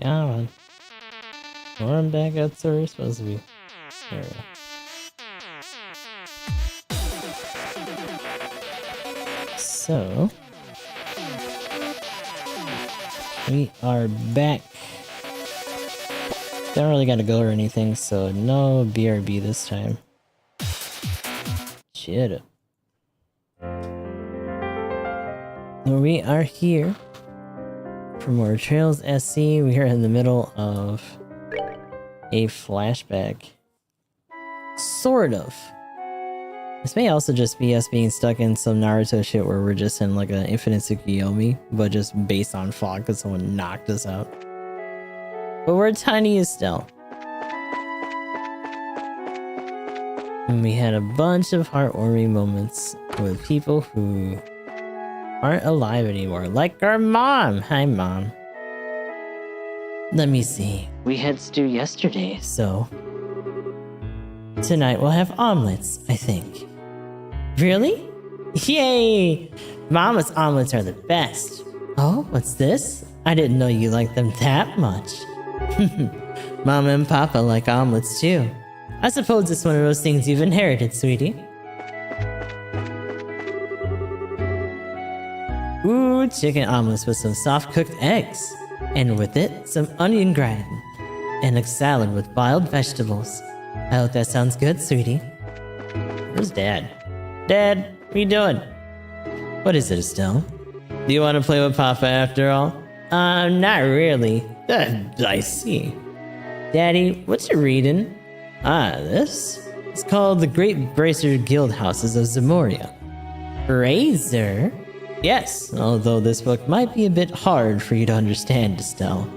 Come on. We're back up to where we're supposed to be. There we go. So we are back. Don't really gotta go or anything, so no BRB this time. Shut up. We are here for more Trails SC. We are in the middle of a flashback. Sort of. This may also just be us being stuck in some Naruto shit where we're just in like an infinite Tsukuyomi, but just based on fog because someone knocked us out. But we're tiny as still. And we had a bunch of heartwarming moments with people who aren't alive anymore, like our mom. Hi, Mom. Let me see. We had stew yesterday, so tonight we'll have omelets, I think. Really? Yay! Mama's omelets are the best. Oh, what's this? I didn't know you liked them that much. Mama and Papa like omelets too. I suppose it's one of those things you've inherited, sweetie. Ooh, chicken omelets with some soft-cooked eggs. And with it, some onion gratin. And a salad with boiled vegetables. I hope that sounds good, sweetie. Where's Dad? Dad, what are you doing? What is it, Estelle? Do you want to play with Papa after all? Not really. I see. Daddy, what's you reading? This? It's called The Great Bracer Guild Houses of Zamoria. Bracer? Yes, although this book might be a bit hard for you to understand, Estelle.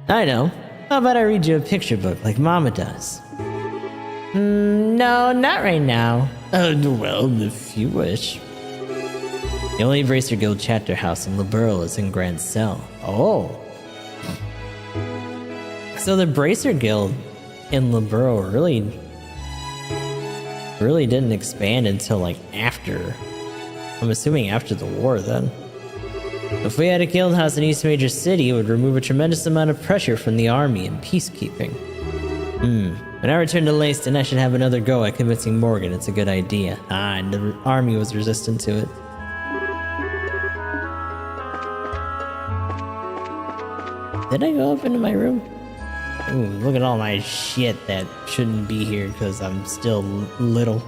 I know. How about I read you a picture book like Mama does? No, not right now. Well, if you wish. The only Bracer Guild chapter house in Liberl is in Grand Cell. Oh. So the Bracer Guild in Liberl really didn't expand until like after. I'm assuming after the war then. If we had a guild house in East Major City, it would remove a tremendous amount of pressure from the army and peacekeeping. When I return to Leyston, I should have another go at convincing Morgan it's a good idea. And the army was resistant to it. Did I go up into my room? Ooh, look at all my shit that shouldn't be here because I'm still little.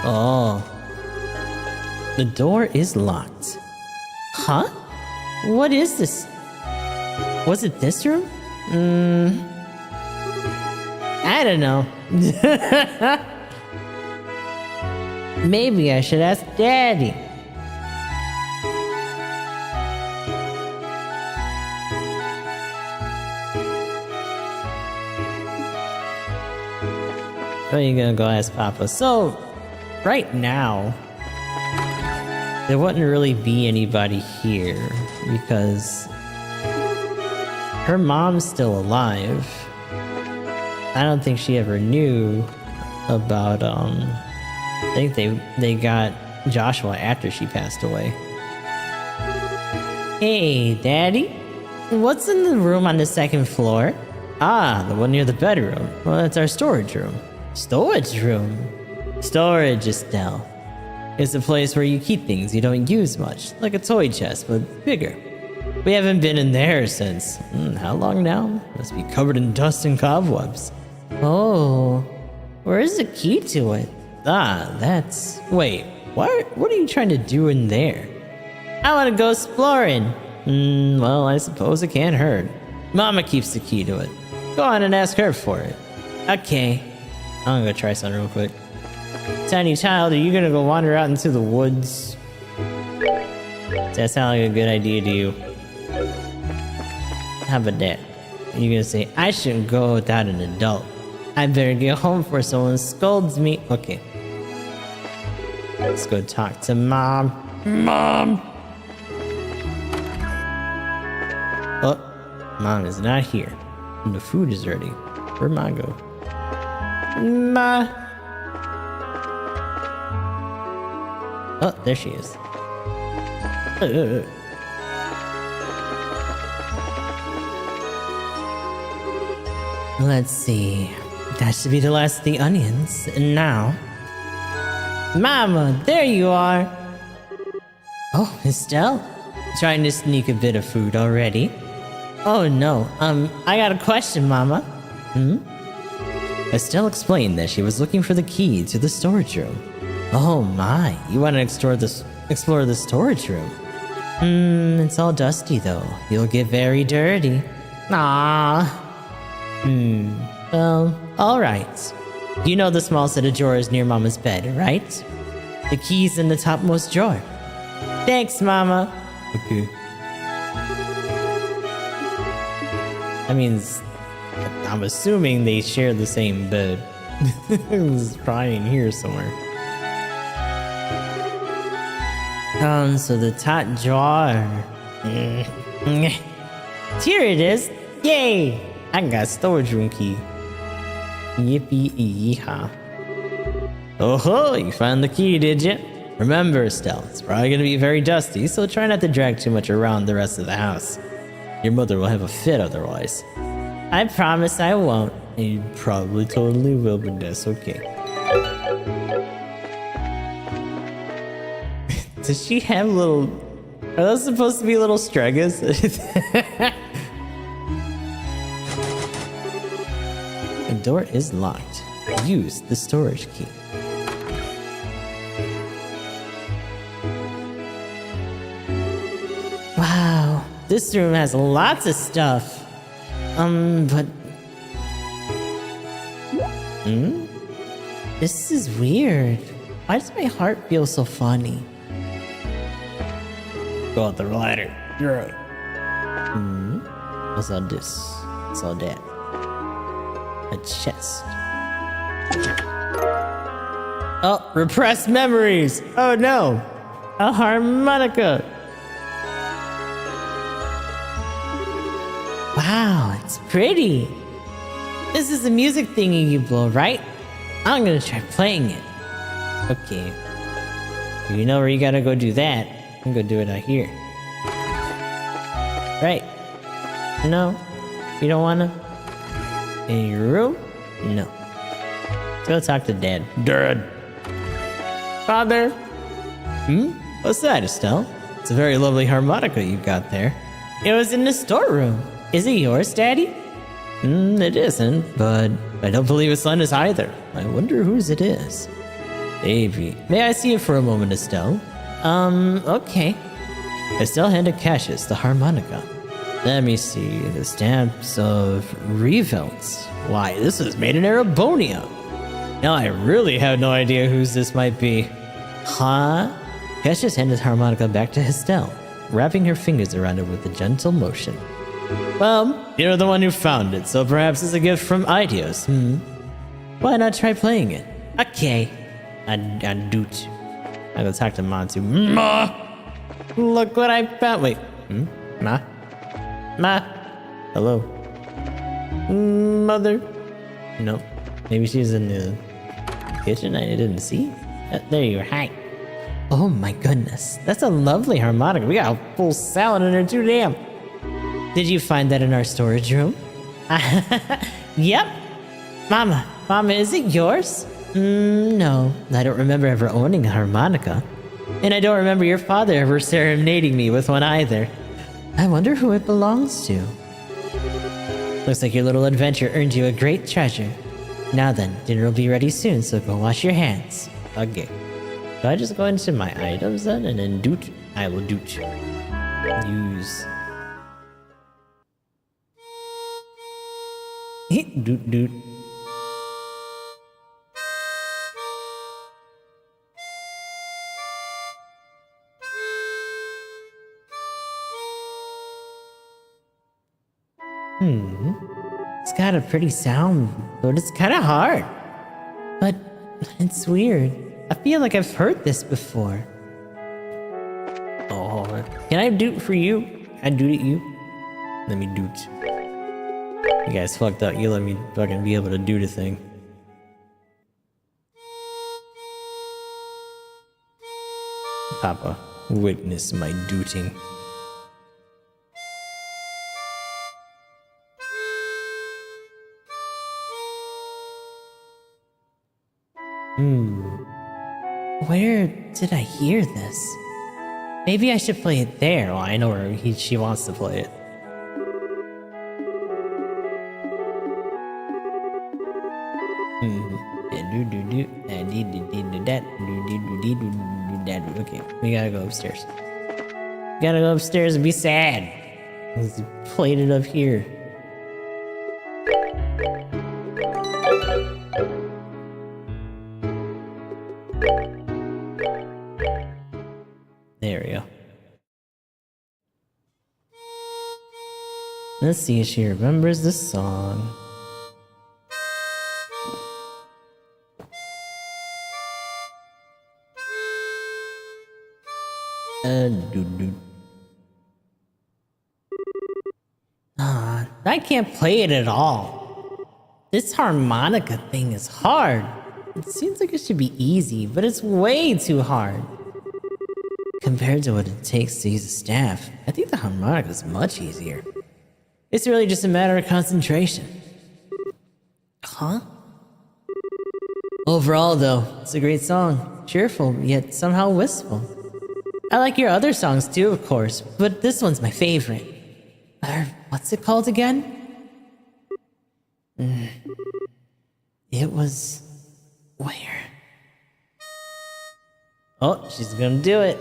Oh. The door is locked. Huh? What is this? Was it this room? I don't know. Maybe I should ask Daddy. Oh, you're gonna go ask Papa. So, right now, there wouldn't really be anybody here because her mom's still alive. I don't think she ever knew about, I think they got Joshua after she passed away. Hey, Daddy? What's in the room on the second floor? Ah, the one near the bedroom. Well, that's our storage room. Storage room? Storage, Estelle. It's a place where you keep things you don't use much, like a toy chest, but bigger. We haven't been in there since, how long now? Must be covered in dust and cobwebs. Oh, where's the key to it? Ah, that's... Wait, what are you trying to do in there? I want to go exploring. Well, I suppose it can't hurt. Mama keeps the key to it. Go on and ask her for it. Okay. I'm gonna go try something real quick. Tiny child, are you gonna go wander out into the woods? Does that sound like a good idea to you? How about that? You're gonna say, I shouldn't go without an adult. I better get home before someone scolds me. Okay. Let's go talk to Mom. Mom! Oh, Mom is not here. And the food is ready. Where'd Mom go? Ma. Oh, there she is. Let's see. That should be the last of the onions. And now... Mama, there you are! Oh, Estelle? Trying to sneak a bit of food already? Oh no, I got a question, Mama. Estelle explained that she was looking for the key to the storage room. Oh my, you want to explore the storage room? It's all dusty though. You'll get very dirty. Ah. Well, alright. You know the small set of drawers near Mama's bed, right? The key's in the topmost drawer. Thanks, Mama. Okay. That means... I'm assuming they share the same bed. It's probably in here somewhere. So the top drawer. Here it is. Yay! I got a storage room key. Yippee yeehaw. Oh ho! You found the key, did you? Remember, Estelle, it's probably gonna be very dusty, so try not to drag too much around the rest of the house. Your mother will have a fit otherwise. I promise I won't. You probably totally will, but that's okay. Does she have little... Are those supposed to be little stregas? The door is locked. Use the storage key. Wow, this room has lots of stuff. But... This is weird. Why does my heart feel so funny? Go out the ladder. You're right. What's all this? What's all that? A chest. Oh, repressed memories! Oh no! A harmonica! Wow, it's pretty! This is the music thingy you blow, right? I'm gonna try playing it. Okay. You know where you gotta go do that. I'm gonna do it out here. Right. No? You don't wanna? In your room? No. Let's go talk to Dad. Dad! Father! What's that, Estelle? It's a very lovely harmonica you've got there. It was in the storeroom. Is it yours, Daddy? It isn't, but I don't believe his son is either. I wonder whose it is. Maybe. May I see it for a moment, Estelle? Okay. Estelle handed Cassius the harmonica. Let me see. The stamps of Revelts. Why, this is made in Arabonia. Now I really have no idea whose this might be. Huh? Cassius handed the harmonica back to Estelle, wrapping her fingers around it with a gentle motion. Well, you're the one who found it, so perhaps it's a gift from Idios, Why not try playing it? Okay. I doot. I go talk to Montu. Ma! Look what I found. Wait. Ma? Ma? Hello? Mother? Nope. Maybe she's in the kitchen I didn't see? There you are. Hi. Oh my goodness. That's a lovely harmonica. We got a full salad in there too, damn. Did you find that in our storage room? Yep. Mama, is it yours? No. I don't remember ever owning a harmonica. And I don't remember your father ever serenading me with one either. I wonder who it belongs to. Looks like your little adventure earned you a great treasure. Now then, dinner will be ready soon, so go wash your hands. Okay. So I just go into my items then, and then doot. I will doot. Use. Doot doot. It's got a pretty sound, but it's kind of hard. But it's weird. I feel like I've heard this before. Oh, can I doot for you? I doot at you? Let me doot. You guys fucked up. You let me fucking be able to do the thing. Papa, witness my duty. Where did I hear this? Maybe I should play it there. Well, I know where she wants to play it. Okay, we gotta go upstairs. Gotta go upstairs and be sad. He played it up here. There we go. Let's see if she remembers this song. I can't play it at all. This harmonica thing is hard. It seems like it should be easy, but it's way too hard. Compared to what it takes to use a staff, I think the harmonica is much easier. It's really just a matter of concentration. Huh? Overall, though, it's a great song. Cheerful, yet somehow wistful. I like your other songs too, of course, but this one's my favorite. What's it called again? It was... where? Oh, she's gonna do it.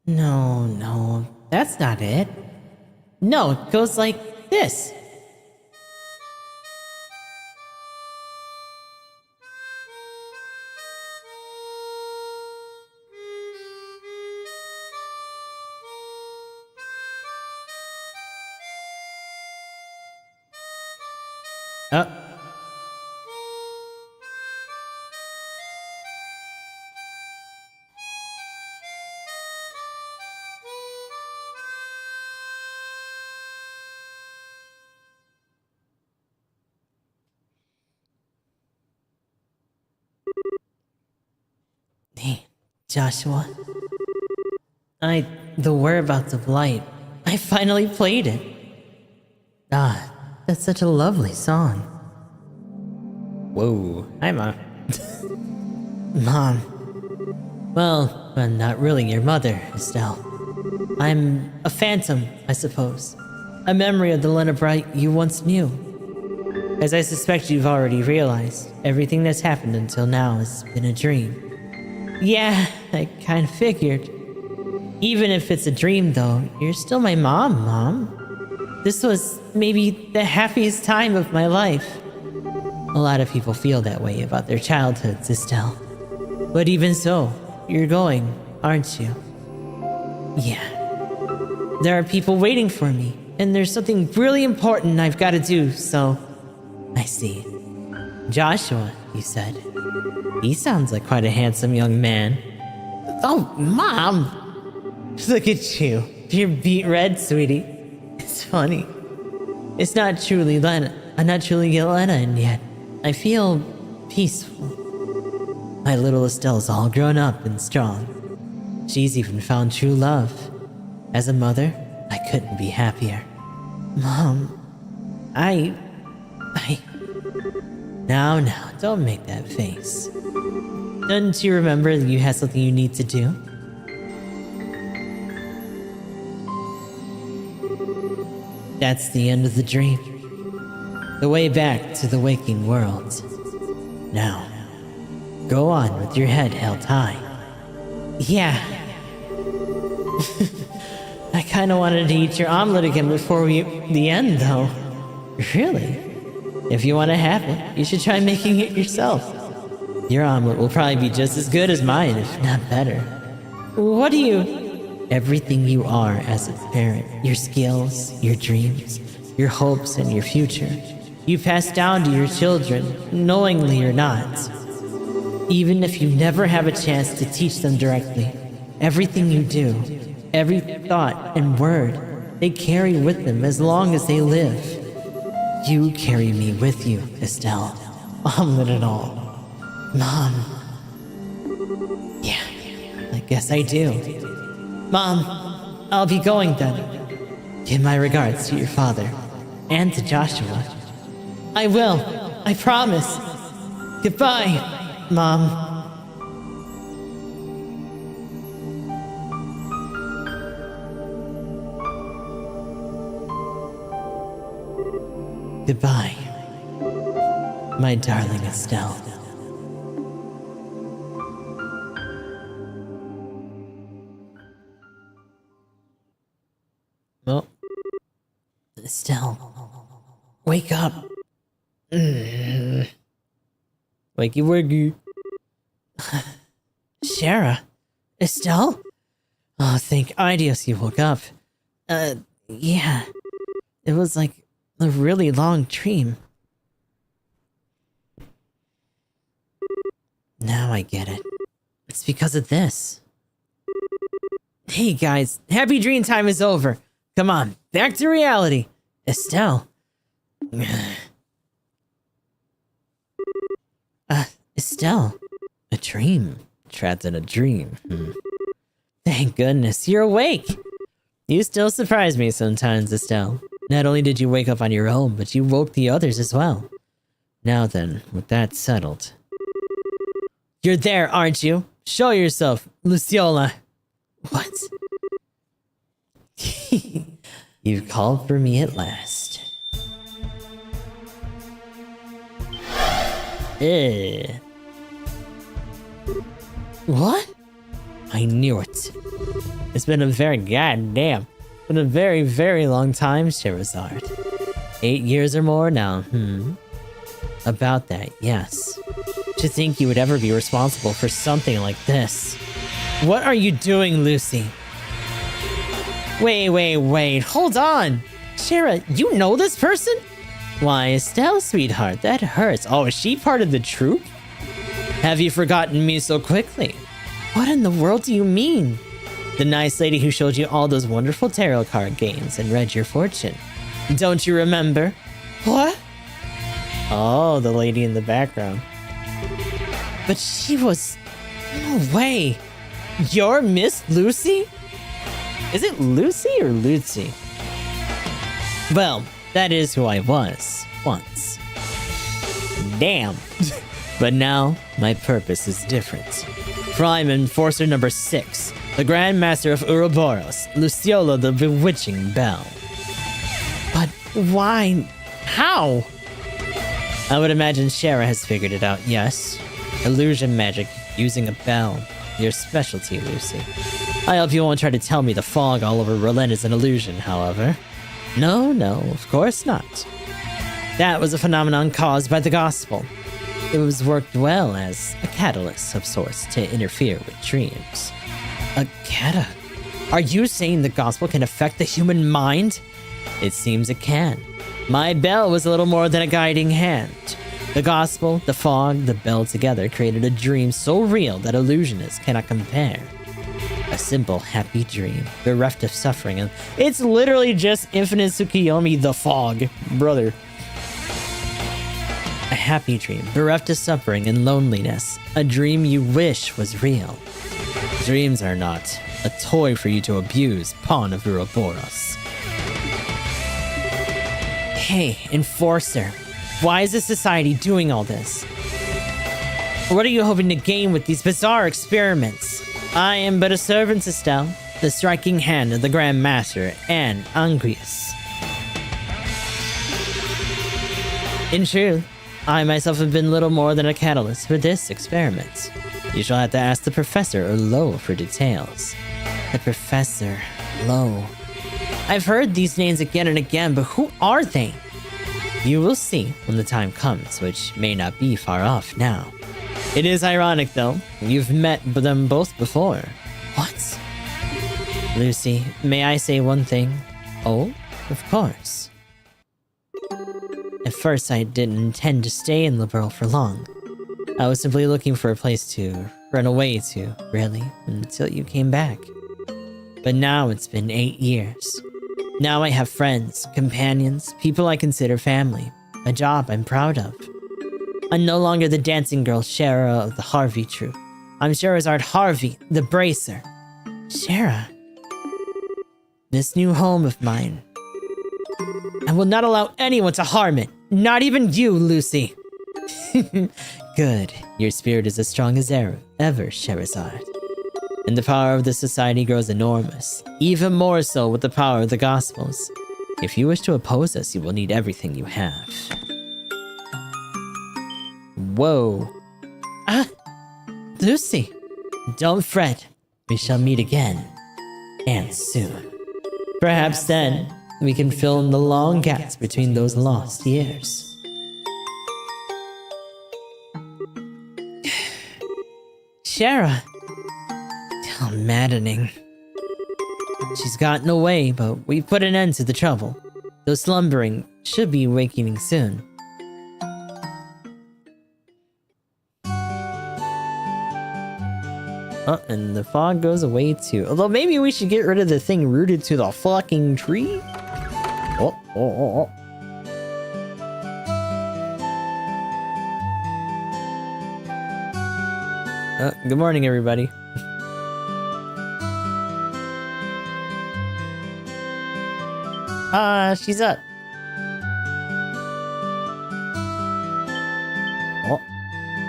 No, that's not it. No, it goes like this. Oh. Hey, Joshua. The whereabouts of light. I finally played it. Ah, that's such a lovely song. Whoa, hi, Mom. Mom. Well, I'm not really your mother, Estelle. I'm a phantom, I suppose. A memory of the Lena Bright you once knew. As I suspect you've already realized, everything that's happened until now has been a dream. Yeah, I kind of figured. Even if it's a dream, though, you're still my mom, Mom. This was maybe the happiest time of my life. A lot of people feel that way about their childhoods, Estelle. But even so, you're going, aren't you? Yeah. There are people waiting for me, and there's something really important I've got to do, so... I see. Joshua, you said. He sounds like quite a handsome young man. Oh, Mom! Look at you. You're beet red, sweetie. It's funny. It's not truly Lena. I'm not truly Lena, and yet I feel peaceful. My little Estelle's all grown up and strong. She's even found true love. As a mother, I couldn't be happier. Mom, Now, don't make that face. Don't you remember that you have something you need to do? That's the end of the dream. The way back to the waking world. Now, go on with your head held high. Yeah. I kinda wanted to eat your omelet again before the end, though. Really? If you want to have it, you should try making it yourself. Your omelet will probably be just as good as mine, if not better. What do you... Everything you are as a parent, your skills, your dreams, your hopes, and your future, you pass down to your children, knowingly or not. Even if you never have a chance to teach them directly, everything you do, every thought and word, they carry with them as long as they live. You carry me with you, Estelle. Omelette and all. Mom. Yeah, I guess I do. Mom, I'll be going then. Give my regards to your father and to Joshua. I will. I promise. Goodbye, Mom. Goodbye, my darling Estelle. Oh, Estelle, wake up. Wakey wakey. Shara? Estelle? Oh, thank Idios you woke up. Yeah. It was like a really long dream. Now I get it. It's because of this. Hey guys, happy dream time is over. Come on, back to reality. Estelle. Estelle. A dream. Trapped in a dream. Thank goodness, you're awake. You still surprise me sometimes, Estelle. Not only did you wake up on your own, but you woke the others as well. Now then, with that settled. You're there, aren't you? Show yourself, Luciola. What? You've called for me at last. What? I knew it. It's been a very been a very, very long time, Sherazard. 8 years or more now, About that, yes. To think you would ever be responsible for something like this. What are you doing, Lucy? Wait, hold on! Shara, you know this person? Why, Estelle, sweetheart, that hurts. Oh, is she part of the troupe? Have you forgotten me so quickly? What in the world do you mean? The nice lady who showed you all those wonderful tarot card games and read your fortune. Don't you remember? What? Oh, the lady in the background. But she was... No way! You're Miss Lucy? Is it Lucy or Lucy? Well, that is who I was, once. Damn. But now, my purpose is different. For I'm Enforcer number 6, the Grand Master of Ouroboros, Luciola the Bewitching Bell. But why? How? I would imagine Shara has figured it out, yes. Illusion magic using a bell. Your specialty, Lucy. I hope you won't try to tell me the fog all over Berlin is an illusion, however. No, of course not. That was a phenomenon caused by the gospel. It was worked well as a catalyst of sorts to interfere with dreams. A Are you saying the gospel can affect the human mind? It seems it can. My bell was a little more than a guiding hand. The gospel, the fog, the bell together created a dream so real that illusionists cannot compare. A simple, happy dream, bereft of suffering, and it's literally just Infinite Tsukiyomi the Fog, brother. A happy dream, bereft of suffering and loneliness, a dream you wish was real. Dreams are not a toy for you to abuse, pawn of Ouroboros. Hey, Enforcer, why is this society doing all this? What are you hoping to gain with these bizarre experiments? I am but a servant, Estelle, the striking hand of the Grand Master and Angrius. In truth, I myself have been little more than a catalyst for this experiment. You shall have to ask the Professor or Lo for details. The Professor, Lo. I've heard these names again and again, but who are they? You will see when the time comes, which may not be far off now. It is ironic, though. You've met them both before. What? Lucy, may I say one thing? Oh, of course. At first, I didn't intend to stay in Liberl for long. I was simply looking for a place to run away to, really, until you came back. But now it's been 8 years. Now I have friends, companions, people I consider family, a job I'm proud of. I'm no longer the dancing girl Shara of the Harvey troupe. I'm Sherazard Harvey, the Bracer. Shara. This new home of mine. I will not allow anyone to harm it. Not even you, Lucy. Good. Your spirit is as strong as ever, Sherazard. And the power of the society grows enormous. Even more so with the power of the Gospels. If you wish to oppose us, you will need everything you have. Whoa. Ah! Lucy! Don't fret. We shall meet again. And soon. Perhaps then, we can fill in the long gaps between those lost years. Shara! How maddening. She's gotten away, but we've put an end to the trouble. Though slumbering, should be awakening soon. Oh, and the fog goes away too. Although maybe we should get rid of the thing rooted to the fucking tree? Oh. Good morning, everybody. She's up. Oh,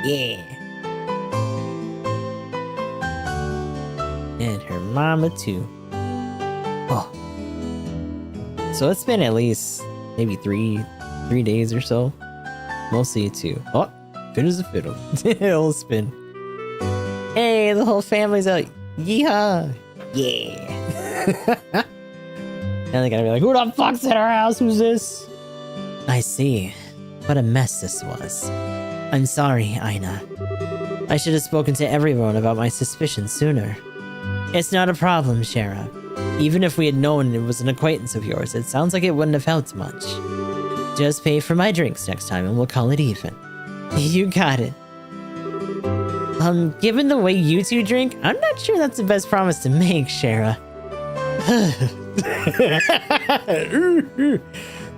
yeah. And her mama too. Oh. So it's been at least maybe three days or so. Mostly 2. Oh, fit as a fiddle. It'll spin. Hey, the whole family's out. Yeehaw. Yeah. Now they gotta be like, who the fuck's at our house? Who's this? I see. What a mess this was. I'm sorry, Aina. I should have spoken to everyone about my suspicions sooner. It's not a problem, Shara. Even if we had known it was an acquaintance of yours, it sounds like it wouldn't have helped much. Just pay for my drinks next time and we'll call it even. You got it. Given the way you two drink, I'm not sure that's the best promise to make, Shara.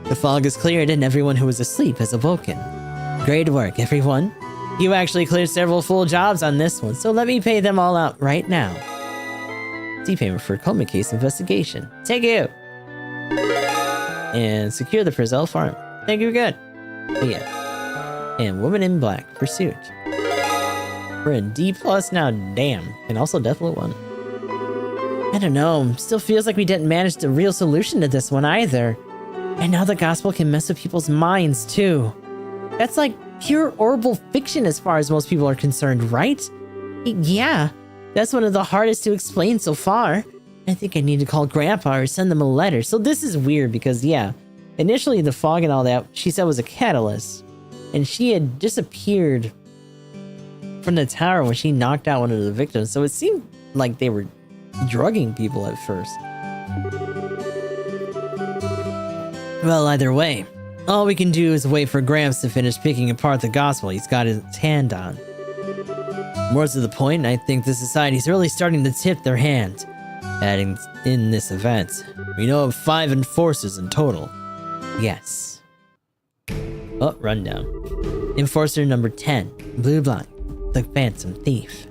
The fog is cleared and everyone who was asleep has awoken. Great work, everyone. You actually cleared several full jobs on this one, so let me pay them all out right now. D-payment for Coma case investigation. Take you. And secure the Frizzell farm. Thank you, good. Yeah. And Woman in Black pursuit. We're in D+ now, damn. And also Deathloop 1. I don't know, still feels like we didn't manage the real solution to this one either. And now the gospel can mess with people's minds too. That's like pure horrible fiction as far as most people are concerned, right? Yeah, that's one of the hardest to explain so far. I think I need to call Grandpa or send them a letter. So this is weird because yeah, initially the fog and all that, she said was a catalyst. And she had disappeared from the tower when she knocked out one of the victims. So it seemed like they were drugging people at first. Well, either way, all we can do is wait for Gramps to finish picking apart the gospel he's got his hand on. More to the point, I think the society's really starting to tip their hand, adding in this event. We know of 5 enforcers in total. Yes. Oh, rundown. Enforcer number 10, Blue Blind, the Phantom Thief.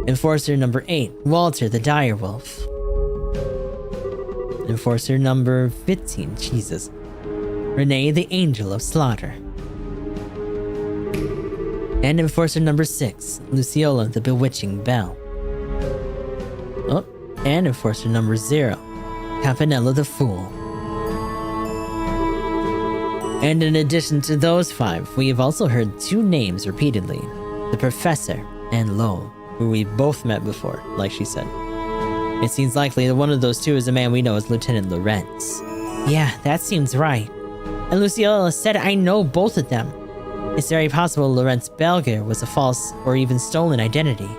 Enforcer number 8, Walter the Direwolf. Enforcer number 15, Jesus, Renee the Angel of Slaughter. And Enforcer number 6, Luciola the Bewitching Belle. Oh, and Enforcer number 0, Campanella the Fool. And in addition to those 5, we have also heard 2 names repeatedly, the Professor and Lowell, who we've both met before, like she said. It seems likely that one of those 2 is a man we know as Lieutenant Lorenz. Yeah, that seems right. And Luciola said I know both of them. It's very possible Lorenz Belger was a false or even stolen identity.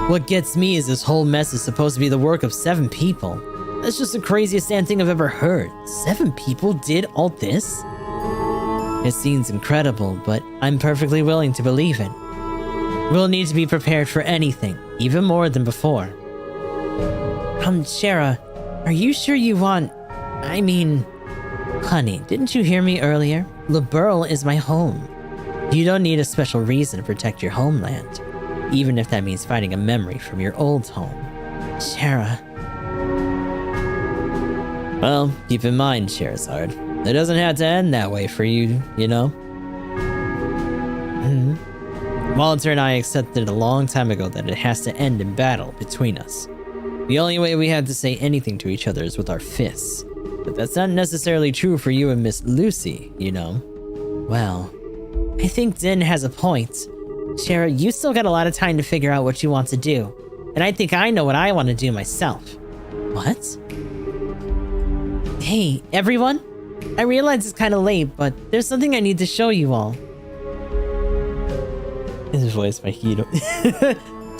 What gets me is this whole mess is supposed to be the work of 7 people. That's just the craziest damn thing I've ever heard. 7 people did all this? It seems incredible, but I'm perfectly willing to believe it. We'll need to be prepared for anything, even more than before. Shara, are you sure you want... Honey, didn't you hear me earlier? Liberl is my home. You don't need a special reason to protect your homeland, even if that means fighting a memory from your old home. Shara. Well, keep in mind, Sherazard, it doesn't have to end that way for you, you know? Walter and I accepted a long time ago that it has to end in battle between us. The only way we have to say anything to each other is with our fists. But that's not necessarily true for you and Miss Lucy, you know? Well, I think Din has a point. Shara, you still got a lot of time to figure out what you want to do. And I think I know what I want to do myself. What? Hey, everyone? I realize it's kind of late, but there's something I need to show you all. His voice, my hero.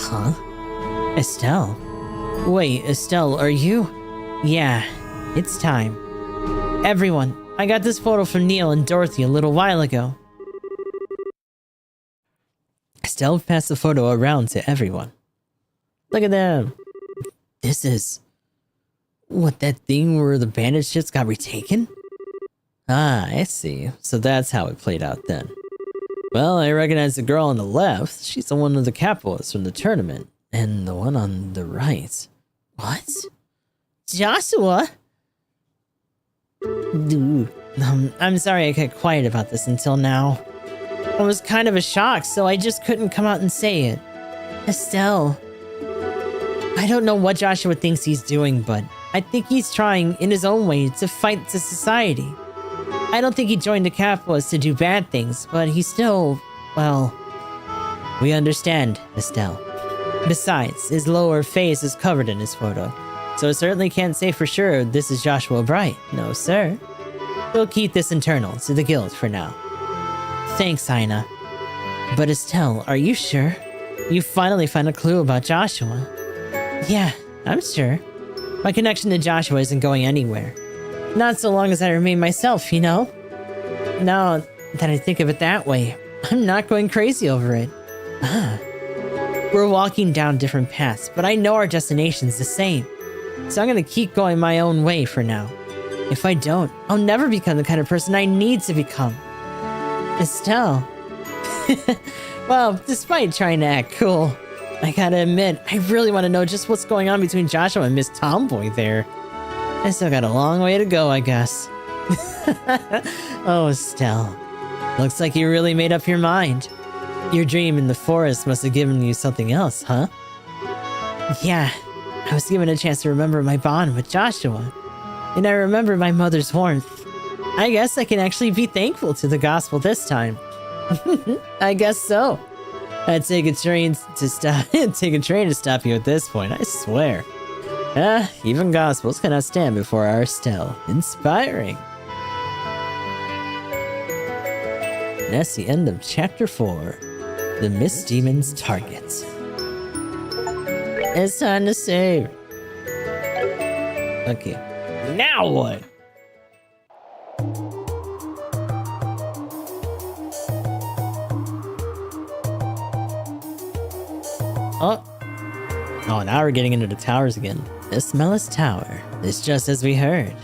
Huh? Estelle? Wait, Estelle, are you? Yeah, it's time. Everyone, I got this photo from Neil and Dorothy a little while ago. Estelle passed the photo around to everyone. Look at them. This is... What, that thing where the bandit ships got retaken? Ah, I see. So that's how it played out then. Well, I recognize the girl on the left. She's the one of the capitalists from the tournament. And the one on the right. What? Joshua? Dude, I'm sorry I kept quiet about this until now. I was kind of a shock, so I just couldn't come out and say it. Estelle. I don't know what Joshua thinks he's doing, but I think he's trying, in his own way, to fight the society. I don't think he joined the capitalists to do bad things, but he still, well... We understand, Estelle. Besides, his lower face is covered in his photo, so I certainly can't say for sure this is Joshua Bright. No, sir. We'll keep this internal to the guild for now. Thanks, Aina. But Estelle, are you sure? You finally found a clue about Joshua. Yeah, I'm sure. My connection to Joshua isn't going anywhere. Not so long as I remain myself, you know? Now that I think of it that way, I'm not going crazy over it. We're walking down different paths, but I know our destination's the same. So I'm gonna keep going my own way for now. If I don't, I'll never become the kind of person I need to become. Estelle. Well, despite trying to act cool, I gotta admit, I really want to know just what's going on between Joshua and Miss Tomboy there. I still got a long way to go, I guess. Oh, Estelle. Looks like you really made up your mind. Your dream in the forest must have given you something else, huh? Yeah, I was given a chance to remember my bond with Joshua. And I remember my mother's warmth. I guess I can actually be thankful to the gospel this time. I guess so. I'd take a train to stop you at this point, I swear. Even gospels cannot stand before our Estelle. Inspiring. And that's the end of chapter 4. The Mist Demon's Target. It's time to save. Okay. Now what? Oh, now we're getting into the towers again. The Smellus Tower is just as we heard.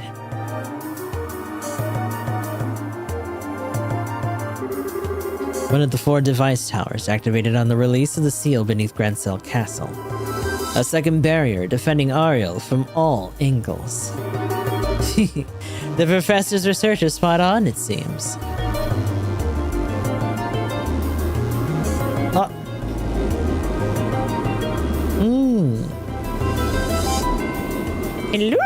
One of the 4 device towers activated on the release of the seal beneath Grancel Castle. A second barrier defending Ariel from all angles. The professor's research is spot on, it seems. Hello.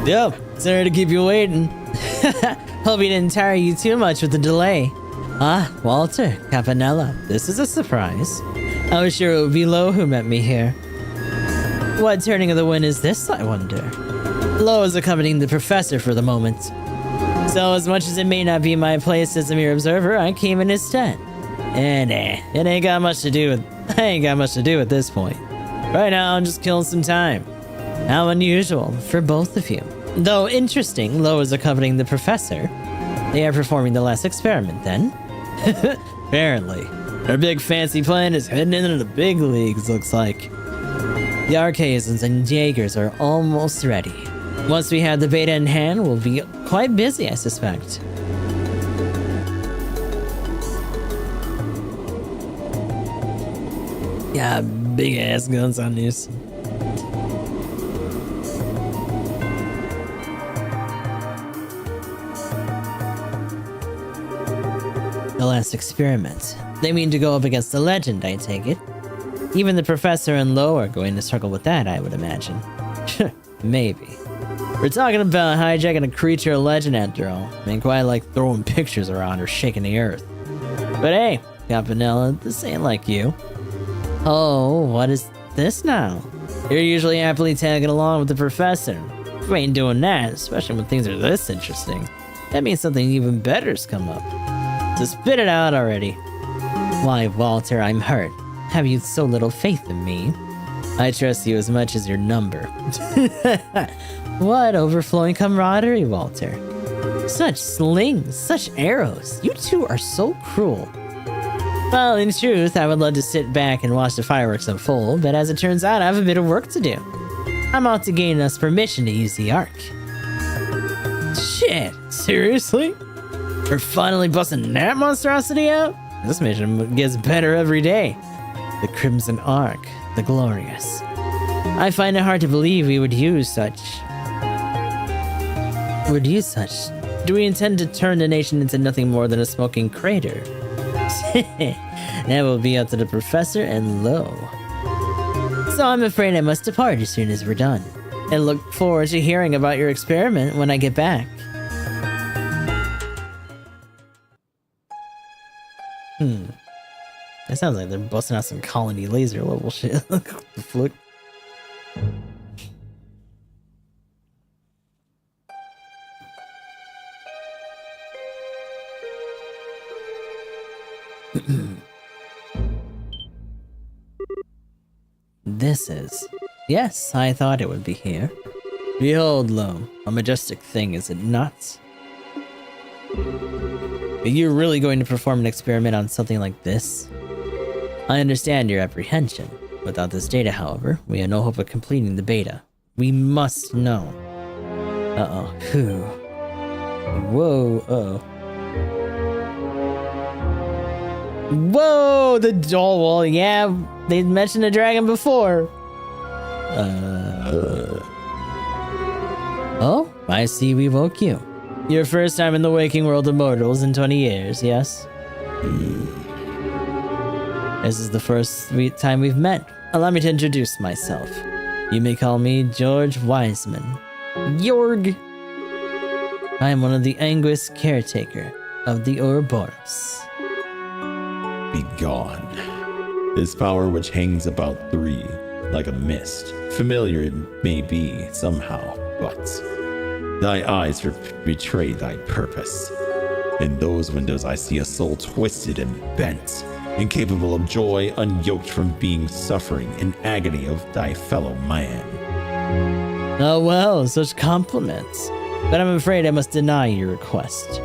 Yep, sorry to keep you waiting. Hope he didn't tire you too much with the delay. Ah, Walter, Campanella, this is a surprise. I was sure it would be Lo who met me here. What turning of the wind is this, I wonder? Lo is accompanying the professor for the moment. So as much as it may not be my place as a mere observer, I came in his stead. And it ain't got much to do with I ain't got much to do at this point. Right now I'm just killing some time. How unusual for both of you. Though interesting, Lo is accompanying the professor. They are performing the last experiment then. Apparently. Our big fancy plan is heading into the big leagues, looks like. The Archaisms and Jaegers are almost ready. Once we have the beta in hand, we'll be quite busy, I suspect. Yeah, big ass guns on these. The last experiment. They mean to go up against the legend, I take it. Even the professor and Lo are going to struggle with that, I would imagine. Maybe. We're talking about hijacking a creature legend after all. Ain't quite like throwing pictures around or shaking the earth. But hey, Campanella, this ain't like you. Oh, what is this now? You're usually happily tagging along with the professor. If we ain't doing that, especially when things are this interesting, that means something even better's come up. So spit it out already. Why, Walter, I'm hurt. Have you so little faith in me? I trust you as much as your number. What overflowing camaraderie, Walter. Such slings, such arrows. You two are so cruel. Well, in truth, I would love to sit back and watch the fireworks unfold, but as it turns out, I have a bit of work to do. I'm out to gain us permission to use the Ark. Shit, seriously? We're finally busting that monstrosity out? This mission gets better every day. The Crimson Ark, the glorious. I find it hard to believe we would use such. Do we intend to turn the nation into nothing more than a smoking crater? That will be up to the professor and Lo. So I'm afraid I must depart as soon as we're done. And look forward to hearing about your experiment when I get back. That sounds like they're busting out some colony laser level shit. The flick. This is. Yes, I thought it would be here. Behold, Lo, a majestic thing, is it not? Are you really going to perform an experiment on something like this? I understand your apprehension. Without this data, however, we have no hope of completing the beta. We must know. Uh-oh. Whew. Whoa. Uh-oh. Whoa! The doll wall. Yeah, they mentioned a dragon before. Oh, I see we woke you. Your first time in the waking world of mortals in 20 years, yes? This is the first time we've met. Allow me to introduce myself. You may call me George Wiseman. Jorg! I am one of the Anguis caretaker of the Ouroboros. Be gone. This power which hangs about three, like a mist. Familiar it may be somehow, but thy eyes betray thy purpose. In those windows I see a soul twisted and bent, incapable of joy, unyoked from being suffering in agony of thy fellow man. Oh well, such compliments. But I'm afraid I must deny your request.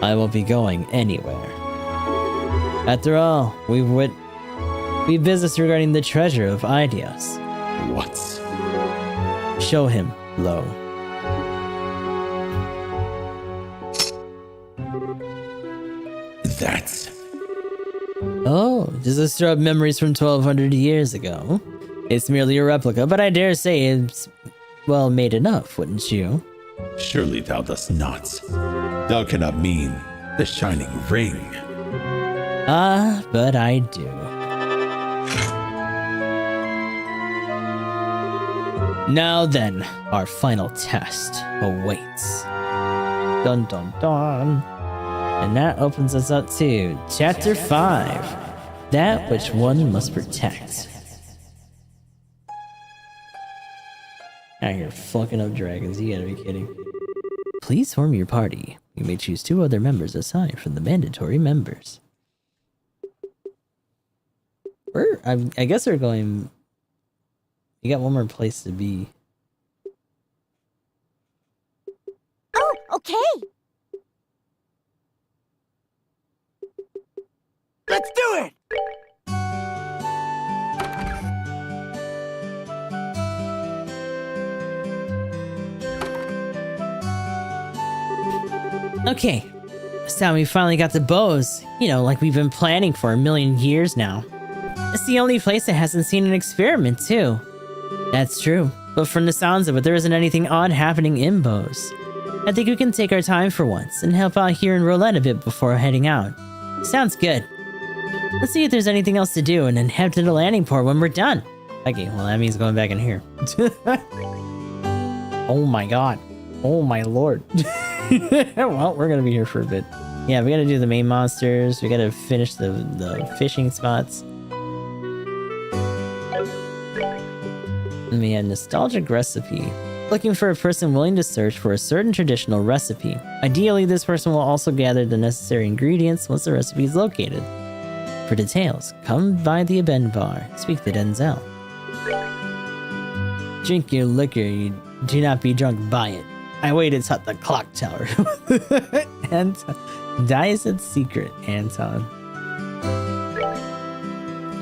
I won't be going anywhere. After all, we've business regarding the treasure of Idios. What? Show him, Lo. That. Oh, does this stir up memories from 1200 years ago? It's merely a replica, but I dare say it's, well, made enough, wouldn't you? Surely thou dost not. Thou cannot mean the shining ring. Ah, but I do. Now then, our final test awaits. Dun dun dun. And that opens us up to Chapter 5. That which one must protect. Out here fucking up dragons, you gotta be kidding. Please form your party. You may choose 2 other members aside from the mandatory members. I guess we're going... You got one more place to be. Oh, okay. Let's do it! Okay, so we finally got the bows. You know, like we've been planning for a million years now. It's the only place that hasn't seen an experiment, too. That's true, but from the sounds of it, there isn't anything odd happening in bows. I think we can take our time for once and help out here in Roulette a bit before heading out. Sounds good. Let's see if there's anything else to do and then head to the landing port when we're done. Okay, well that means going back in here. Oh my god. Oh my lord. Well, we're gonna be here for a bit. Yeah, we gotta do the main monsters. We gotta finish the fishing spots. And we had nostalgic recipe. Looking for a person willing to search for a certain traditional recipe. Ideally, this person will also gather the necessary ingredients once the recipe is located. For details, come by the Abend bar. Speak to Denzel. Drink your liquor, you do not be drunk by it. I waited at the clock tower. And dies its secret, Anton.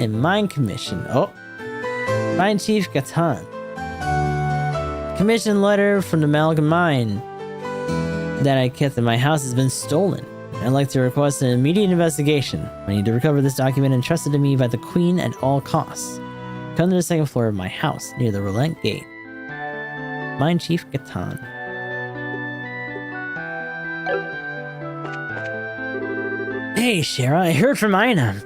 And mine commission. Oh, Mine Chief Gatan. Commission letter from the Malcolm Mine that I kept in my house has been stolen. I'd like to request an immediate investigation. I need to recover this document entrusted to me by the Queen at all costs. Come to the 2nd floor of my house, near the Roulette Gate. Mine Chief Gatan. Hey, Shara, I heard from Ina.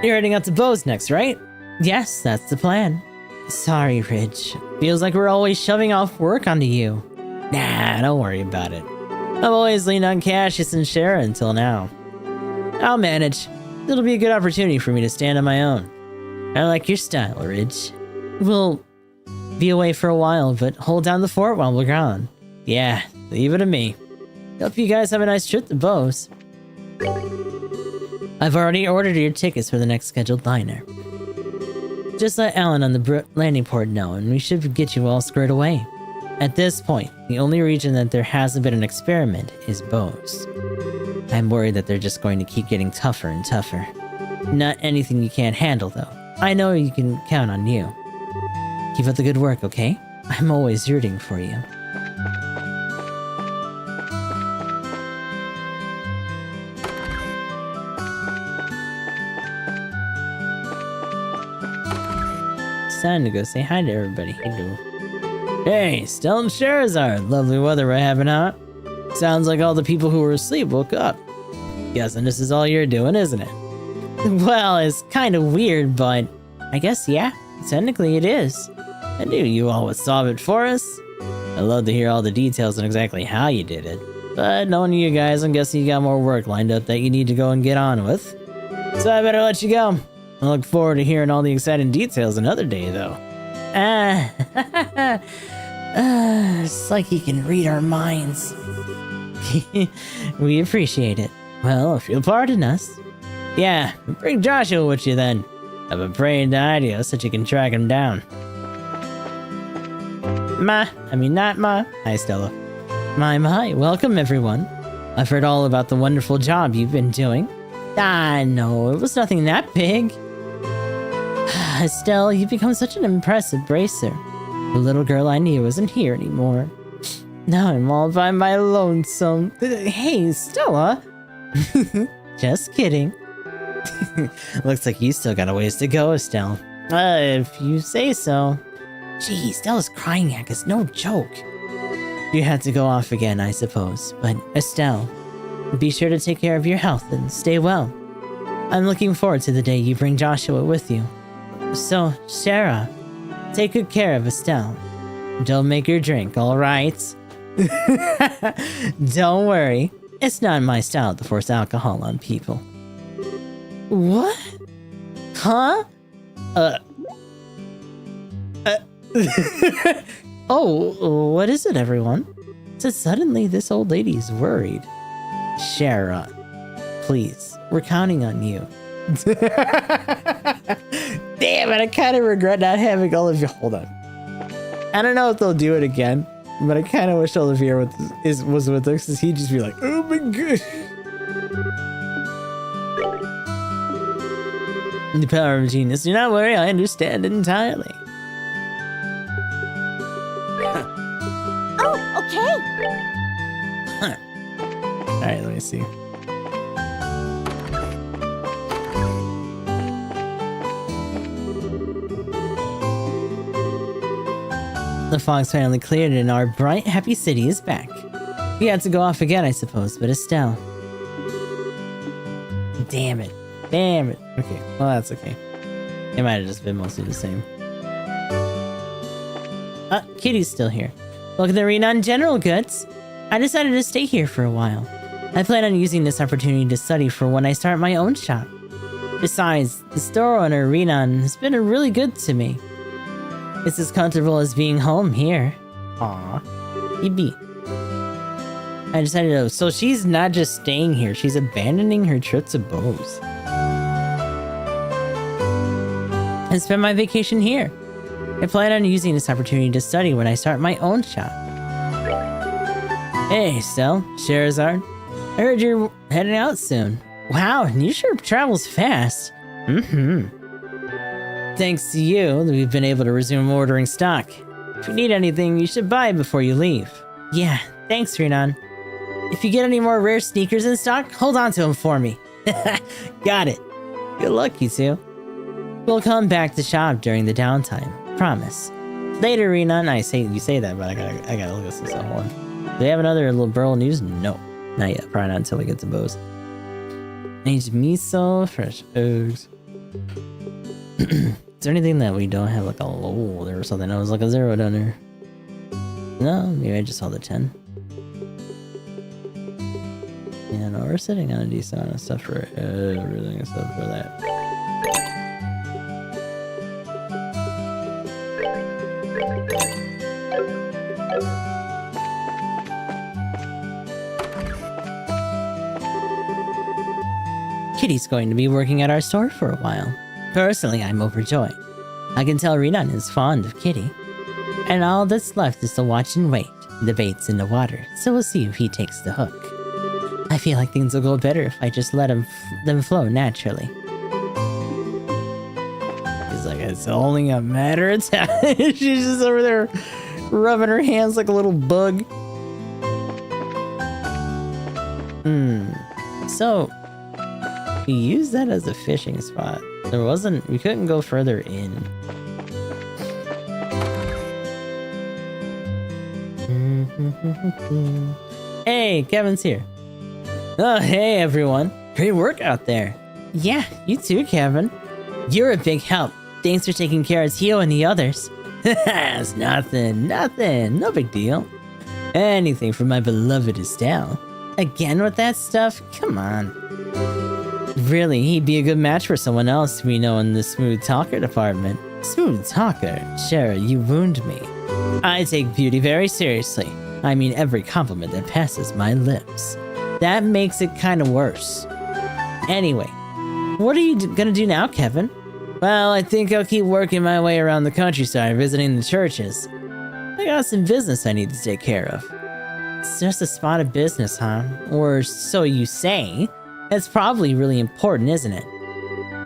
You're heading out to Bose next, right? Yes, that's the plan. Sorry, Ridge. Feels like we're always shoving off work onto you. Nah, don't worry about it. I've always leaned on Cassius and Shara until now. I'll manage. It'll be a good opportunity for me to stand on my own. I like your style, Ridge. We'll be away for a while, but hold down the fort while we're gone. Yeah, leave it to me. Hope you guys have a nice trip to Bose. I've already ordered your tickets for the next scheduled liner. Just let Alan on the landing port know, and we should get you all squared away. At this point, the only region that there hasn't been an experiment is Bose. I'm worried that they're just going to keep getting tougher and tougher. Not anything you can't handle, though. I know you can count on you. Keep up the good work, okay? I'm always rooting for you. It's time to go say hi to everybody. Hey, Stella and Sherazard. Lovely weather we're having, huh? Sounds like all the people who were asleep woke up. Guessing this is all you're doing, isn't it? Well, it's kind of weird, but I guess, yeah, technically it is. I knew you all would solve it for us. I'd love to hear all the details on exactly how you did it. But knowing you guys, I'm guessing you got more work lined up that you need to go and get on with. So I better let you go. I look forward to hearing all the exciting details another day, though. It's like he can read our minds. We appreciate it. Well, if you'll pardon us. Yeah, bring Joshua with you then. I've been praying to Idios so that you can track him down. Not Ma. Hi, Stella. My, welcome everyone. I've heard all about the wonderful job you've been doing. No, it was nothing that big. Estelle, you've become such an impressive bracer. The little girl I knew isn't here anymore. Now I'm all by my lonesome. Hey, Stella. Just kidding. Looks like you still got a ways to go, Estelle. If you say so. Gee, Stella's crying heck is no joke. You had to go off again, I suppose. But Estelle, be sure to take care of your health and stay well. I'm looking forward to the day you bring Joshua with you. So, Shara, take good care of Estelle. Don't make her drink, alright? Don't worry. It's not my style to force alcohol on people. What? Huh? Oh, what is it, everyone? So suddenly this old lady is worried. Shara, please, we're counting on you. Damn it, I kind of regret not having Olivia. Hold on. I don't know if they'll do it again, but I kind of wish Olivier was with us, because he'd just be like, oh my god. The power of genius. Do not worry, I understand it entirely. Oh, okay. Alright, let me see. The fog's finally cleared and our bright, happy city is back. We had to go off again, I suppose, but Estelle. Damn it. Damn it. Okay, well, that's okay. It might have just been mostly the same. Kitty's still here. Welcome to the Renan General Goods. I decided to stay here for a while. I plan on using this opportunity to study for when I start my own shop. Besides, the store owner, Renan, has been really good to me. It's as comfortable as being home here. Aw. Yippee. I decided to... So she's not just staying here, she's abandoning her trip to Bose. And spend my vacation here. I plan on using this opportunity to study when I start my own shop. Hey, Estelle, Sherazard. I heard you're heading out soon. Wow, you sure travels fast. Thanks to you, we've been able to resume ordering stock. If you need anything, you should buy it before you leave. Yeah, thanks, Renan. If you get any more rare sneakers in stock, hold on to them for me. Got it. Good luck, you two. We'll come back to shop during the downtime. Promise. Later, Renan. You say that, but I gotta look at this one. Do they have another little Burl news? No. Not yet. Probably not until we get to Bose. Aged miso, fresh eggs. Is there anything that we don't have, like a low there or something? I was like a 0 down there. No, maybe I just saw the 10. Yeah, no, we're sitting on a decent amount of stuff for everything except for that. Kitty's going to be working at our store for a while. Personally, I'm overjoyed. I can tell Renan is fond of Kitty. And all that's left is to watch and wait. The bait's in the water, so we'll see if he takes the hook. I feel like things will go better if I just let them flow naturally. He's like, it's only a matter of time. She's just over there rubbing her hands like a little bug. So, we used that as a fishing spot. We couldn't go further in. Hey, Kevin's here. Oh, hey everyone. Great work out there. Yeah, you too, Kevin. You're a big help. Thanks for taking care of Tio and the others. It's nothing. No big deal. Anything for my beloved Estelle. Again with that stuff? Come on. Really, he'd be a good match for someone else we know in the smooth talker department. Smooth talker? Shara, you wound me. I take beauty very seriously. I mean every compliment that passes my lips. That makes it kind of worse. Anyway, what are you gonna do now, Kevin? Well, I think I'll keep working my way around the countryside, visiting the churches. I got some business I need to take care of. It's just a spot of business, huh? Or so you say. It's probably really important, isn't it?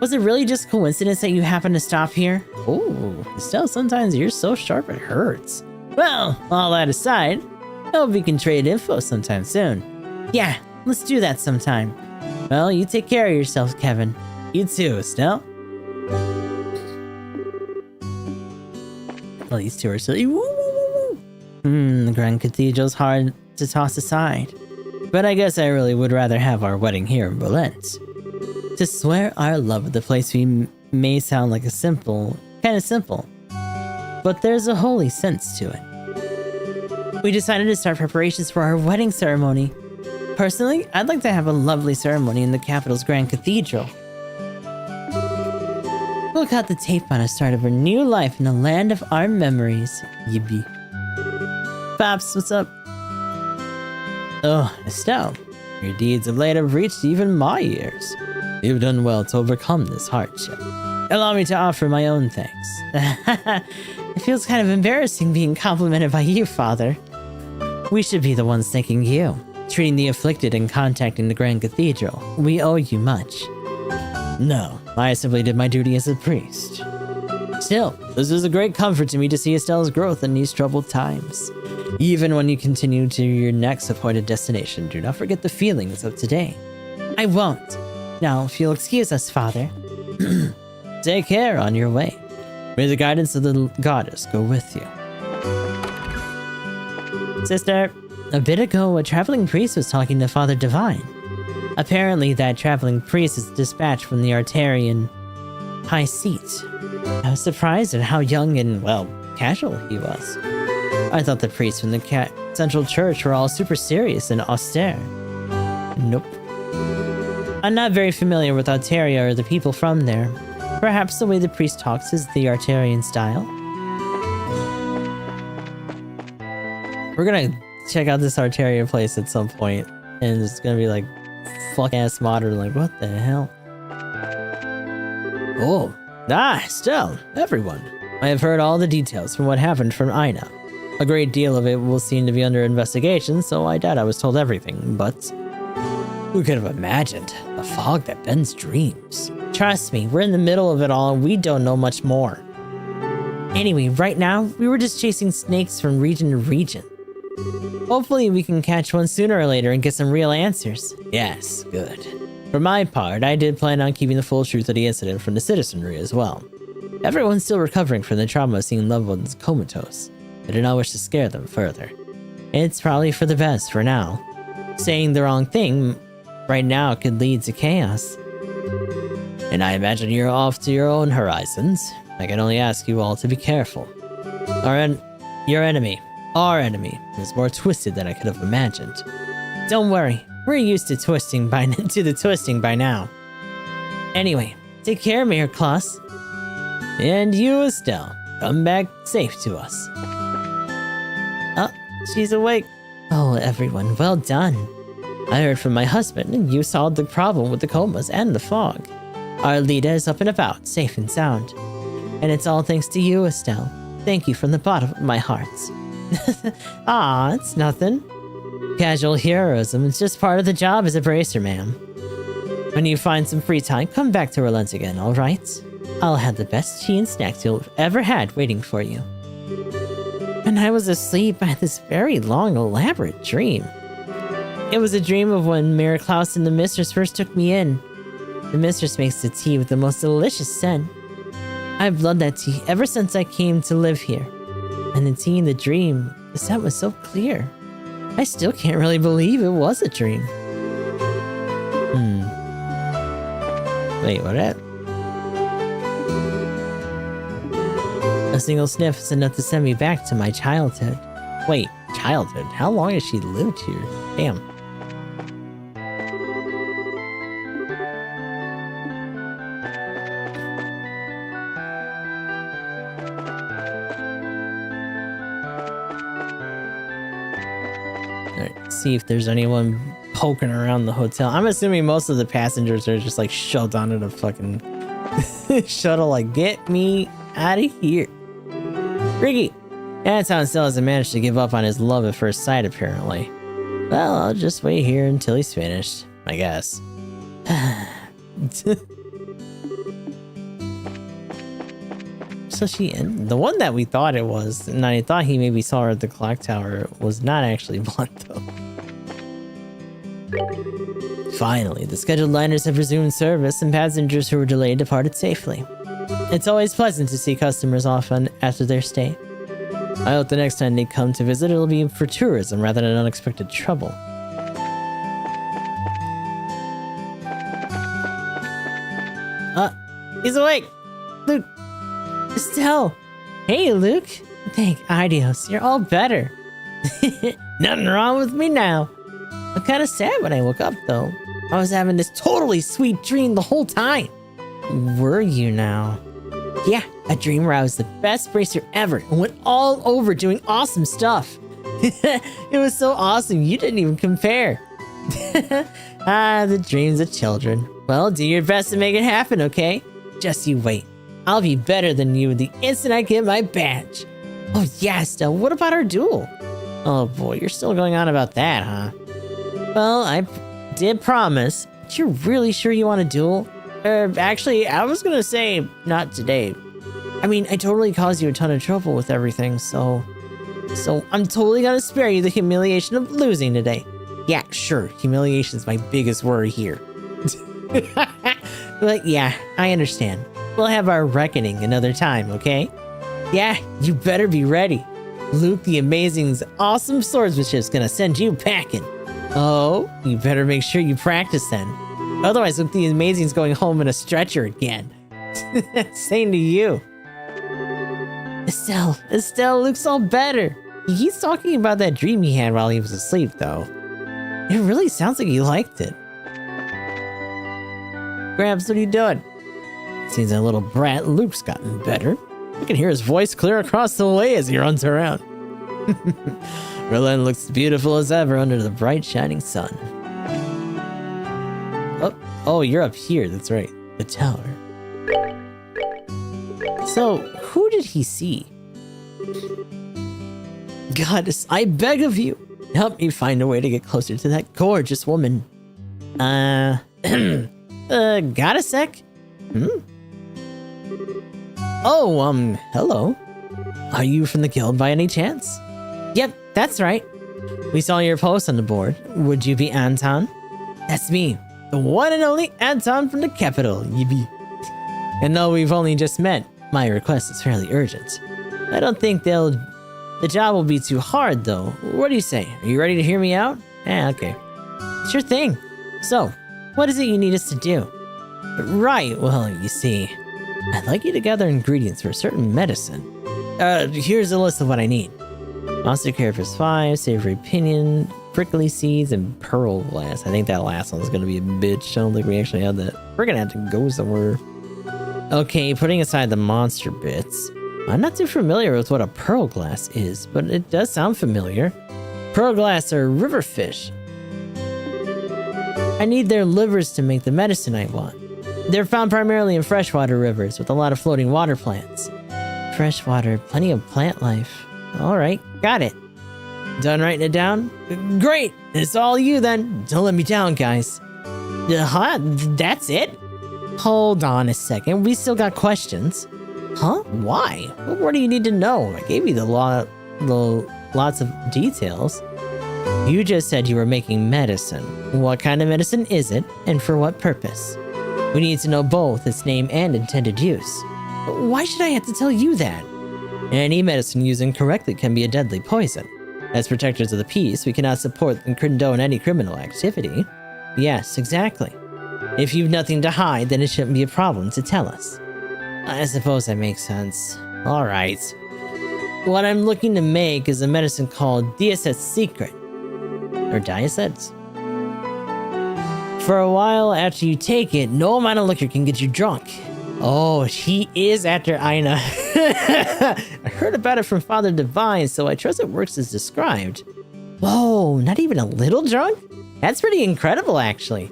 Was it really just coincidence that you happened to stop here? Ooh, Estelle, sometimes you're so sharp it hurts. Well, all that aside, I hope we can trade info sometime soon. Yeah, let's do that sometime. Well, you take care of yourself, Kevin. You too, Estelle. Well, these two are silly. The Grand Cathedral's hard to toss aside. But I guess I really would rather have our wedding here in Valence. To swear our love of the place may sound like kind of simple, but there's a holy sense to it. We decided to start preparations for our wedding ceremony. Personally, I'd like to have a lovely ceremony in the capital's Grand Cathedral. We'll cut the tape on a start of a new life in the land of our memories. Yippee. Pops, what's up? Oh, Estelle, your deeds of late have reached even my ears. You've done well to overcome this hardship. Allow me to offer my own thanks. It feels kind of embarrassing being complimented by you, Father. We should be the ones thanking you, treating the afflicted and contacting the Grand Cathedral. We owe you much. No, I simply did my duty as a priest. Still, this is a great comfort to me to see Estelle's growth in these troubled times. Even when you continue to your next appointed destination, do not forget the feelings of today. I won't. Now, if you'll excuse us, Father. Take care on your way. May the guidance of the goddess go with you. Sister, a bit ago, a traveling priest was talking to Father Divine. Apparently, that traveling priest is dispatched from the Artarian High Seat. I was surprised at how young and, well, casual he was. I thought the priests from the Central Church were all super serious and austere. Nope. I'm not very familiar with Artaria or the people from there. Perhaps the way the priest talks is the Artarian style. We're gonna check out this Artaria place at some point, and it's gonna be like fuck-ass modern, like, what the hell? Oh, Estelle, everyone. I have heard all the details from what happened from Ina. A great deal of it will seem to be under investigation, so I doubt I was told everything, but who could have imagined the fog that bends dreams? Trust me, we're in the middle of it all and we don't know much more. Anyway, right now, we were just chasing snakes from region to region. Hopefully we can catch one sooner or later and get some real answers. Yes, good. For my part, I did plan on keeping the full truth of the incident from the citizenry as well. Everyone's still recovering from the trauma of seeing loved ones comatose. I do not wish to scare them further. It's probably for the best for now. Saying the wrong thing right now could lead to chaos. And I imagine you're off to your own horizons. I can only ask you all to be careful. Your enemy, our enemy, is more twisted than I could have imagined. Don't worry, we're used to the twisting by now. Anyway, take care, Mayor Klaus. And you, Estelle, come back safe to us. Oh, she's awake. Oh, everyone, well done. I heard from my husband, and you solved the problem with the comas and the fog. Our Lita is up and about, safe and sound. And it's all thanks to you, Estelle. Thank you from the bottom of my heart. Ah, it's nothing. Casual heroism is just part of the job as a bracer, ma'am. When you find some free time, come back to Relent again, alright? I'll have the best tea and snacks you've ever had waiting for you. When I was asleep, I had this very long, elaborate dream. It was a dream of when Mayor Klaus and the mistress first took me in. The mistress makes the tea with the most delicious scent. I've loved that tea ever since I came to live here. And the tea in the dream, the scent was so clear. I still can't really believe it was a dream. Wait, what? A single sniff is enough to send me back to my childhood. Wait, childhood? How long has she lived here? Damn. Alright, see if there's anyone poking around the hotel. I'm assuming most of the passengers are just like shoved onto the fucking shuttle, like, get me out of here. Ricky! That's how Estelle hasn't managed to give up on his love at first sight, apparently. Well, I'll just wait here until he's finished, I guess. So the one that we thought it was, and I thought he maybe saw her at the clock tower, was not actually Blunt, though. Finally, the scheduled liners have resumed service, and passengers who were delayed departed safely. It's always pleasant to see customers off after their stay. I hope the next time they come to visit, it'll be for tourism rather than unexpected trouble. He's awake! Luke! Estelle! Hey, Luke! Thank Idios, you're all better. Nothing wrong with me now. I'm kind of sad when I woke up, though. I was having this totally sweet dream the whole time. Were you now? Yeah, a dream where I was the best bracer ever and went all over doing awesome stuff. It was so awesome, you didn't even compare. The dreams of children. Well, do your best to make it happen, okay? Just you wait. I'll be better than you the instant I get my badge. Oh yeah, Estelle, what about our duel? Oh boy, you're still going on about that, huh? Well, I did promise. But you're really sure you want a duel? Actually, I was gonna say not today. I mean, I totally caused you a ton of trouble with everything, so I'm totally gonna spare you the humiliation of losing today. Yeah, sure, humiliation's my biggest worry here. But yeah, I understand. We'll have our reckoning another time, okay? Yeah, you better be ready. Luke the Amazing's awesome swordsmanship's gonna send you packing. Oh, you better make sure you practice then. Otherwise, Luke the Amazing's going home in a stretcher again. Same to you. Estelle looks all better. He's talking about that dream he had while he was asleep, though. It really sounds like he liked it. Gramps, what are you doing? Seems that little brat Luke's gotten better. I can hear his voice clear across the way as he runs around. Merlin looks beautiful as ever under the bright shining sun. Oh, you're up here, that's right. The tower. So, who did he see? Goddess, I beg of you, help me find a way to get closer to that gorgeous woman. Got a sec? Oh, hello. Are you from the guild by any chance? Yep, that's right. We saw your post on the board. Would you be Anton? That's me, the one and only Anton from the capital, yippee. And though we've only just met, my request is fairly urgent. I don't think the job will be too hard, though. What do you say? Are you ready to hear me out? Okay. Sure thing. So, what is it you need us to do? Right, well, you see, I'd like you to gather ingredients for a certain medicine. Here's a list of what I need. Monster Carapace 5, Savory Pinion, Prickly Seeds, and Pearl Glass. I think that last one's gonna be a bitch. I don't think we actually have that. We're gonna have to go somewhere. Okay, putting aside the monster bits, I'm not too familiar with what a pearl glass is, but it does sound familiar. Pearl glass are river fish. I need their livers to make the medicine I want. They're found primarily in freshwater rivers with a lot of floating water plants. Freshwater, plenty of plant life. Alright, got it. Done writing it down? Great! It's all you then. Don't let me down, guys. That's it? Hold on a second, we still got questions. Huh? Why? What more do you need to know? I gave you the lots of details. You just said you were making medicine. What kind of medicine is it, and for what purpose? We need to know both its name and intended use. Why should I have to tell you that? Any medicine used incorrectly can be a deadly poison. As protectors of the peace, we cannot support and condone any criminal activity. Yes, exactly. If you've nothing to hide, then it shouldn't be a problem to tell us. I suppose that makes sense. Alright. What I'm looking to make is a medicine called Diaset's Secret. Or Diaset's. For a while after you take it, no amount of liquor can get you drunk. Oh, he is after Aina. I heard about it from Father Divine, so I trust it works as described. Whoa, not even a little drunk? That's pretty incredible, actually.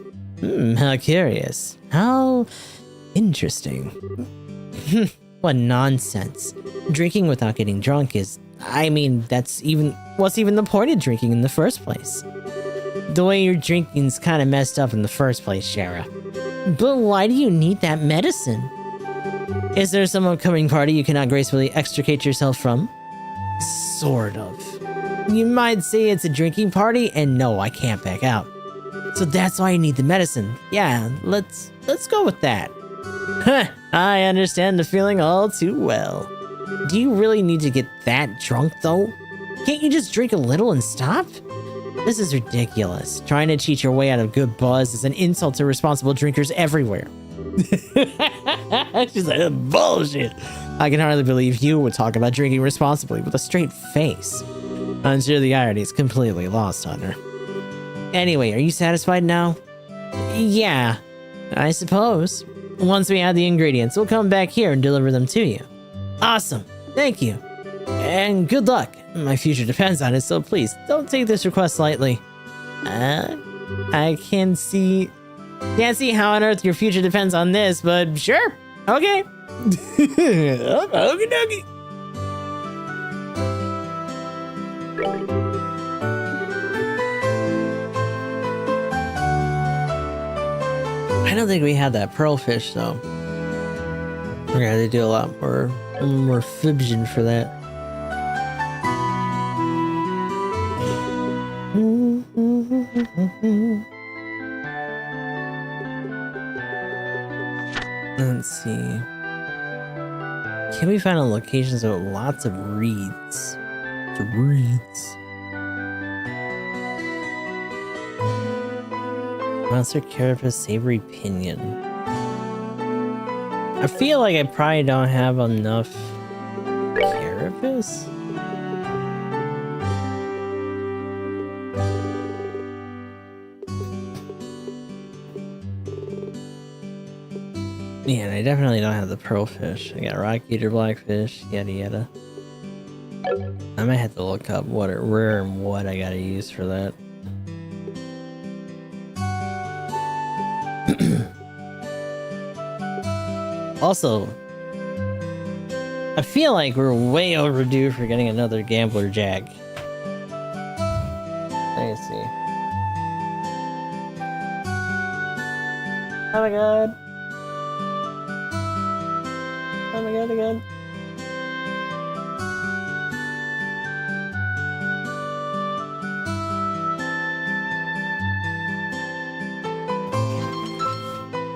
How curious. How interesting. What nonsense. Drinking without getting drunk is... I mean, what's even the point of drinking in the first place? The way you're drinking's kind of messed up in the first place, Shara. But why do you need that medicine? Is there some upcoming party you cannot gracefully extricate yourself from? Sort of. You might say it's a drinking party, and no, I can't back out. So that's why you need the medicine. Yeah, let's go with that. I understand the feeling all too well. Do you really need to get that drunk, though? Can't you just drink a little and stop? This is ridiculous. Trying to cheat your way out of good buzz is an insult to responsible drinkers everywhere. She's like, bullshit. I can hardly believe you would talk about drinking responsibly with a straight face. I'm sure the irony is completely lost on her. Anyway, are you satisfied now? Yeah, I suppose. Once we add the ingredients, we'll come back here and deliver them to you. Awesome. Thank you. And good luck. My future depends on it, so please, don't take this request lightly. I can't see how on earth your future depends on this, but sure. Okay. Okie dokie. I don't think we had that pearlfish though. Yeah, they do a lot more fibbing for that. Let's see. Can we find a locations with lots of reeds? Monster carapace, savory pinion. I feel like I probably don't have enough carapace. Yeah, and I definitely don't have the pearlfish. I got rock eater, blackfish, yada yada. I might have to look up where and what I gotta use for that. Also, I feel like we're way overdue for getting another gambler jag. Let me see. Oh my god. Oh my god, again.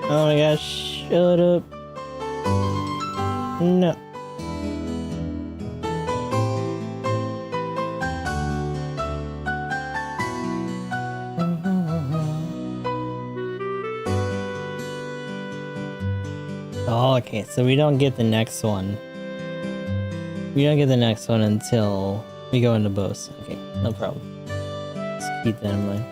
Oh my gosh, shut up. No. Oh, okay, so we don't get the next one. We don't get the next one until we go into boss. Okay, no problem. Let's keep that in mind.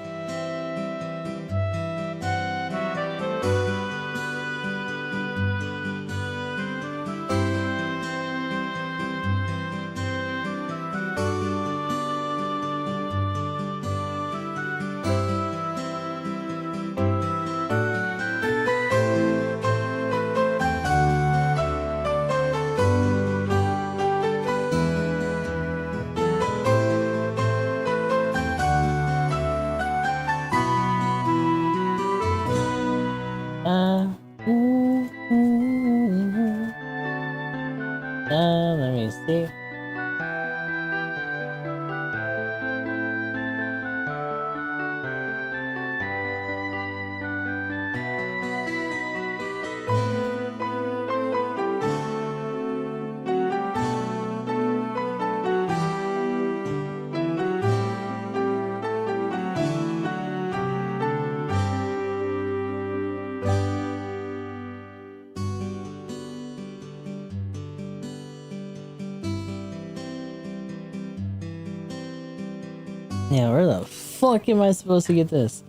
Let me see. Yeah, where the fuck am I supposed to get this?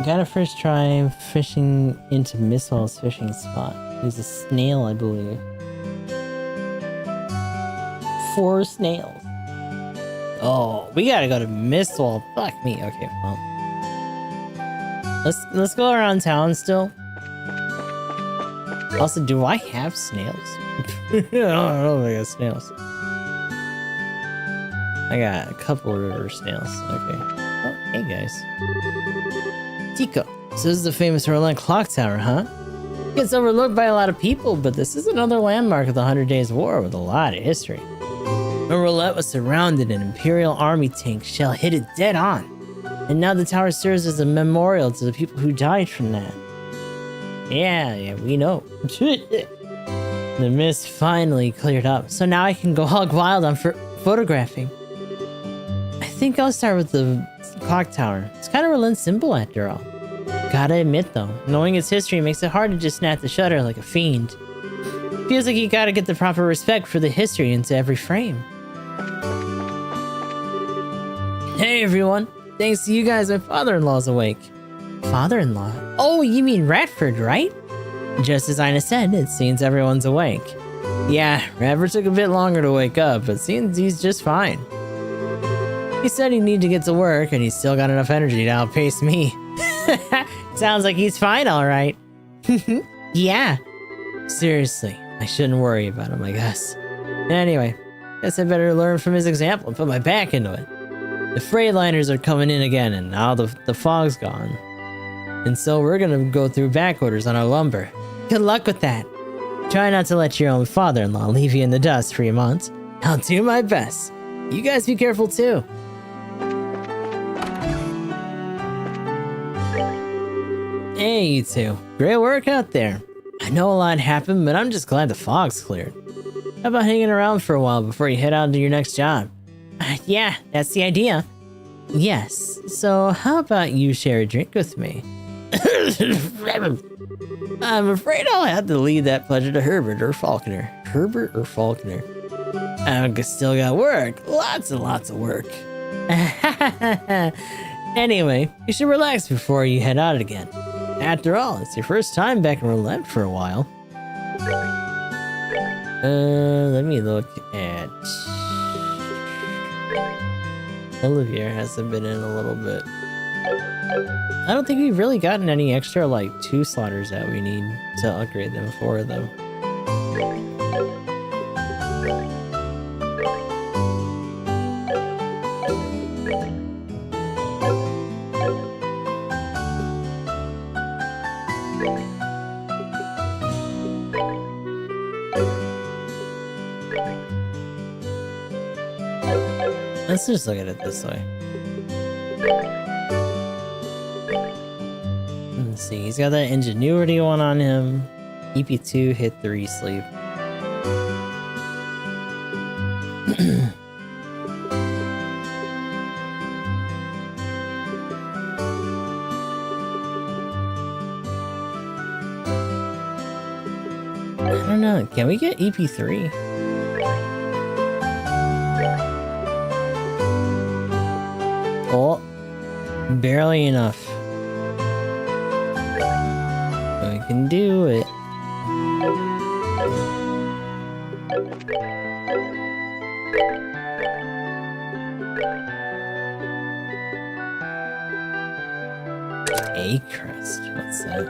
Gotta first try fishing into Mistwell's fishing spot. There's a snail, I believe. 4 snails. Oh, we gotta go to Mistwell. Fuck me. Okay, well. Let's go around town still. Also, do I have snails? I don't know if I got snails. I got a couple river snails. Okay. Oh, hey guys. Tico. So this is the famous Roulette Clock Tower, huh? It gets overlooked by a lot of people, but this is another landmark of the 100 Days War with a lot of history. The Roulette was surrounded in an Imperial Army tank shell hit it dead on. And now the tower serves as a memorial to the people who died from that. Yeah, we know. The mist finally cleared up, so now I can go hog wild on photographing. I think I'll start with the clock tower. It's kind of Roulette's symbol after all. Gotta admit though, knowing its history makes it hard to just snap the shutter like a fiend. Feels like you gotta get the proper respect for the history into every frame. Hey everyone, thanks to you guys my father-in-law's awake. Father-in-law? Oh, you mean Ratford, right? Just as Ina said, it seems everyone's awake. Yeah, Rever took a bit longer to wake up, but seems he's just fine. He said he'd need to get to work, and he's still got enough energy to outpace me. Sounds like he's fine, alright. Yeah. Seriously, I shouldn't worry about him, I guess. Anyway, guess I better learn from his example and put my back into it. The Freightliners are coming in again, and now the fog's gone. And so we're gonna go through back orders on our lumber. Good luck with that. Try not to let your own father-in-law leave you in the dust for a month. I'll do my best. You guys be careful too. Hey, you two. Great work out there. I know a lot happened, but I'm just glad the fog's cleared. How about hanging around for a while before you head out to your next job? Yeah, that's the idea. Yes, so how about you share a drink with me? I'm afraid I'll have to leave that pleasure to Herbert or Faulkner. Herbert or Faulkner? I've still got work. Lots and lots of work. Anyway, you should relax before you head out again. After all, it's your first time back in Roulette for a while. Let me look at... Olivier hasn't been in a little bit. I don't think we've really gotten any extra, like, 2 slaughters that we need to upgrade them for, though. Let's just look at it this way. Let's see, he's got that ingenuity one on him. EP2, hit 3, sleep. I don't know, can we get EP3? Oh, barely enough. We can do it. A crest, what's that?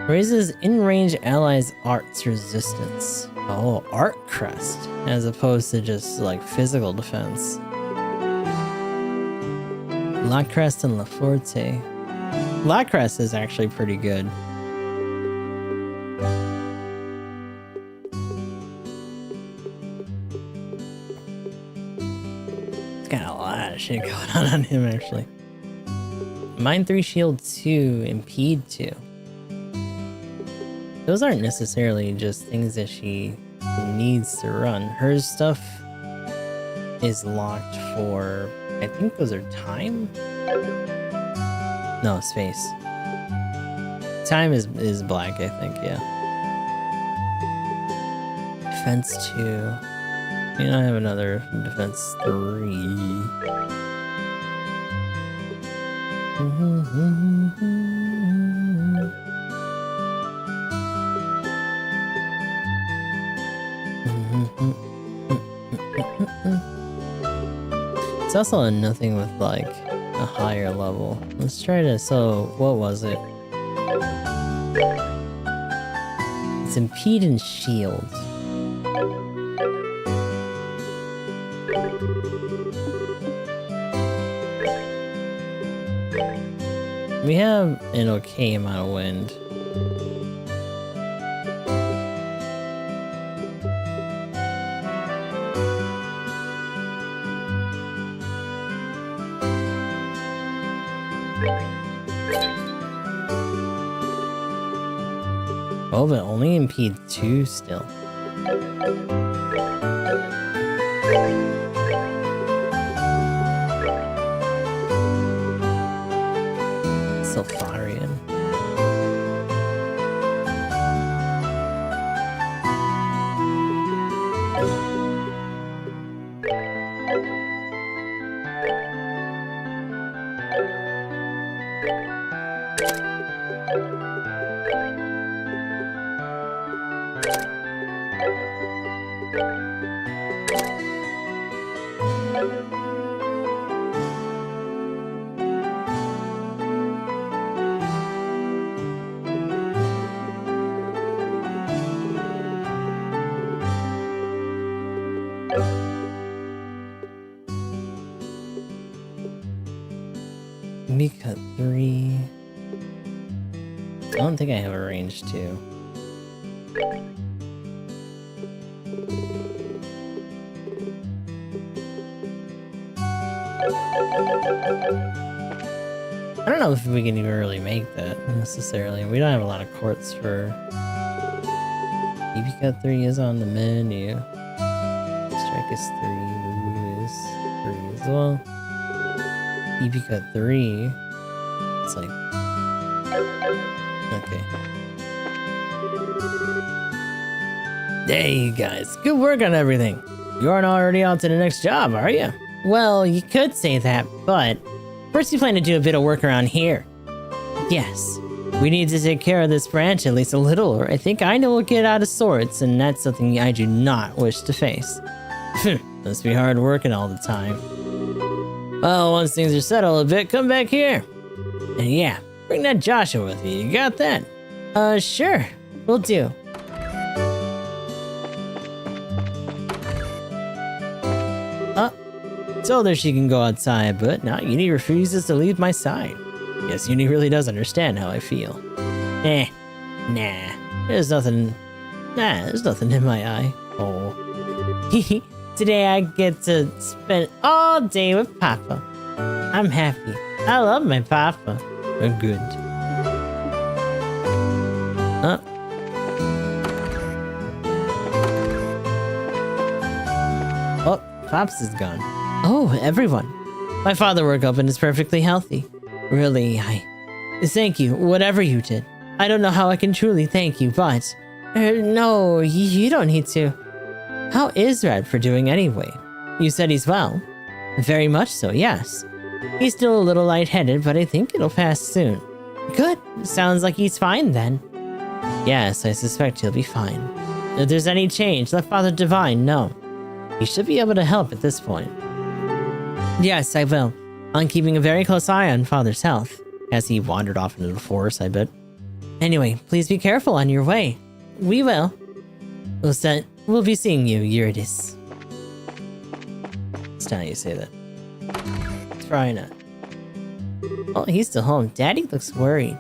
Raises in-range allies' arts resistance. Oh, art crest, as opposed to just like physical defense. La Crest and La Forte. La Crest is actually pretty good. It's got a lot of shit going on him, actually. Mine 3, Shield 2, Impede 2. Those aren't necessarily just things that she needs to run. Her stuff is locked for, I think those are time? No, space. Time is black, I think, yeah. Defense 2. You know, I have another defense 3. It's also a nothing with like a higher level. Let's try to, so what was it? It's Impede and Shield. We have an okay amount of wind. Oh, but only Impede 2 still. Sulfarian. Me cut 3. I don't think I have a range 2. I don't know if we can even really make that necessarily. We don't have a lot of quartz for. EB cut 3 is on the menu. Strike is 3. Woo is 3 as well. EB cut 3. It's like. Okay. Hey guys, good work on everything. You aren't already on to the next job, are you? Well, you could say that, but first you plan to do a bit of work around here. Yes, we need to take care of this branch at least a little, or I think I know we'll get out of sorts, and that's something I do not wish to face. Must be hard working all the time. Well, once things are settled a bit, come back here. And yeah, bring that Joshua with you. You got that? Sure. Will do. Told her she can go outside, but now Uni refuses to leave my side. Guess Uni really does understand how I feel. There's nothing in my eye. Oh. Today I get to spend all day with Papa. I'm happy. I love my Papa. We're good. Oh, Pops is gone. Oh, everyone. My father woke up and is perfectly healthy. Really, thank you, whatever you did. I don't know how I can truly thank you, but... no, you don't need to. How is Radford doing anyway? You said he's well. Very much so, yes. He's still a little lightheaded, but I think it'll pass soon. Good. Sounds like he's fine then. Yes, I suspect he'll be fine. If there's any change, let Father Divine know. He should be able to help at this point. Yes, I will. I'm keeping a very close eye on Father's health. As he wandered off into the forest, I bet. Anyway, please be careful on your way. We will. We'll be seeing you, Eurydice. That's not how you say that. Try not. Oh, he's still home. Daddy looks worried.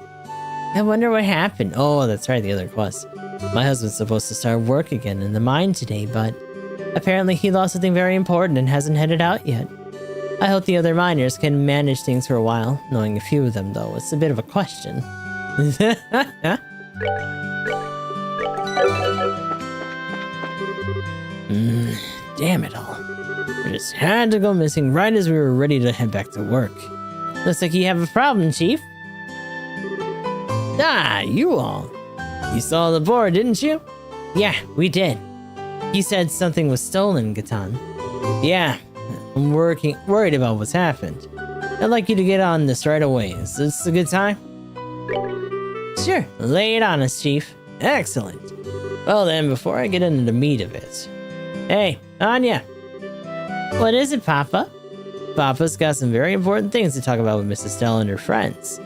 I wonder what happened. Oh, that's right, the other quest. My husband's supposed to start work again in the mine today, but apparently he lost something very important and hasn't headed out yet. I hope the other miners can manage things for a while. Knowing a few of them, though, it's a bit of a question. Damn it all. I just had to go missing right as we were ready to head back to work. Looks like you have a problem, Chief. Ah, you all. You saw the board, didn't you? Yeah, we did. He said something was stolen, Gatan. Yeah, I'm worried about what's happened. I'd like you to get on this right away. Is this a good time? Sure, lay it on us, Chief. Excellent. Well then, before I get into the meat of it. Hey, Anya. What is it, Papa? Papa's got some very important things to talk about with Mrs. Stella and her friends.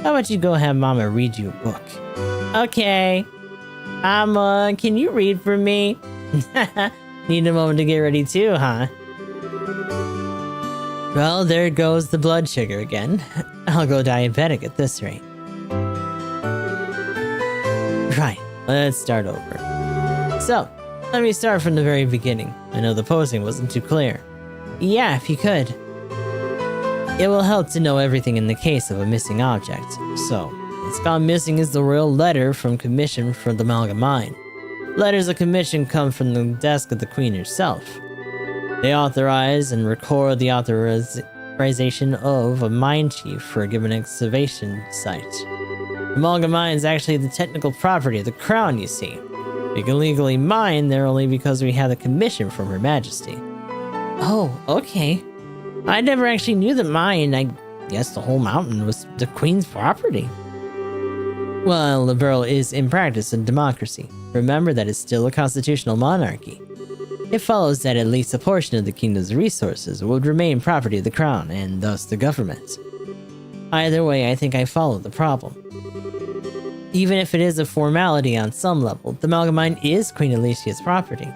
How about you go have Mama read you a book? Okay. Mama, can you read for me? Need a moment to get ready too, huh? Well, there goes the blood sugar again. I'll go diabetic at this rate. Right, let's start over. So, let me start from the very beginning. I know the posing wasn't too clear. Yeah, if you could. It will help to know everything in the case of a missing object. So, what's gone missing is the royal letter from commission for the Malga Mine. Letters of commission come from the desk of the Queen herself. They authorize and record the authorization of a mine chief for a given excavation site. The Malga Mine is actually the technical property of the Crown, you see. We can legally mine there only because we have the commission from Her Majesty. Oh, okay. I never actually knew the mine. I guess the whole mountain was the Queen's property. Well, the borough is in practice a democracy. Remember that it's still a constitutional monarchy. it follows that at least a portion of the kingdom's resources would remain property of the crown, and thus the government. Either way, I think I follow the problem. Even if it is a formality on some level, the Amalgamine is Queen Alicia's property.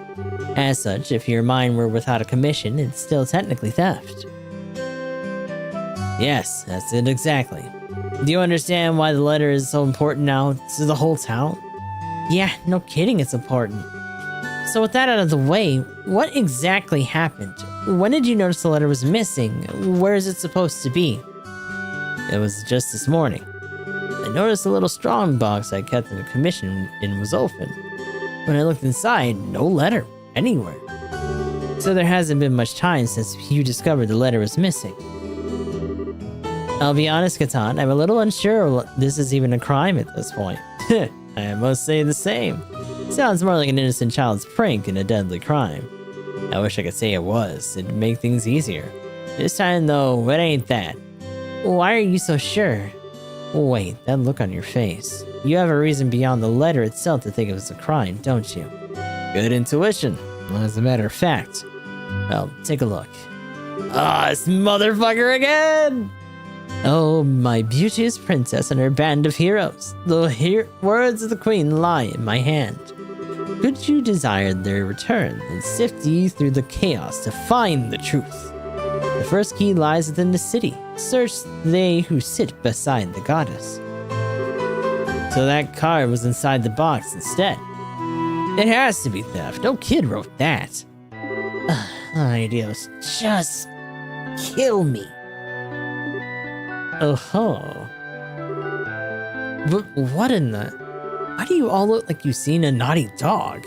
As such, if your mine were without a commission, it's still technically theft. Yes, that's it exactly. Do you understand why the letter is so important now to the whole town? Yeah, no kidding, it's important. So with that out of the way, what exactly happened? When did you notice the letter was missing? Where is it supposed to be? It was just this morning. I noticed a little strong box I kept in a commission and was open. When I looked inside, no letter anywhere. So there hasn't been much time since you discovered the letter was missing. I'll be honest, Catan, I'm a little unsure this is even a crime at this point. I must say the same. Sounds more like an innocent child's prank than a deadly crime. I wish I could say it was. It'd make things easier. This time, though, it ain't that. Why are you so sure? Wait, that look on your face. You have a reason beyond the letter itself to think it was a crime, don't you? Good intuition. As a matter of fact. Well, take a look. Ah, this motherfucker again! Oh, my beauteous princess and her band of heroes. The words of the queen lie in my hand. Could you desire their return and sift ye through the chaos to find the truth? The first key lies within the city. Search they who sit beside the goddess. So that card was inside the box instead. It has to be theft. No kid wrote that. Ideas, just kill me. Oh. But what in the... Why do you all look like you've seen a naughty dog?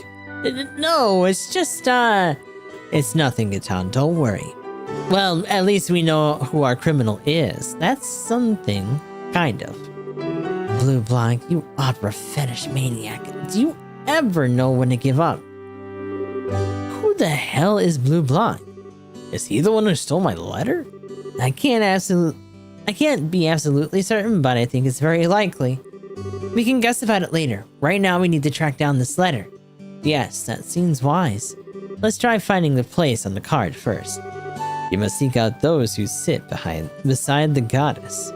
No, it's just, It's nothing, Gatan, don't worry. Well, at least we know who our criminal is. That's something, kind of. Blue Blanc, you opera fetish maniac. Do you ever know when to give up? Who the hell is Blue Blanc? Is he the one who stole my letter? I can't be absolutely certain, but I think it's very likely. We can guess about it later. Right now we need to track down this letter. Yes, that seems wise. Let's try finding the place on the card first. You must seek out those who sit beside the goddess.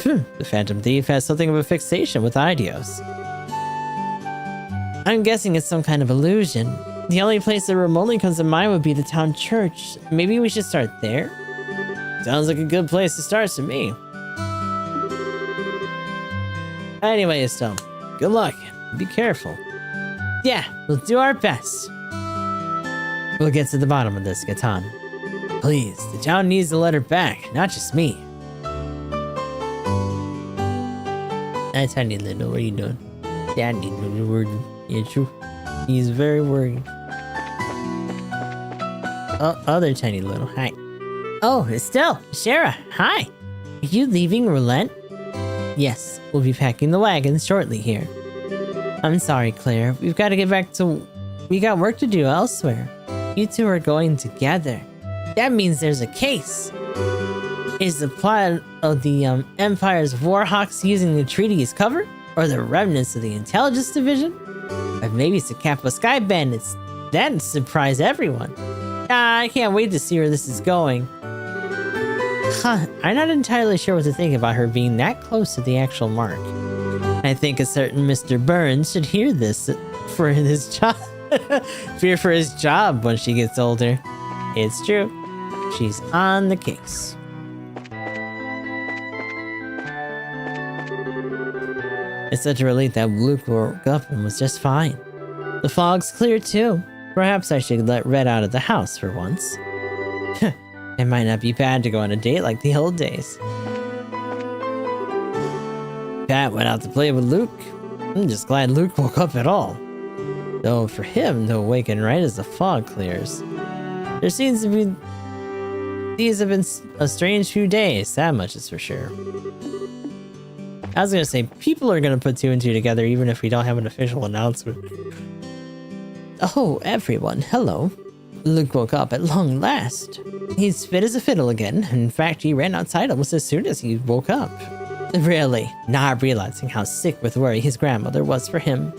The Phantom Thief has something of a fixation with Idios. I'm guessing it's some kind of illusion. The only place that remotely comes to mind would be the town church. Maybe we should start there? Sounds like a good place to start to me. Anyways, though, good luck. Be careful. Yeah, we'll do our best. We'll get to the bottom of this, Gatan. Please, the town needs the letter back, not just me. Hi, Tiny Little, what are you doing? Daddy, worried. Yeah, true. He's very worried. Oh, other Tiny Little, hi. Oh, Estelle, Shara, hi. Are you leaving Roulette? Yes, we'll be packing the wagons shortly here. I'm sorry, Claire. We've got to get back to... We got work to do elsewhere. You two are going together. That means there's a case. Is the plot of the Empire's Warhawks using the treaty as cover? Or the remnants of the intelligence division? Or maybe it's the Kappa Sky Bandits. That'd surprise everyone. I can't wait to see where this is going. I'm not entirely sure what to think about her being that close to the actual mark. I think a certain Mr. Burns should hear this for his job. Fear for his job when she gets older. It's true. She's on the case. It's such a relief that Luke woke up and was just fine. The fog's clear too. Perhaps I should let Red out of the house for once. It might not be bad to go on a date like the old days. Pat went out to play with Luke. I'm just glad Luke woke up at all. Though for him to awaken right as the fog clears. There seems to be... These have been a strange few days, that much is for sure. I was gonna say, people are gonna put two and two together even if we don't have an official announcement. Oh, everyone, hello. Luke woke up at long last. He's fit as a fiddle again. In fact, he ran outside almost as soon as he woke up. Really, not realizing how sick with worry his grandmother was for him.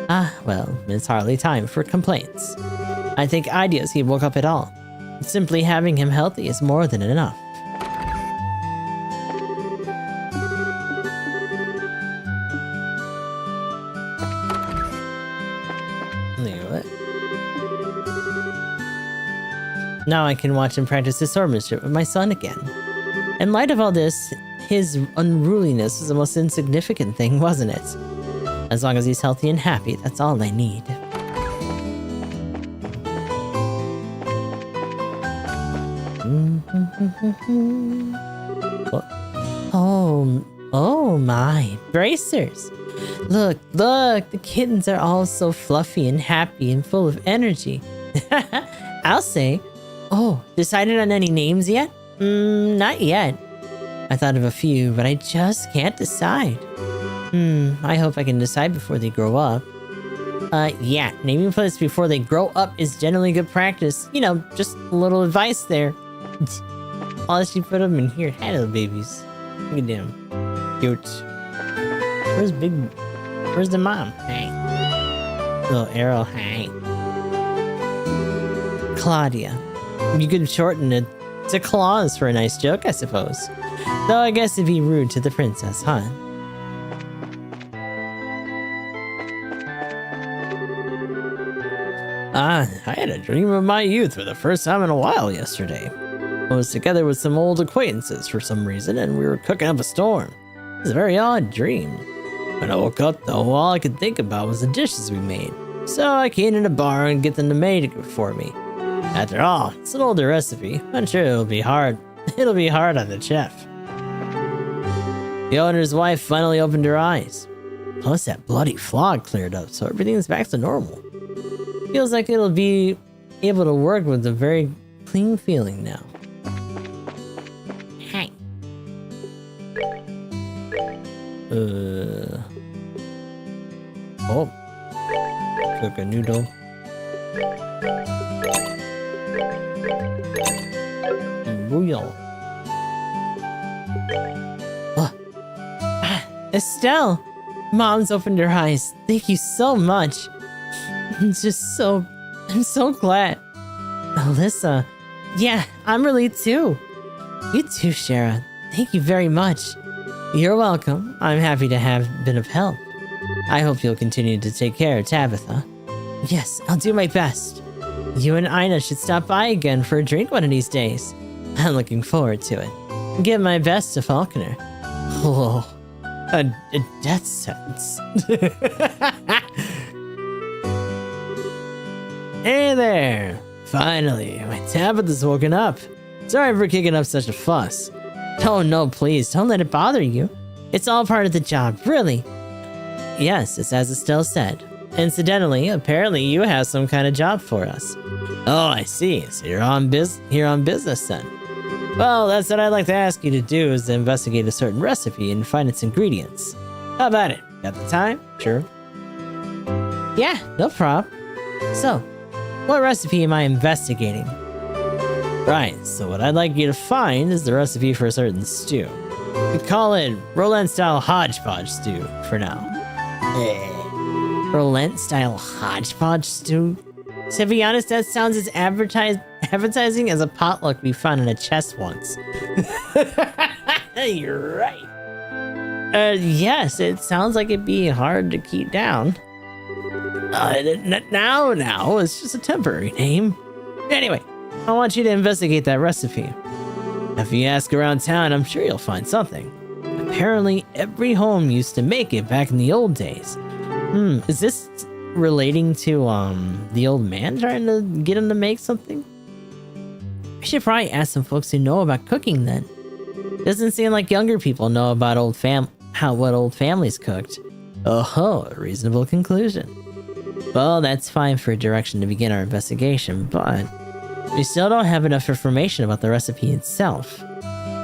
Ah, well, it's hardly time for complaints. I think ideas he woke up at all. Simply having him healthy is more than enough. Now I can watch him practice his swordsmanship with my son again. In light of all this, his unruliness was the most insignificant thing, wasn't it? As long as he's healthy and happy, that's all I need. Oh my, bracers! Look, the kittens are all so fluffy and happy and full of energy. I'll say. Oh, decided on any names yet? Not yet. I thought of a few, but I just can't decide. I hope I can decide before they grow up. Yeah, naming places before they grow up is generally good practice. You know, just a little advice there. Unless you put them in here. Hi, little babies. Look at them. Cute. Where's the mom? Hey. Little arrow. Hey. Claudia. You could shorten it to Claus for a nice joke, I suppose. Though I guess it'd be rude to the princess, huh? I had a dream of my youth for the first time in a while yesterday. I was together with some old acquaintances for some reason, and we were cooking up a storm. It was a very odd dream. When I woke up, though, all I could think about was the dishes we made. So I came in a bar and get them to make it for me. After all, it's an older recipe. I'm sure it'll be hard. It'll be hard on the chef. The owner's wife finally opened her eyes. Plus, that bloody fog cleared up, so everything's back to normal. Feels like it'll be able to work with a very clean feeling now. Hey. Oh. Cook a noodle. Bouillon. Estelle! Mom's opened her eyes. Thank you so much. I'm so glad. Alyssa. Yeah, I'm relieved too. You too, Shara. Thank you very much. You're welcome. I'm happy to have been of help. I hope you'll continue to take care of Tabitha. Yes, I'll do my best. You and Ina should stop by again for a drink one of these days. I'm looking forward to it. Give my best to Falconer. Oh, a death sentence. Hey there! Finally, my Tabitha's woken up. Sorry for kicking up such a fuss. Oh no, please, don't let it bother you. It's all part of the job, really. Yes, it's as Estelle said. Incidentally, apparently you have some kind of job for us. Oh, I see. So you're here on business then. Well, that's what I'd like to ask you to do, is to investigate a certain recipe and find its ingredients. How about it? Got the time? Sure. Yeah, no problem. So, what recipe am I investigating? Right, so what I'd like you to find is the recipe for a certain stew. We call it Roland-style hodgepodge stew for now. Roland-style hodgepodge stew? To be honest, that sounds as advertising as a potluck we found in a chest once. You're right. Yes, it sounds like it'd be hard to keep down. Now, it's just a temporary name. Anyway, I want you to investigate that recipe. If you ask around town, I'm sure you'll find something. Apparently, every home used to make it back in the old days. Is this relating to, the old man trying to get him to make something? We should probably ask some folks who know about cooking then. Doesn't seem like younger people know about what old families cooked. Oh, a reasonable conclusion. Well, that's fine for a direction to begin our investigation, but we still don't have enough information about the recipe itself.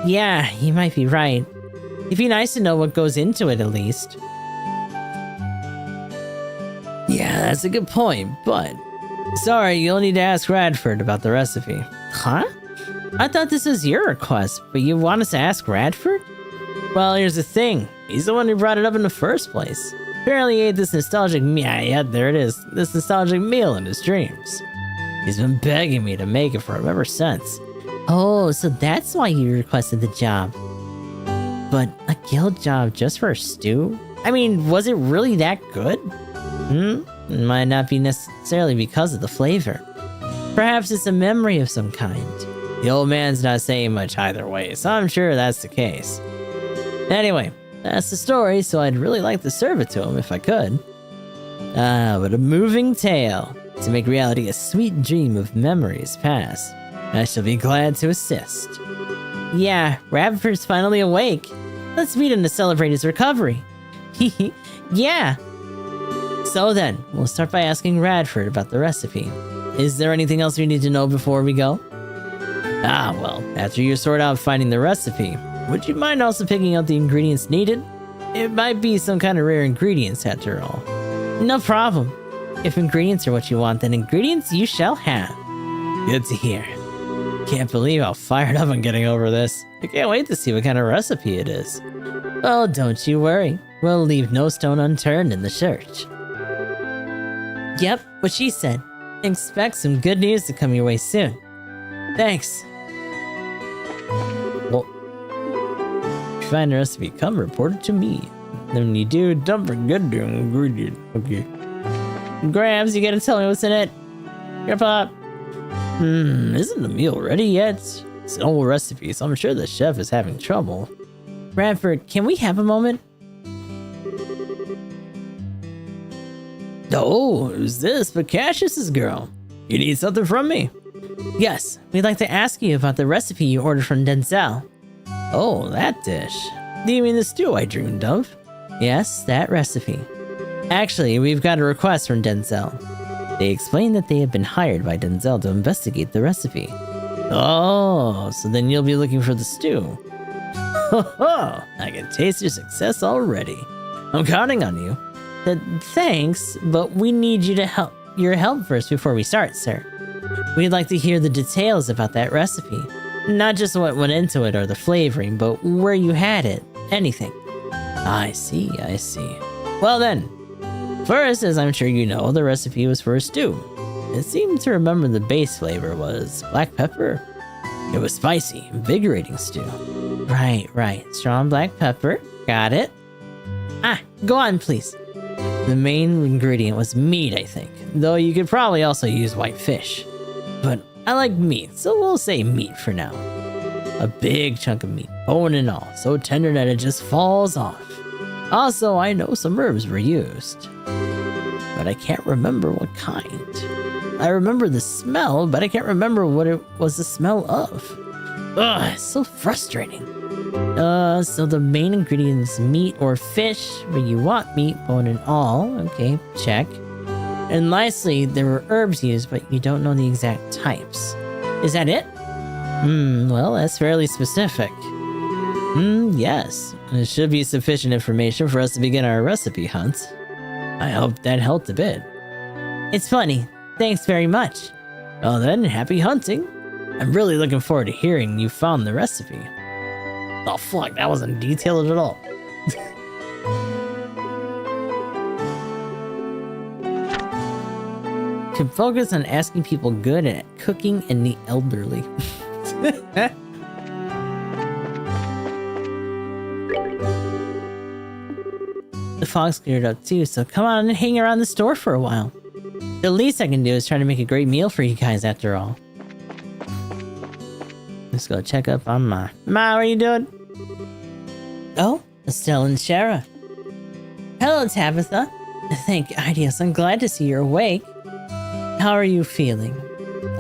Yeah, you might be right. It'd be nice to know what goes into it at least. Yeah, that's a good point, but... Sorry, you'll need to ask Radford about the recipe. Huh? I thought this was your request, but you want us to ask Radford? Well, here's the thing. He's the one who brought it up in the first place. Apparently he ate this nostalgic this nostalgic meal in his dreams. He's been begging me to make it for him ever since. Oh, so that's why you requested the job. But a guild job just for a stew? I mean, was it really that good? It might not be necessarily because of the flavor. Perhaps it's a memory of some kind. The old man's not saying much either way, so I'm sure that's the case. Anyway, that's the story, so I'd really like to serve it to him if I could. But a moving tale to make reality a sweet dream of memories past. I shall be glad to assist. Yeah, Radford's finally awake. Let's meet him to celebrate his recovery. Yeah. So then, we'll start by asking Radford about the recipe. Is there anything else we need to know before we go? Well, after you sort out finding the recipe, would you mind also picking out the ingredients needed? It might be some kind of rare ingredients after all. No problem. If ingredients are what you want, then ingredients you shall have. Good to hear. Can't believe how fired up I'm getting over this. I can't wait to see what kind of recipe it is. Well, don't you worry. We'll leave no stone unturned in the search. Yep, what she said. Expect some good news to come your way soon. Thanks. Well, if you find the recipe, come report it to me. Then when you do, don't forget the ingredient. Okay. Grams, you gotta tell me what's in it. Grandpa. Isn't the meal ready yet? It's an old recipe, so I'm sure the chef is having trouble. Radford, can we have a moment? Oh, who's this but Cassius's girl? You need something from me? Yes, we'd like to ask you about the recipe you ordered from Denzel. Oh, that dish. Do you mean the stew I dreamed of? Yes, that recipe. Actually, we've got a request from Denzel. They explained that they have been hired by Denzel to investigate the recipe. Oh, so then you'll be looking for the stew. Ho ho! I can taste your success already. I'm counting on you. Thanks, but we need you to your help first before we start, sir. We'd like to hear the details about that recipe. Not just what went into it or the flavoring, but where you had it. Anything. I see. Well then, first, as I'm sure you know, the recipe was for a stew. It seemed to remember the base flavor was black pepper. It was spicy, invigorating stew. Right. Strong black pepper. Got it. Go on, please. The main ingredient was meat, I think. Though you could probably also use white fish. But I like meat, so we'll say meat for now. A big chunk of meat, bone and all, so tender that it just falls off. Also, I know some herbs were used. But I can't remember what kind. I remember the smell, but I can't remember what it was the smell of. Ugh, it's so frustrating. So the main ingredient is meat or fish, but you want meat, bone and all. Okay, check. And lastly, there were herbs used, but you don't know the exact types. Is that it? Well, that's fairly specific. Yes. It should be sufficient information for us to begin our recipe hunt. I hope that helped a bit. It's funny. Thanks very much. Well then, happy hunting. I'm really looking forward to hearing you found the recipe. Oh fuck, that wasn't detailed at all. Can focus on asking people good at cooking and the elderly. The fog's cleared up too, so come on and hang around the store for a while. The least I can do is try to make a great meal for you guys after all. Let's go check up on Ma. Ma, what are you doing? Oh, Estelle and Shara. Hello, Tabitha. Thank Ideas, I'm glad to see you're awake. How are you feeling?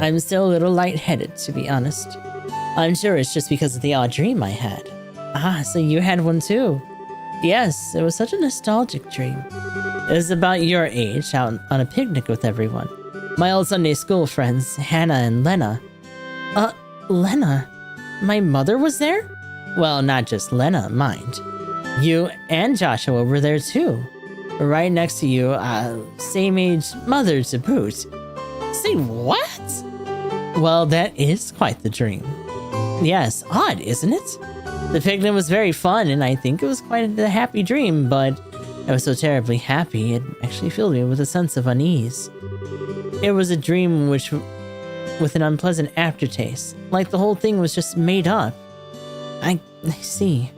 I'm still a little lightheaded, to be honest. I'm sure it's just because of the odd dream I had. So you had one too? Yes, it was such a nostalgic dream. It was about your age, out on a picnic with everyone. My old Sunday school friends, Hannah and Lena. Lena? My mother was there? Well, not just Lena, mind. You and Joshua were there too. Right next to you, same age mother to boot. Say what? Well, that is quite the dream. Yes, odd, isn't it? The picnic was very fun, and I think it was quite a happy dream, but I was so terribly happy, it actually filled me with a sense of unease. It was a dream which with an unpleasant aftertaste, like the whole thing was just made up. I see.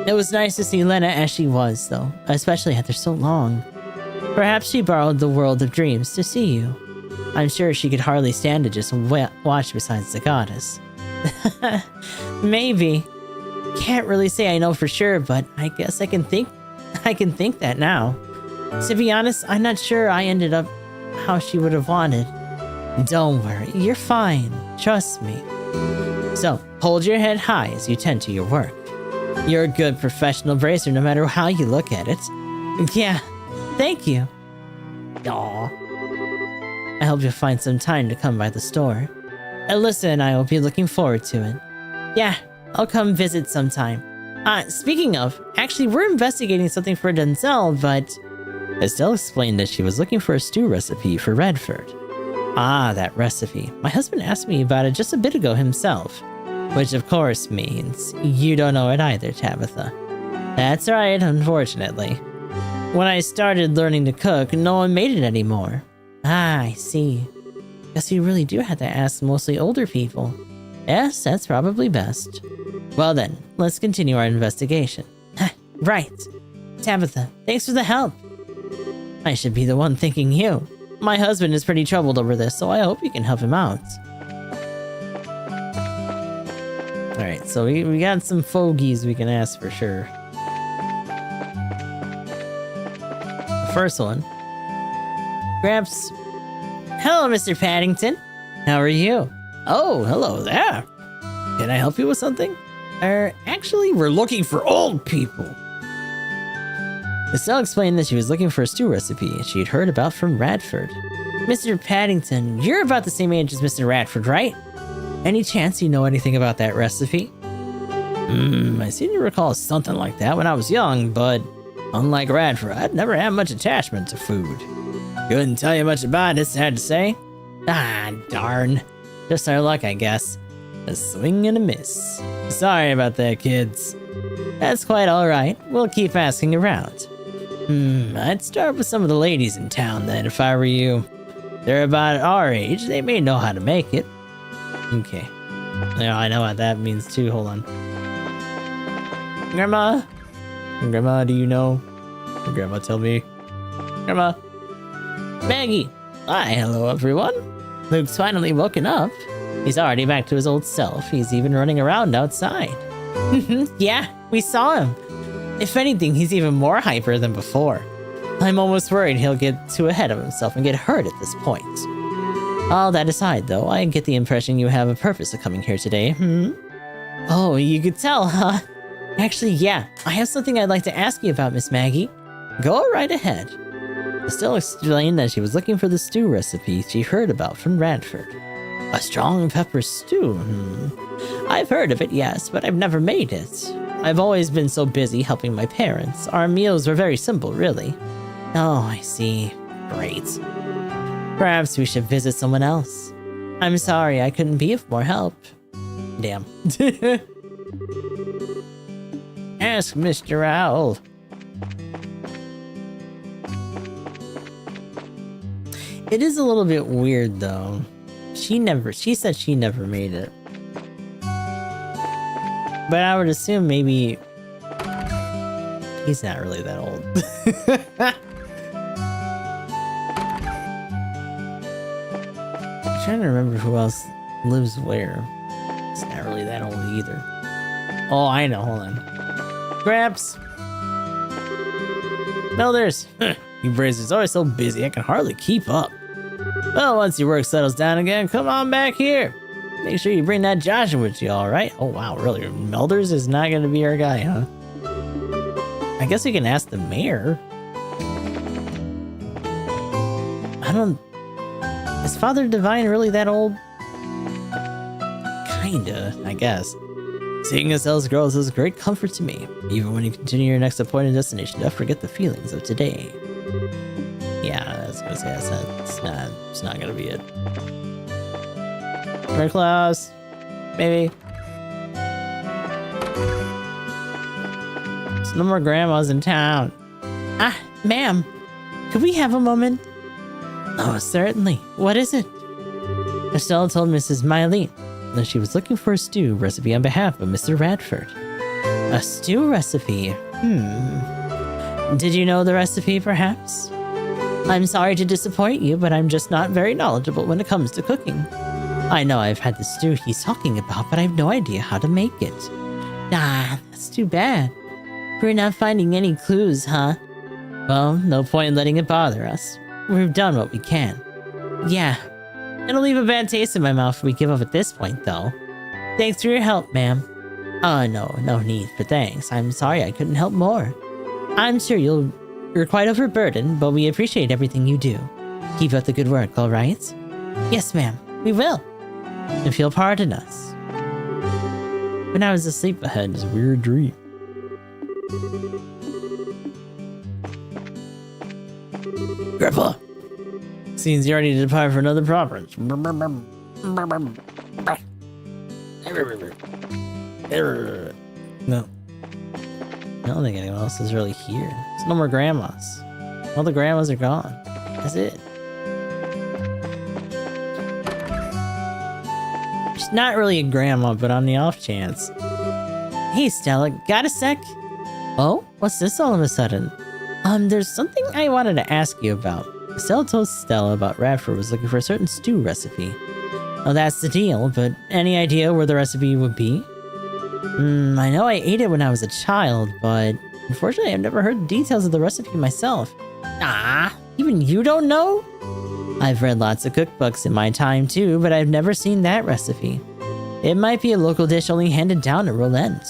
It was nice to see Lena as she was, though, especially after so long. Perhaps she borrowed the world of dreams to see you. I'm sure she could hardly stand to just watch besides the goddess. Maybe. Can't really say I know for sure, but I guess I can think that now. To be honest, I'm not sure I ended up how she would have wanted. Don't worry, you're fine. Trust me. So, hold your head high as you tend to your work. You're a good professional bracer no matter how you look at it. Yeah, thank you. Aww. I hope you'll find some time to come by the store. Alyssa and I will be looking forward to it. Yeah, I'll come visit sometime. Speaking of, actually we're investigating something for Denzel, but... Estelle explained that she was looking for a stew recipe for Redford. Ah, that recipe. My husband asked me about it just a bit ago himself. Which of course means you don't know it either, Tabitha. That's right, unfortunately. When I started learning to cook, no one made it anymore. Ah, I see. Guess you really do have to ask mostly older people. Yes, that's probably best. Well then, let's continue our investigation. Right. Tabitha, thanks for the help. I should be the one thanking you. My husband is pretty troubled over this, so I hope you can help him out. Alright, so we got some fogies we can ask for sure. The first one. Gramps. Hello, Mr. Paddington. How are you? Oh, hello there. Can I help you with something? Actually, we're looking for old people. Estelle explained that she was looking for a stew recipe she'd heard about from Radford. Mr. Paddington, you're about the same age as Mr. Radford, right? Any chance you know anything about that recipe? I seem to recall something like that when I was young, but unlike Radford, I'd never had much attachment to food. Couldn't tell you much about it, sad to say. Ah, darn. Just our luck, I guess. A swing and a miss. Sorry about that, kids. That's quite alright. We'll keep asking around. I'd start with some of the ladies in town then, if I were you. They're about our age. They may know how to make it. Okay. Yeah, I know what that means too. Hold on. Grandma? Grandma, do you know? Grandma, tell me. Grandma? Maggie! Hi, hello everyone. Luke's finally woken up. He's already back to his old self. He's even running around outside. Yeah, we saw him. If anything, he's even more hyper than before. I'm almost worried he'll get too ahead of himself and get hurt at this point. All that aside, though, I get the impression you have a purpose of coming here today, Oh, you could tell, huh? Actually, yeah, I have something I'd like to ask you about, Miss Maggie. Go right ahead. Estelle explained that she was looking for the stew recipe she heard about from Radford. A strong pepper stew, I've heard of it, yes, but I've never made it. I've always been so busy helping my parents. Our meals were very simple, really. Oh, I see. Great. Perhaps we should visit someone else. I'm sorry I couldn't be of more help. Damn. Ask Mr. Owl. It is a little bit weird, though. She said she never made it. But I would assume maybe he's not really that old. I'm trying to remember who else lives where. He's not really that old either. Oh, I know. Hold on. Gramps. Melders. You Brazer's always so busy I can hardly keep up. Well, once your work settles down again, come on back here. Make sure you bring that Joshua with you, alright? Oh wow, really? Melders is not gonna be our guy, huh? I guess we can ask the mayor. Is Father Divine really that old? Kinda, I guess. Seeing Estelle's girls is a great comfort to me. Even when you continue your next appointed destination, don't forget the feelings of today. Yeah, I was gonna say it's not gonna be it. We're close. Maybe. There's no more grandmas in town. Ah, ma'am. Could we have a moment? Oh, certainly. What is it? Estelle told Mrs. Mylene that she was looking for a stew recipe on behalf of Mr. Radford. A stew recipe? Did you know the recipe, perhaps? I'm sorry to disappoint you, but I'm just not very knowledgeable when it comes to cooking. I know I've had the stew he's talking about, but I have no idea how to make it. Ah, that's too bad. We're not finding any clues, huh? Well, no point in letting it bother us. We've done what we can. Yeah. It'll leave a bad taste in my mouth if we give up at this point, though. Thanks for your help, ma'am. Oh, no need for thanks. I'm sorry I couldn't help more. I'm sure you're quite overburdened, but we appreciate everything you do. Keep up the good work, all right? Yes, ma'am. We will. If you'll pardon us. When I was asleep, I had this weird dream. Grandpa! Seems you're ready to depart for another province. No. I don't think anyone else is really here. There's no more grandmas. All the grandmas are gone. That's it. She's not really a grandma, but on the off chance. Hey, Stella, got a sec? Oh, what's this all of a sudden? There's something I wanted to ask you about. Estelle told Stella about Radford was looking for a certain stew recipe. Oh, that's the deal, but any idea where the recipe would be? I know I ate it when I was a child, but unfortunately I've never heard the details of the recipe myself. Ah, even you don't know? I've read lots of cookbooks in my time too, but I've never seen that recipe. It might be a local dish only handed down at Roland.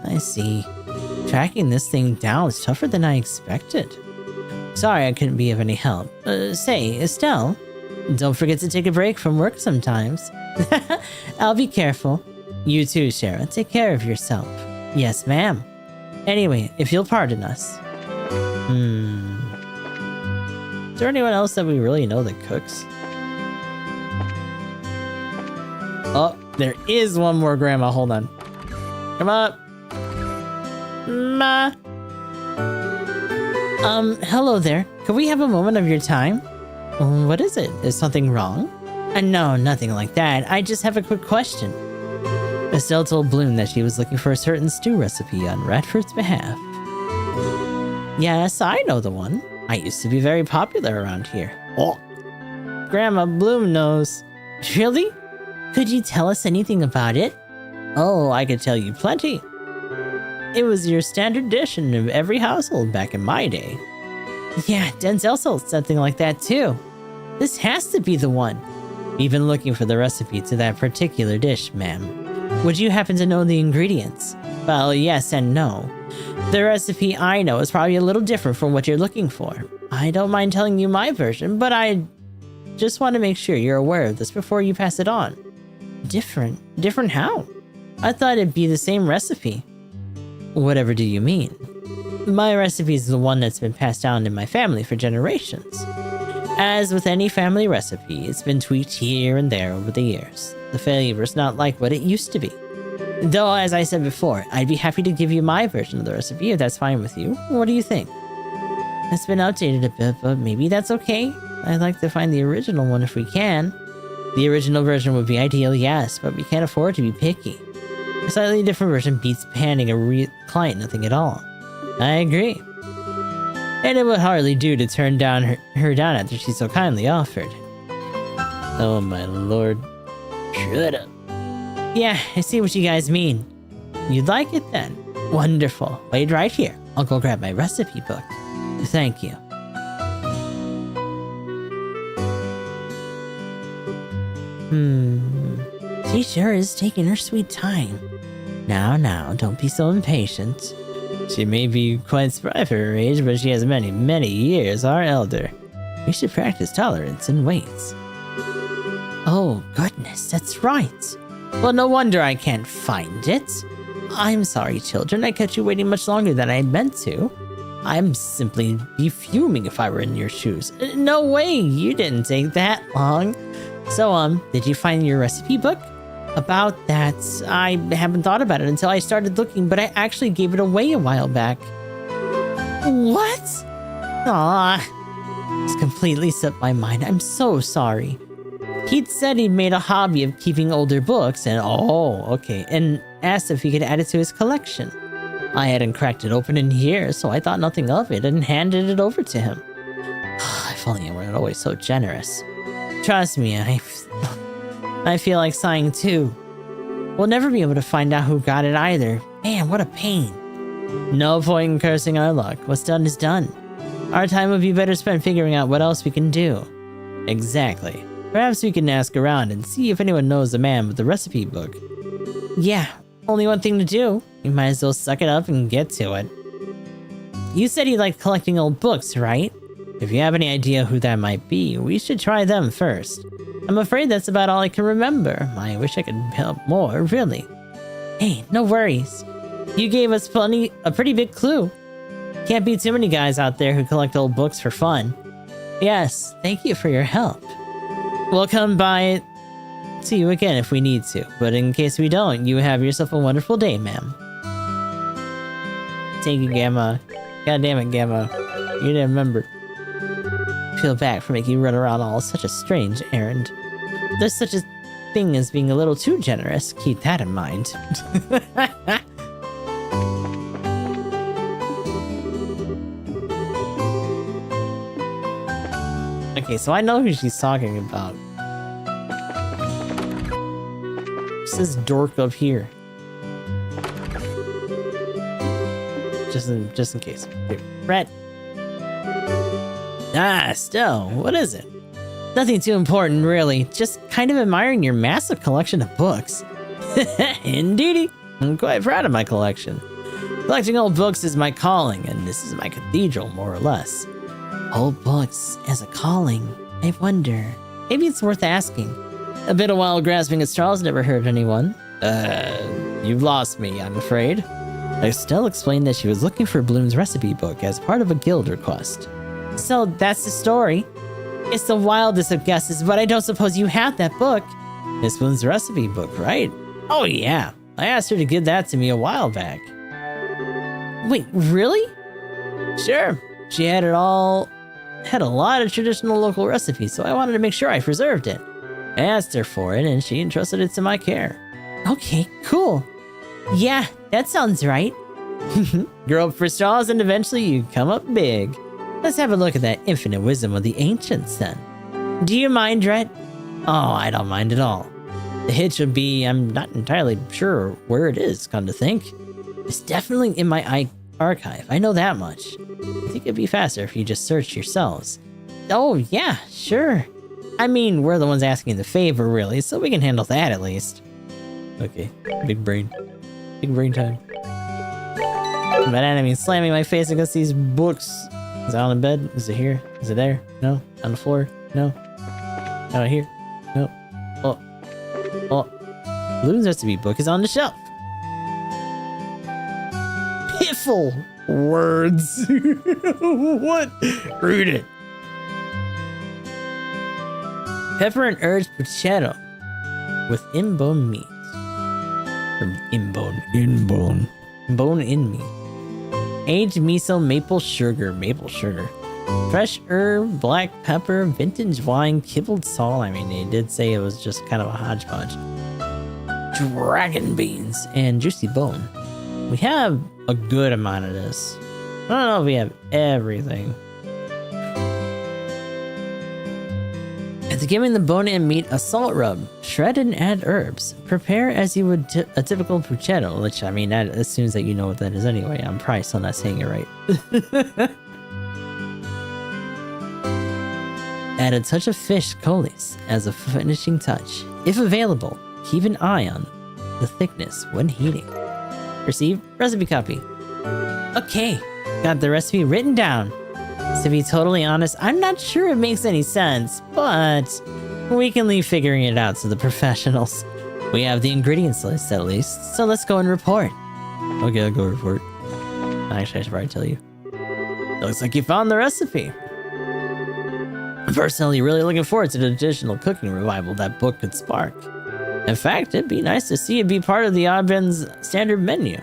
I see. Tracking this thing down is tougher than I expected. Sorry I couldn't be of any help. Say, Estelle, don't forget to take a break from work sometimes. I'll be careful. You too, Shara. Take care of yourself. Yes, ma'am. Anyway, if you'll pardon us. Is there anyone else that we really know that cooks? Oh, there is one more grandma. Hold on. Come up. Ma. Hello there. Could we have a moment of your time? What is it? Is something wrong? No, nothing like that. I just have a quick question. Estelle told Bloom that she was looking for a certain stew recipe on Radford's behalf. Yes, I know the one. I used to be very popular around here. Oh. Grandma Bloom knows. Really? Could you tell us anything about it? Oh, I could tell you plenty. It was your standard dish in every household back in my day. Yeah, Denzel sold something like that too. This has to be the one. We've been looking for the recipe to that particular dish, ma'am. Would you happen to know the ingredients? Well, yes and no. The recipe I know is probably a little different from what you're looking for. I don't mind telling you my version, but I just want to make sure you're aware of this before you pass it on. Different? Different how? I thought it'd be the same recipe. Whatever do you mean? My recipe is the one that's been passed down in my family for generations. As with any family recipe, it's been tweaked here and there over the years. The flavor's not like what it used to be. Though, as I said before, I'd be happy to give you my version of the recipe if that's fine with you. What do you think? It's been outdated a bit, but maybe that's okay. I'd like to find the original one if we can. The original version would be ideal, yes, but we can't afford to be picky. A slightly different version beats handing a client nothing at all. I agree. And it would hardly do to turn her down after she so kindly offered. Oh my lord. Shut up. Yeah, I see what you guys mean. You'd like it then? Wonderful. Wait right here. I'll go grab my recipe book. Thank you. She sure is taking her sweet time. Now, don't be so impatient. She may be quite spry for her age, but she has many years our elder. We should practice tolerance and waits. Oh, goodness, that's right. Well, no wonder I can't find it. I'm sorry, children. I kept you waiting much longer than I meant to. I'm simply be fuming if I were in your shoes. No way, you didn't take that long. So, did you find your recipe book? About that, I haven't thought about it until I started looking, but I actually gave it away a while back. What? Aw, it's completely slipped my mind. I'm so sorry. He'd said he'd made a hobby of keeping older books and and asked if he could add it to his collection. I hadn't cracked it open in years, so I thought nothing of it and handed it over to him. If only I weren't always so generous. Trust me, I feel like sighing too. We'll never be able to find out who got it either. Man, what a pain. No point in cursing our luck. What's done is done. Our time would be better spent figuring out what else we can do. Exactly. Perhaps we can ask around and see if anyone knows the man with the recipe book. Yeah, only one thing to do. You might as well suck it up and get to it. You said you liked collecting old books, right? If you have any idea who that might be, we should try them first. I'm afraid that's about all I can remember. I wish I could help more, really. Hey, no worries. You gave us a pretty big clue. Can't be too many guys out there who collect old books for fun. Yes, thank you for your help. We'll come by to you again if we need to, but in case we don't, you have yourself a wonderful day, ma'am. Thank you, Gamma. God damn it, Gamma. You didn't remember. Feel bad for making you run around all such a strange errand. There's such a thing as being a little too generous. Keep that in mind. Okay, so I know who she's talking about. What's this dork up here? Just in case. Here, Brett. Still, what is it? Nothing too important, really. Just kind of admiring your massive collection of books. Indeedy. I'm quite proud of my collection. Collecting old books is my calling, and this is my cathedral, more or less. Old books as a calling? I wonder. Maybe it's worth asking. A bit of wild grasping at straws never hurt anyone. You've lost me, I'm afraid. Estelle explained that she was looking for Bloom's recipe book as part of a guild request. So that's the story. It's the wildest of guesses, but I don't suppose you have that book. Miss Bloom's recipe book, right? Oh yeah, I asked her to give that to me a while back. Wait, really? Sure, she had a lot of traditional local recipes, so I wanted to make sure I preserved it. I asked her for it, and she entrusted it to my care. Okay, cool. Yeah, that sounds right. Grow up for straws and eventually you come up big. Let's have a look at that infinite wisdom of the ancients then. Do you mind, Rhett? Oh, I don't mind at all. The hitch would be I'm not entirely sure where it is, come to think. It's definitely in my archive, I know that much. I think it'd be faster if you just searched yourselves. Oh, yeah, sure. I mean, we're the ones asking the favor, really, so we can handle that at least. Okay, big brain. Big brain time. But I mean, slamming my face against these books. Is it on the bed? Is it here? Is it there? No? On the floor? No? Out here? No? Oh. Bloom's recipe book is on the shelf. Piffle words. What? Read it. Pepper and herbs bruschetta with in-bone meat. From in-bone. Bone in meat. Aged miso, maple sugar. Fresh herb, black pepper, vintage wine, kibbled salt. I mean, they did say it was just kind of a hodgepodge. Dragon beans and juicy bone. We have a good amount of this. I don't know if we have everything. After giving the bone and meat a salt rub, shred and add herbs. Prepare as you would a typical bruschetta, which, I mean, that assumes that you know what that is anyway. I'm probably still not saying it right. Add a touch of fish coulis as a finishing touch. If available, keep an eye on the thickness when heating. Receive recipe copy. Okay, got the recipe written down. To be totally honest, I'm not sure it makes any sense, but we can leave figuring it out to the professionals. We have the ingredients list at least, so let's go and report. Okay, I'll go report. Actually, I should probably tell you. Looks like you found the recipe. I'm personally really looking forward to the additional cooking revival that book could spark. In fact, it'd be nice to see it be part of the Oddben's standard menu.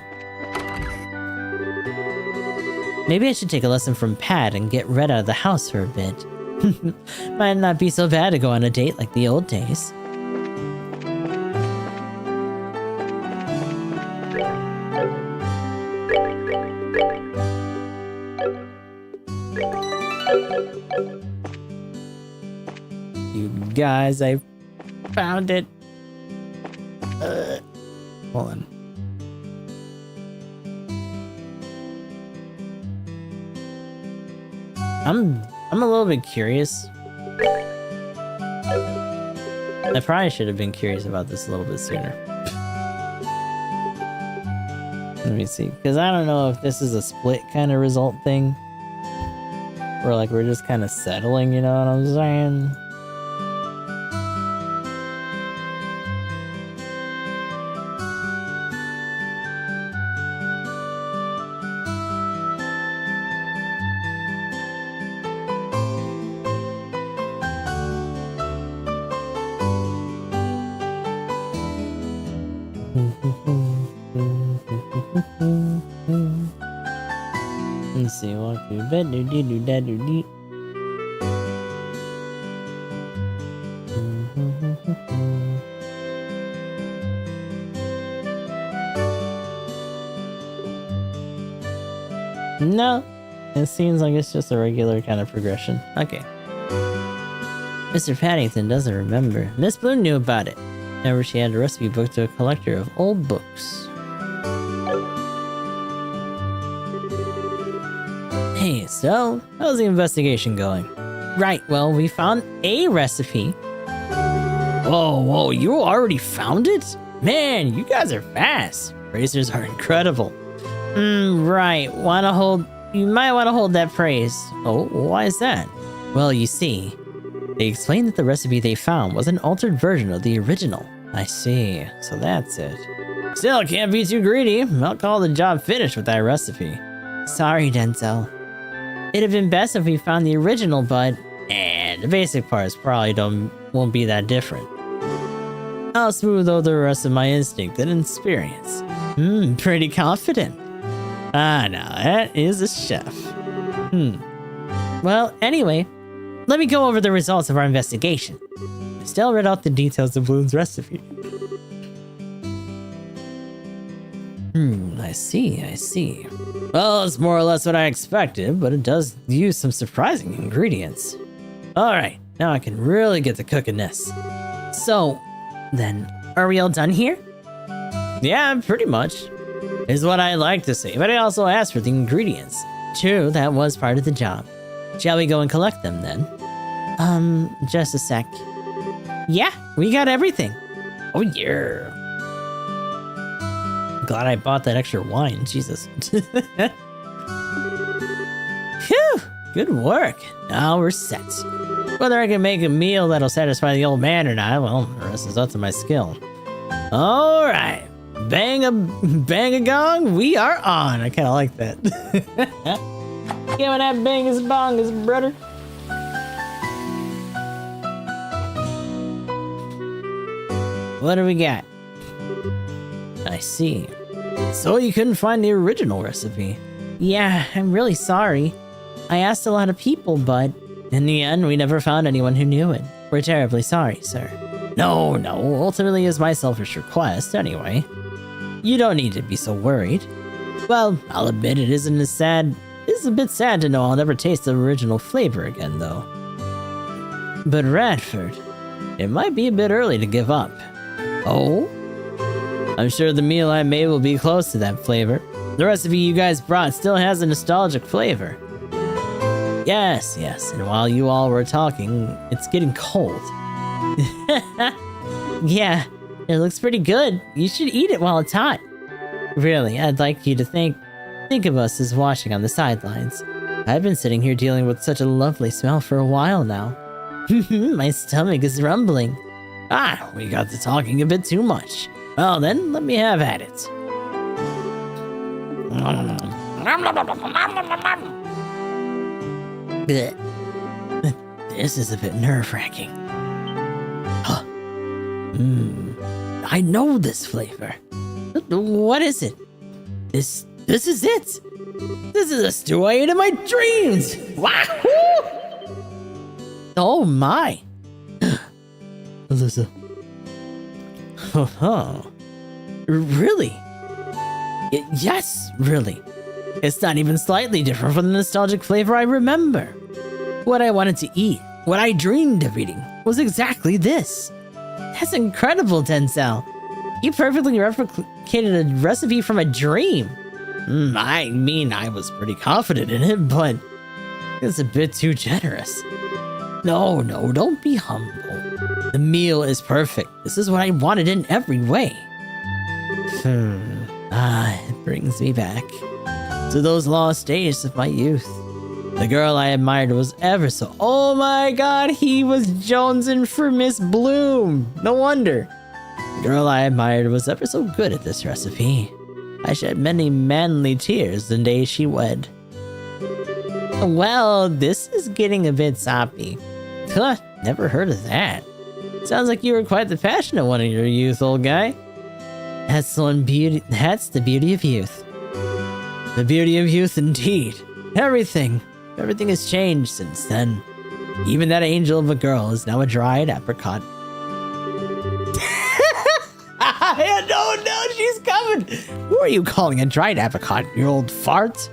Maybe I should take a lesson from Pat and get Red out of the house for a bit. Might not be so bad to go on a date like the old days. You guys, I found it. Hold on. I'm a little bit curious. I probably should have been curious about this a little bit sooner. Let me see, because I don't know if this is a split kind of result thing, or like we're just kind of settling, you know what I'm saying? Let's see, walk through bed, do do do da do do. No, it seems like it's just a regular kind of progression. Okay. Mr. Paddington doesn't remember. Miss Bloom knew about it. Remember, she had a recipe book to a collector of old books. Hey, so, how's the investigation going? Right, well, we found a recipe. Whoa, you already found it? Man, you guys are fast. Racers are incredible. Right, you might want to hold that praise. Oh, why is that? Well, you see, they explained that the recipe they found was an altered version of the original. I see, so that's it. Still, can't be too greedy. I'll call the job finished with that recipe. Sorry, Denzel. It'd have been best if we found the original, but the basic parts probably won't be that different. I'll smooth over the rest of my instinct and experience. Pretty confident. Ah, now that is a chef. Well, anyway, let me go over the results of our investigation. Still read out the details of Bloom's recipe. I see. Well, it's more or less what I expected, but it does use some surprising ingredients. Alright, now I can really get to cooking this. So, then, are we all done here? Yeah, pretty much. Is what I like to say, but I also asked for the ingredients. True, that was part of the job. Shall we go and collect them then? Just a sec. Yeah, we got everything. Oh yeah. Glad I bought that extra wine, Jesus. Phew, good work. Now we're set. Whether I can make a meal that'll satisfy the old man or not, well, the rest is up to my skill. Alright. Bang a gong, we are on. I kinda like that. Give me that bangus bongus, brother. What do we got? I see. So you couldn't find the original recipe? Yeah, I'm really sorry. I asked a lot of people, but in the end, we never found anyone who knew it. We're terribly sorry, sir. No, ultimately it's my selfish request, anyway. You don't need to be so worried. Well, I'll admit it isn't as sad. It's a bit sad to know I'll never taste the original flavor again, though. But Radford, it might be a bit early to give up. Oh? I'm sure the meal I made will be close to that flavor. The recipe you guys brought still has a nostalgic flavor. Yes, and while you all were talking, it's getting cold. Yeah, it looks pretty good. You should eat it while it's hot. Really, I'd like you to think of us as watching on the sidelines. I've been sitting here dealing with such a lovely smell for a while now. My stomach is rumbling. We got to talking a bit too much. Well then, let me have at it. This is a bit nerve-wracking. I know this flavor. What is it? This is it. This is a stew I ate in my dreams. Wahoo! Oh my! Alyssa. Oh, really? Yes, really. It's not even slightly different from the nostalgic flavor I remember. What I wanted to eat, what I dreamed of eating, was exactly this. That's incredible, Denzel. You perfectly replicated a recipe from a dream. I mean, I was pretty confident in it, but it's a bit too generous. No, don't be humble. The meal is perfect. This is what I wanted in every way. It brings me back to those lost days of my youth. The girl I admired was ever so... Oh my god, he was jonesing for Miss Bloom. No wonder. The girl I admired was ever so good at this recipe. I shed many manly tears the day she wed. Well, this is getting a bit soppy. Huh, never heard of that. Sounds like you were quite the passionate one in your youth, old guy. That's the beauty of youth. The beauty of youth indeed. Everything has changed since then. Even that angel of a girl is now a dried apricot. No, she's coming. Who are you calling a dried apricot, you old fart?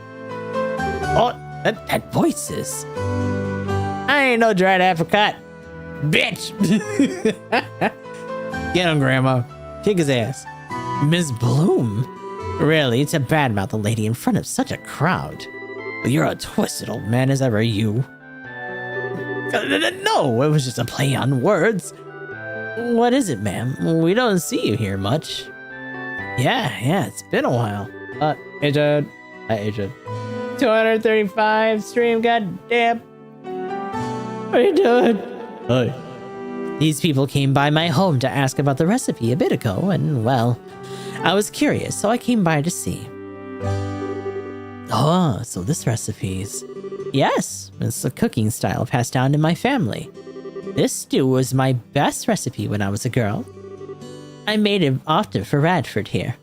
Oh, that voice is. I ain't no dried apricot. Bitch! Get him, Grandma. Kick his ass. Miss Bloom? Really, to badmouth a lady in front of such a crowd. Well, you're a twisted old man as ever, you. No, it was just a play on words. What is it, ma'am? We don't see you here much. Yeah, it's been a while. Agent. 235 stream, goddamn. What are you doing? Hi. These people came by my home to ask about the recipe a bit ago, and well, I was curious, so I came by to see. Oh, so this recipe's... Yes, it's a cooking style passed down in my family. This stew was my best recipe when I was a girl. I made it often for Radford here.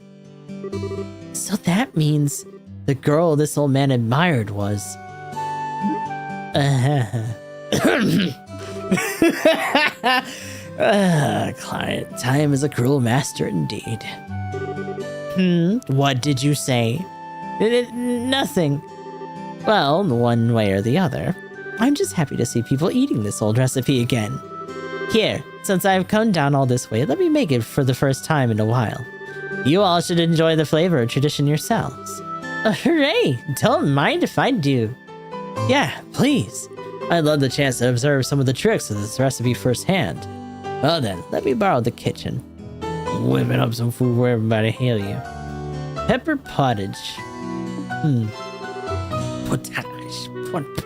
So that means the girl this old man admired was... Client, time is a cruel master indeed. What did you say? Nothing. Well, one way or the other, I'm just happy to see people eating this old recipe again. Here, since I've come down all this way, let me make it for the first time in a while. You all should enjoy the flavor of tradition yourselves. Hooray! Don't mind if I do. Yeah, please. I'd love the chance to observe some of the tricks of this recipe firsthand. Well then, let me borrow the kitchen. Whipping up some food for everybody, hail you. Pepper pottage.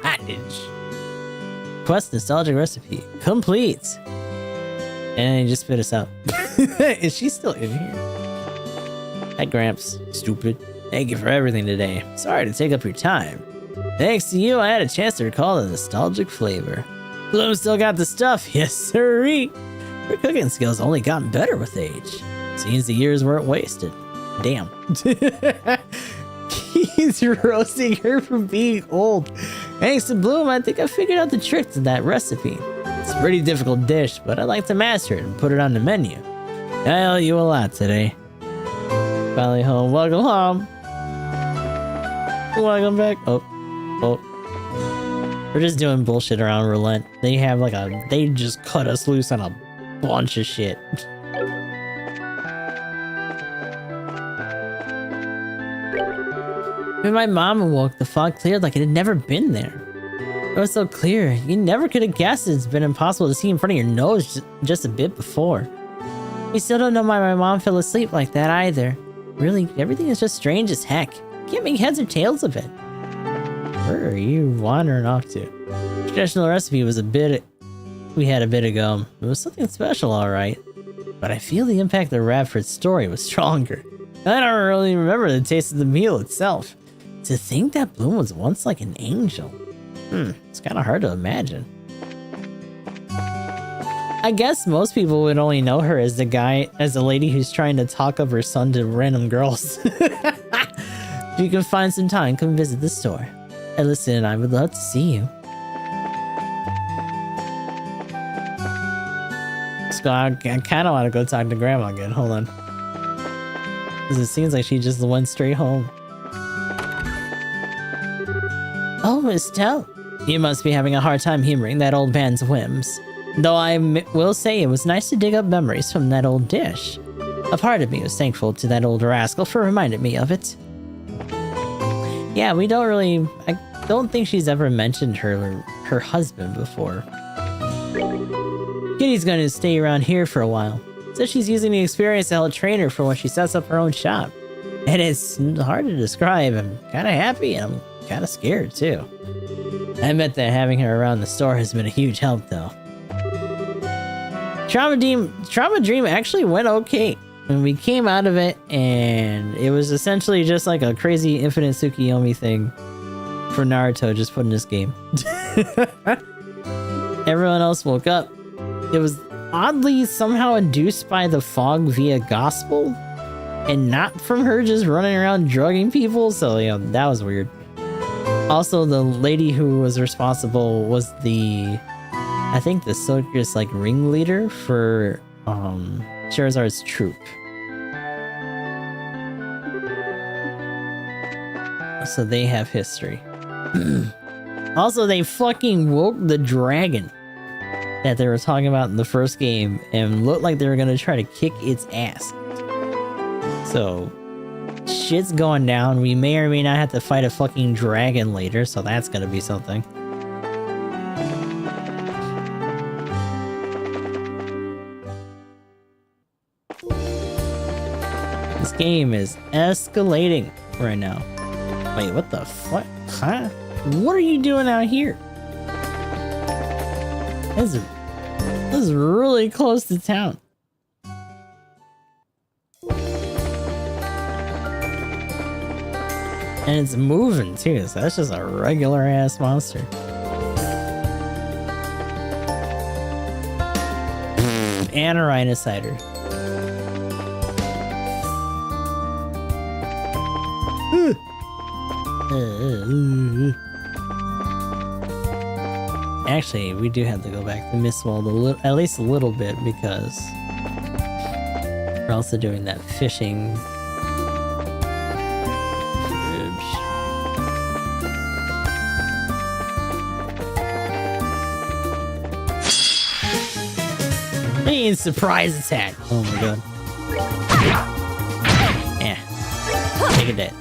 Pottage. Quest nostalgic recipe complete. And he just spit us out. Is she still in here? Hi, Gramps. Stupid. Thank you for everything today. Sorry to take up your time. Thanks to you, I had a chance to recall the nostalgic flavor. Bloom still got the stuff. Yes, sirree. Her cooking skills only gotten better with age. Seems the years weren't wasted. Damn. He's roasting her for being old. Thanks to Bloom, I think I figured out the trick to that recipe. It's a pretty difficult dish, but I like to master it and put it on the menu. I owe you a lot today. Finally home. Welcome home. Welcome back. Oh. We're just doing bullshit around Relent. They just cut us loose on a bunch of shit. When my mom awoke, the fog cleared like it had never been there. It was so clear, you never could have guessed it's been impossible to see in front of your nose just a bit before. We still don't know why my mom fell asleep like that either. Really, everything is just strange as heck. Can't make heads or tails of it. Where are you wandering off to? Traditional recipe was we had a bit ago. It was something special, alright. But I feel the impact of Radford's story was stronger. I don't really remember the taste of the meal itself. To think that Bloom was once like an angel. It's kind of hard to imagine. I guess most people would only know her as the lady who's trying to talk up her son to random girls. If you can find some time, come visit the store. And listen, I would love to see you. go. I kind of want to go talk to Grandma again. Hold on. Because it seems like she just went straight home. Oh, Estelle. You must be having a hard time humoring that old man's whims. Though I will say it was nice to dig up memories from that old dish. A part of me was thankful to that old rascal for reminding me of it. Yeah, we don't really... I don't think she's ever mentioned her husband before. Kitty's going to stay around here for a while. Says she's using the experience to help train her for when she sets up her own shop. And it's hard to describe. I'm kind of happy and I'm kind of scared too. I admit that having her around the store has been a huge help though. Trauma Dream actually went okay. And we came out of it and it was essentially just like a crazy Infinite Tsukiyomi thing for Naruto just put in this game. Everyone else woke up. It was oddly somehow induced by the fog via gospel and not from her just running around drugging people, so yeah, that was weird. Also, the lady who was responsible was I think the Soldier's like ringleader for Charizard's troop. So they have history. Also, they fucking woke the dragon that they were talking about in the first game and looked like they were gonna try to kick its ass. So, shit's going down. We may or may not have to fight a fucking dragon later, so that's gonna be something. This game is escalating right now. Wait, what the fuck? Huh? What are you doing out here? This is really close to town. And it's moving too, so that's just a regular ass monster. And a Rhinocider. Actually, we do have to go back to Mistwald at least a little bit because we're also doing that fishing. Surprise attack! Oh my god. Yeah. Take a dead.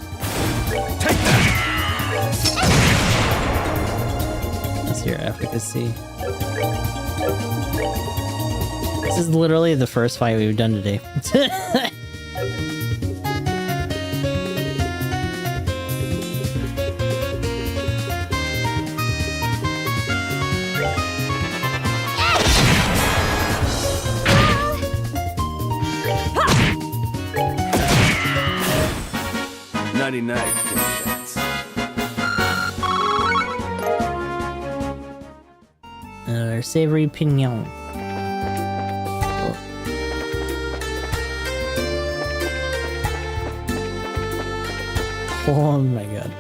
Take that! What's your efficacy? This is literally the first fight we've done today. Savory pignon. Oh my god.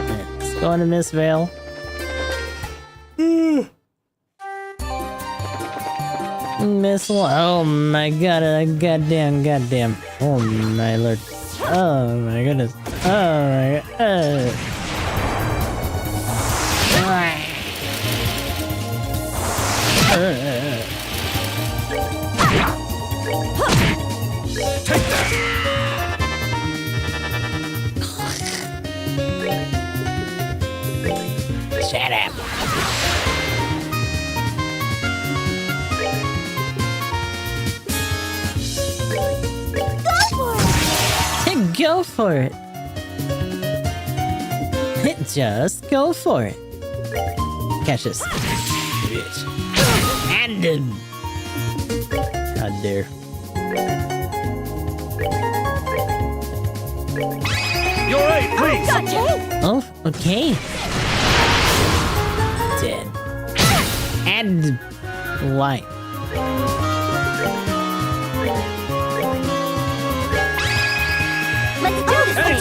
Right, let's go into Miss Vale. Miss, oh my god, goddamn. Oh my lord. Oh my goodness. Oh my god. Take that! Shut up. Go for it. Just go for it. Catch this. Bitch. And how dare. You're right, please. Oh, okay. Dead. And why? Let's do this thing.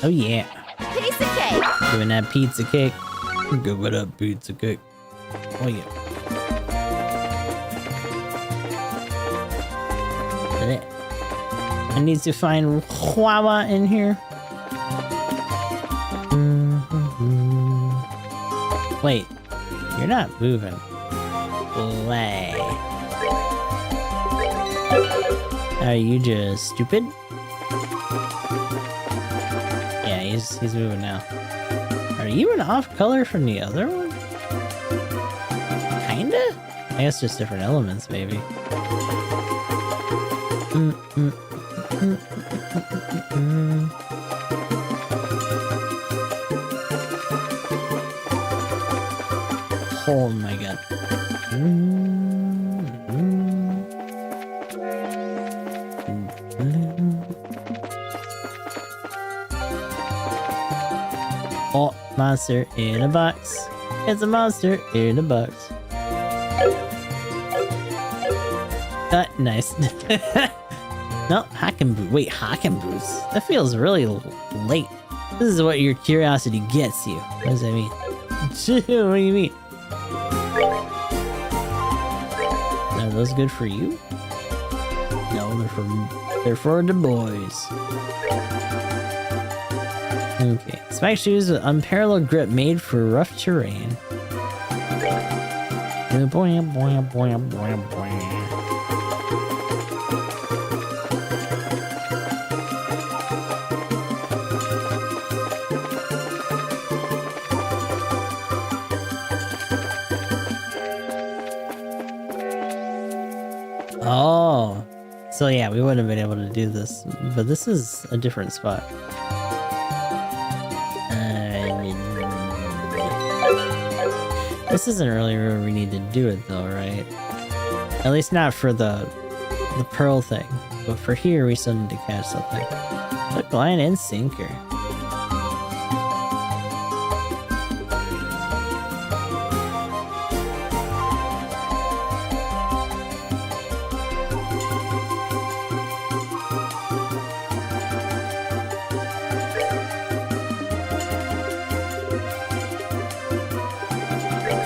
Oh yeah. Piece of cake. Doing that pizza cake. Give it up, pizza cake. Oh yeah. I need to find Huawa in here. Wait, you're not moving. Play. Are you just stupid? Yeah, he's moving now. Are you an off color from the other one? Kinda? I guess just different elements, maybe. Oh my god. Oh, monster in a box. It's a monster in a box. Nice. No, Hakenboo. Wait, Hakenboos? That feels really late. This is what your curiosity gets you. What does that mean? What do you mean? Are those good for you? No, they're for the boys. Okay. Spike shoes with unparalleled grip made for rough terrain. Oh, so yeah, we wouldn't have been able to do this, but this is a different spot. This isn't really where we need to do it though, right? At least not for the pearl thing, but for here we still need to catch something. Hook, line, and sinker.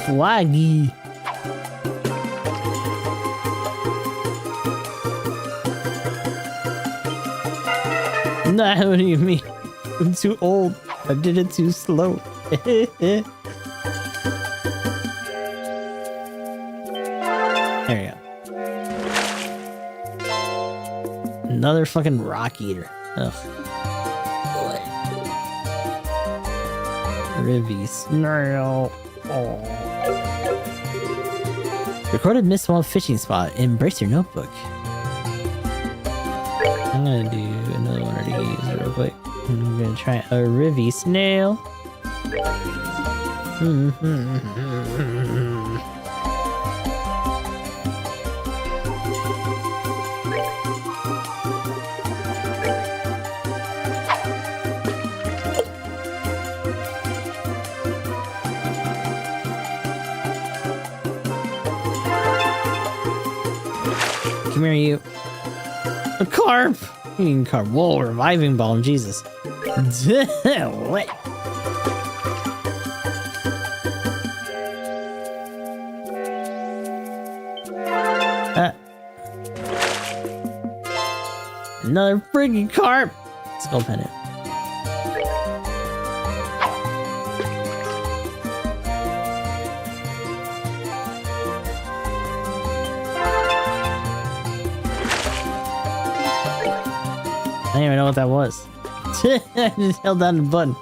Flaggy. Nah, what do you mean? I'm too old. I did it too slow. There you go. Another fucking rock eater. Ugh. Rivy snail. Oh. Recorded missed while fishing spot. Embrace your notebook. I'm gonna do another one of these real quick. I'm gonna try a rivy snail. Come here, you. A carp! You mean carp? Whoa, reviving balm, Jesus. What? Another freaking carp! Skull pendant. I didn't even know what that was. I just held down the button.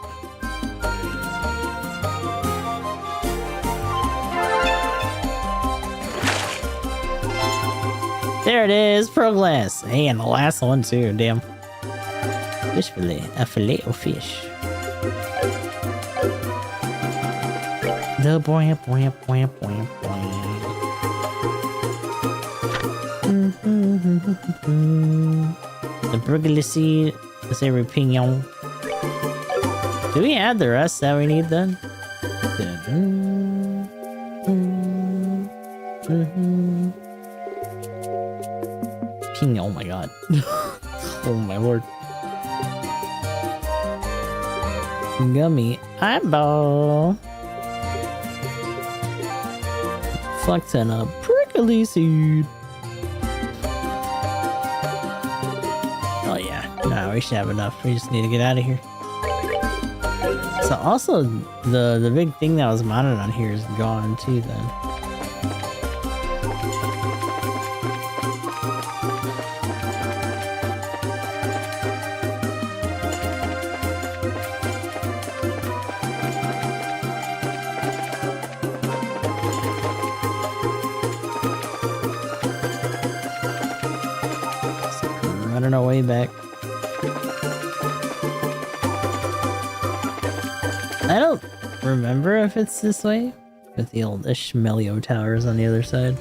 There it is, Pearl Glass. Hey, and the last one too, damn. Fish fillet, a fillet of fish. The boy, boy, boy, boy, boy. The burglar seed, the savory pignon. Do we add the rest that we need then? Pignon, oh my god. Oh my lord. Gummy eyeball. Flex and a prickly seed. Oh yeah, nah, we should have enough. We just need to get out of here. So also, the big thing that was mounted on here is gone too then. Running our way back. I don't remember if it's this way, with the old Ishmelio towers on the other side.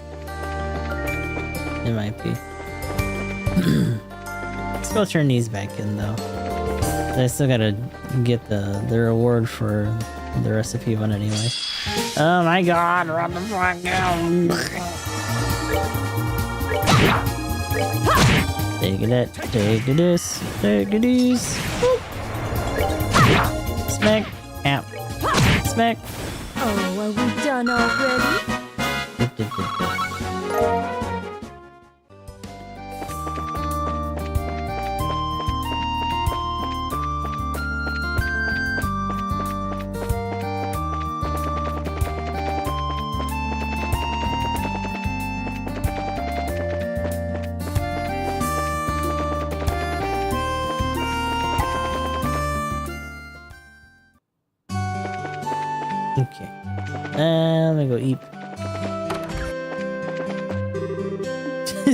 It might be. Let's go turn these back in though. I still gotta get the reward for the recipe one anyway. Oh my god, run the fuck down! Take it, take this, take this. Smack. Ow. Smack. Oh, are we done already? Okay. I'm gonna go eat.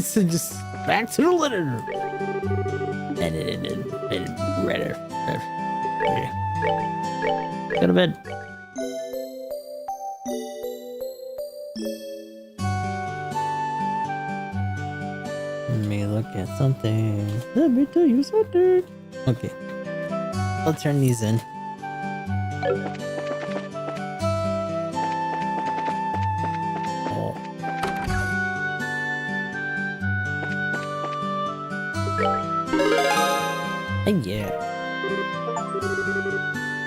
So just back to the litter room. Go to bed. Let me look at something. Let me tell you something. Okay. I'll turn these in. Yeah.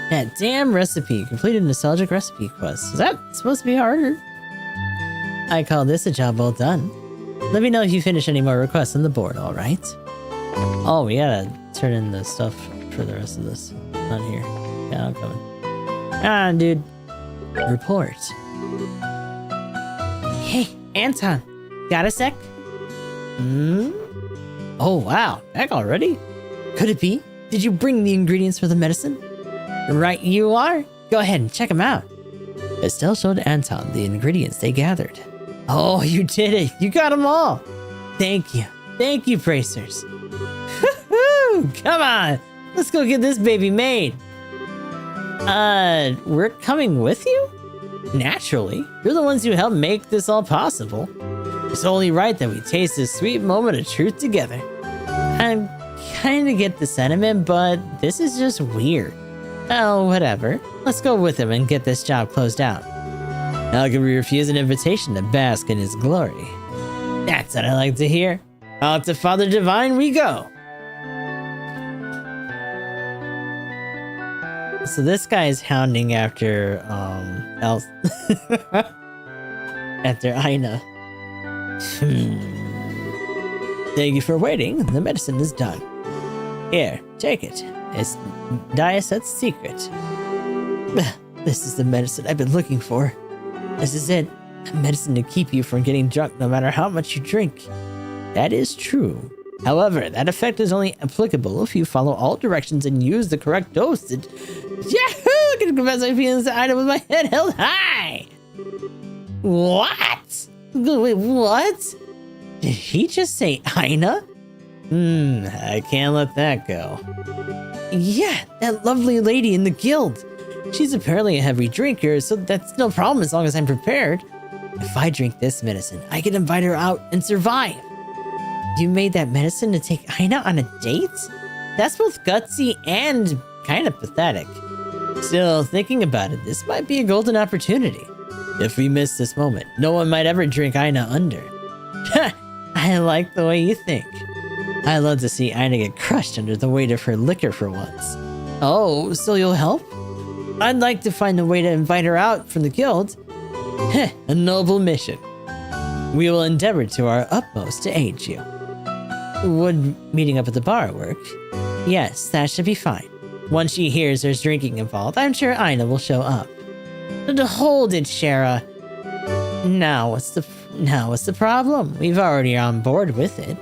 That damn recipe. Completed nostalgic recipe quest. Is that supposed to be harder? I call this a job well done. Let me know if you finish any more requests on the board, alright? Oh, we gotta turn in the stuff for the rest of this. Not here. Yeah, I'm coming. Ah, dude. Report. Hey, Anton. Got a sec? Oh, wow. Heck, already? Could it be? Did you bring the ingredients for the medicine? Right you are. Go ahead and check them out. Estelle showed Anton the ingredients they gathered. Oh, you did it. You got them all. Thank you. Thank you, Bracers. Come on. Let's go get this baby made. We're coming with you? Naturally. You're the ones who helped make this all possible. It's only right that we taste this sweet moment of truth together. I kind of get the sentiment, but this is just weird. Oh, whatever. Let's go with him and get this job closed out. How can we refuse an invitation to bask in his glory? That's what I like to hear. Out to Father Divine we go. So this guy is hounding after, after Aina. Thank you for waiting. The medicine is done. Here, take it. It's Diaset's secret. This is the medicine I've been looking for. This is it. A medicine to keep you from getting drunk no matter how much you drink. That is true. However, that effect is only applicable if you follow all directions and use the correct dosage. Yahoo! I can confess my feelings to Ida with my head held high. What? Wait, what? Did he just say Ina? I can't let that go. Yeah, that lovely lady in the guild. She's apparently a heavy drinker, so that's no problem as long as I'm prepared. If I drink this medicine, I can invite her out and survive. You made that medicine to take Ina on a date? That's both gutsy and kind of pathetic. Still, thinking about it, this might be a golden opportunity. If we miss this moment, no one might ever drink Ina under. I like the way you think. I love to see Ina get crushed under the weight of her liquor for once. Oh, so you'll help? I'd like to find a way to invite her out from the guild. A noble mission. We will endeavor to our utmost to aid you. Would meeting up at the bar work? Yes, that should be fine. Once she hears there's drinking involved, I'm sure Ina will show up. Hold it, Shara. Now what's the problem? We've already on board with it.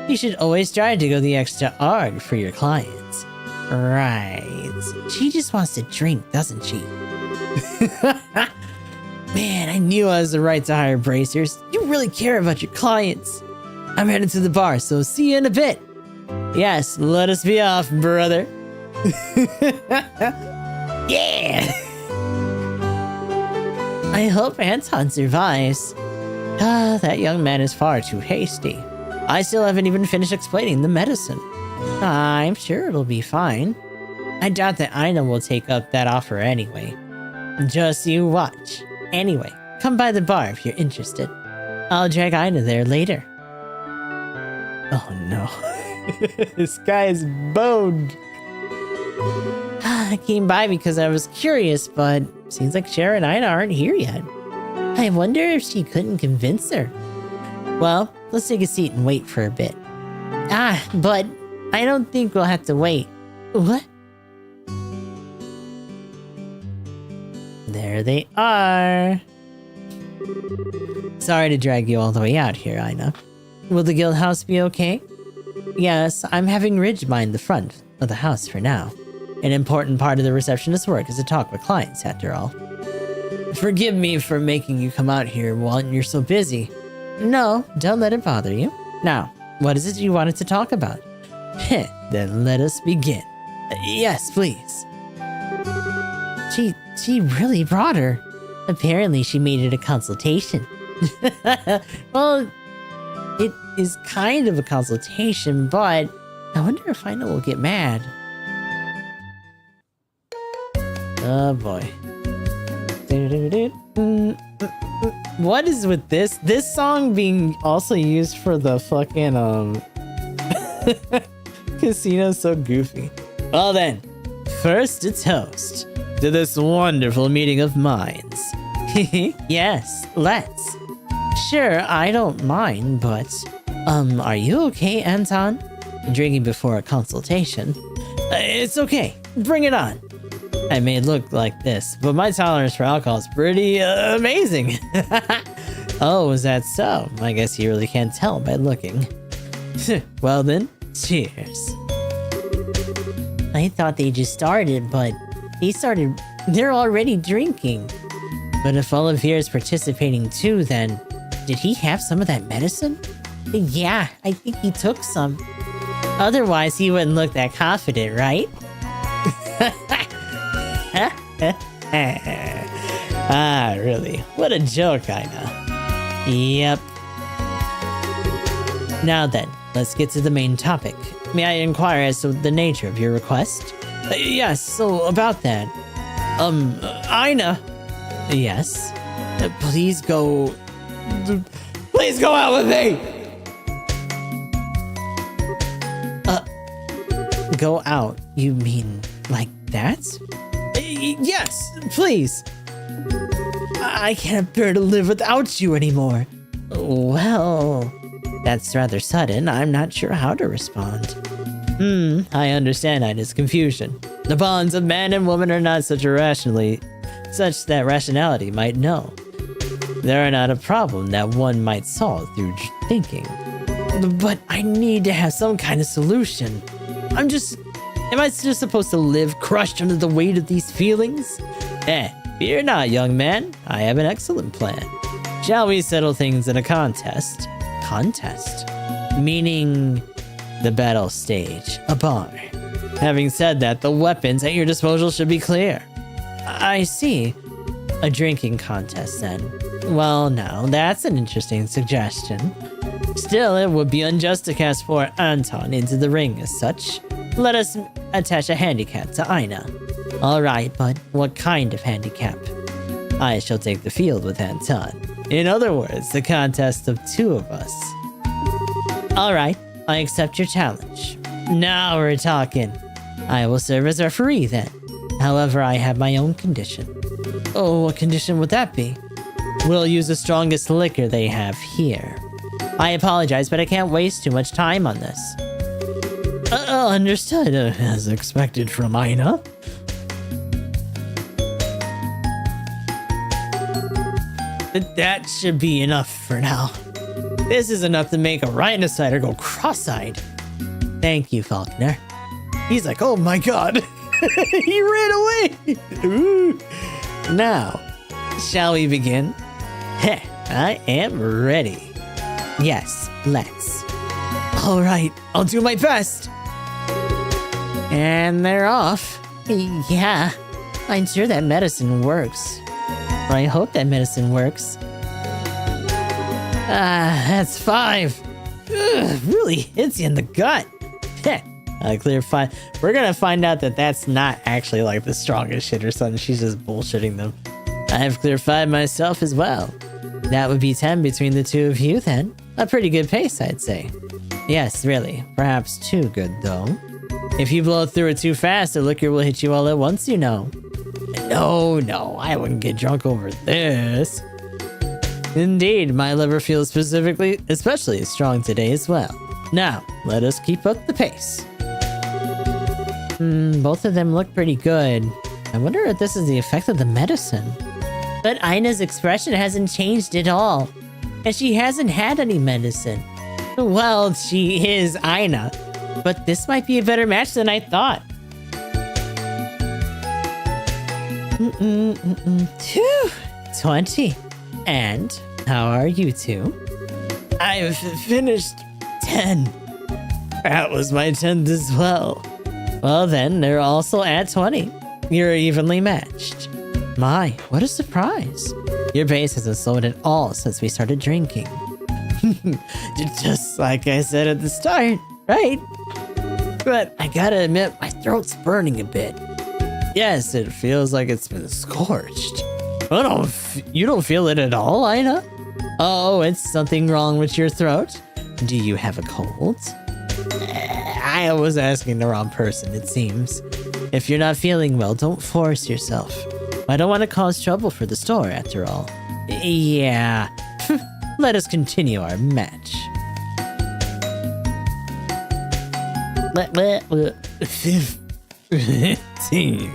You should always try to go the extra yard for your clients. Right. She just wants to drink, doesn't she? Man, I knew I was the right to hire bracers. You really care about your clients. I'm headed to the bar, so see you in a bit. Yes, let us be off, brother. Yeah! I hope Anton survives. Ah, that young man is far too hasty. I still haven't even finished explaining the medicine. I'm sure it'll be fine. I doubt that Ina will take up that offer anyway. Just you watch. Anyway, come by the bar if you're interested. I'll drag Ina there later. Oh no. This guy is boned. I came by because I was curious, but seems like Shara and Ina aren't here yet. I wonder if she couldn't convince her. Well, let's take a seat and wait for a bit. But I don't think we'll have to wait. What? There they are. Sorry to drag you all the way out here, Ina. Will the guild house be okay? Yes, I'm having Ridge mind the front of the house for now. An important part of the receptionist's work is to talk with clients, after all. Forgive me for making you come out here while you're so busy. No, don't let it bother you. Now, what is it you wanted to talk about? Then let us begin. Yes, please. She really brought her. Apparently she made it a consultation. Well, it is kind of a consultation, but I wonder if Ina will get mad. Oh boy. What is with this? This song being also used for the fucking casino, so goofy. Well then, first a toast to this wonderful meeting of minds. Yes, let's. Sure, I don't mind, but are you okay, Anton? Drinking before a consultation? It's okay. Bring it on. I may look like this, but my tolerance for alcohol is pretty amazing. Oh, is that so? I guess you really can't tell by looking. Well then, cheers. I thought they just started, but they're already drinking. But if Olivier is participating too, then did he have some of that medicine? Yeah, I think he took some. Otherwise, he wouldn't look that confident, right? Really? What a joke, Ina. Yep. Now then, let's get to the main topic. May I inquire as to the nature of your request? Yes, so about that. Ina. Yes? Please go out with me! Go out? You mean like that? Yes, please. I can't bear to live without you anymore. Well, that's rather sudden. I'm not sure how to respond. I understand Ina's confusion. The bonds of man and woman are not such that rationality might know. They are not a problem that one might solve through thinking. But I need to have some kind of solution. Am I just supposed to live crushed under the weight of these feelings? Fear not, young man. I have an excellent plan. Shall we settle things in a contest? Contest? Meaning the battle stage, a bar. Having said that, the weapons at your disposal should be clear. I see. A drinking contest, then. Well, now, that's an interesting suggestion. Still, it would be unjust to cast poor Anton into the ring as such. Let us attach a handicap to Ina. Alright, but what kind of handicap? I shall take the field with Anton. In other words, the contest of two of us. Alright, I accept your challenge. Now we're talking. I will serve as referee then. However, I have my own condition. Oh, what condition would that be? We'll use the strongest liquor they have here. I apologize, but I can't waste too much time on this. Understood, as expected from Aina. That should be enough for now. This is enough to make a rhinocider go cross-eyed. Thank you, Faulkner. He's like, oh my god. He ran away. Ooh. Now, shall we begin? Heh, I am ready. Yes, let's. Alright, I'll do my best. And they're off. Yeah, I'm sure that medicine works. Or I hope that medicine works. That's 5. Ugh, really hits you in the gut. Heh, I clear 5. We're gonna find out that that's not actually like the strongest shit or something. She's just bullshitting them. I have clear 5 myself as well. That would be 10 between the two of you then. A pretty good pace, I'd say. Yes, really. Perhaps too good, though. If you blow through it too fast, the liquor will hit you all at once, you know. No, I wouldn't get drunk over this. Indeed, my liver feels especially strong today as well. Now, let us keep up the pace. Both of them look pretty good. I wonder if this is the effect of the medicine. But Aina's expression hasn't changed at all. And she hasn't had any medicine. Well, she is Aina. But this might be a better match than I thought. Phew, 20. And how are you two? I've finished 10. That was my 10th as well. Well then, they're also at 20. You're evenly matched. My, what a surprise. Your pace hasn't slowed at all since we started drinking. Just like I said at the start, right? But I gotta admit, my throat's burning a bit. Yes, it feels like it's been scorched. You don't feel it at all, Aina? Oh, it's something wrong with your throat? Do you have a cold? I was asking the wrong person, it seems. If you're not feeling well, don't force yourself. I don't want to cause trouble for the store, after all. Yeah. Let us continue our match. 15.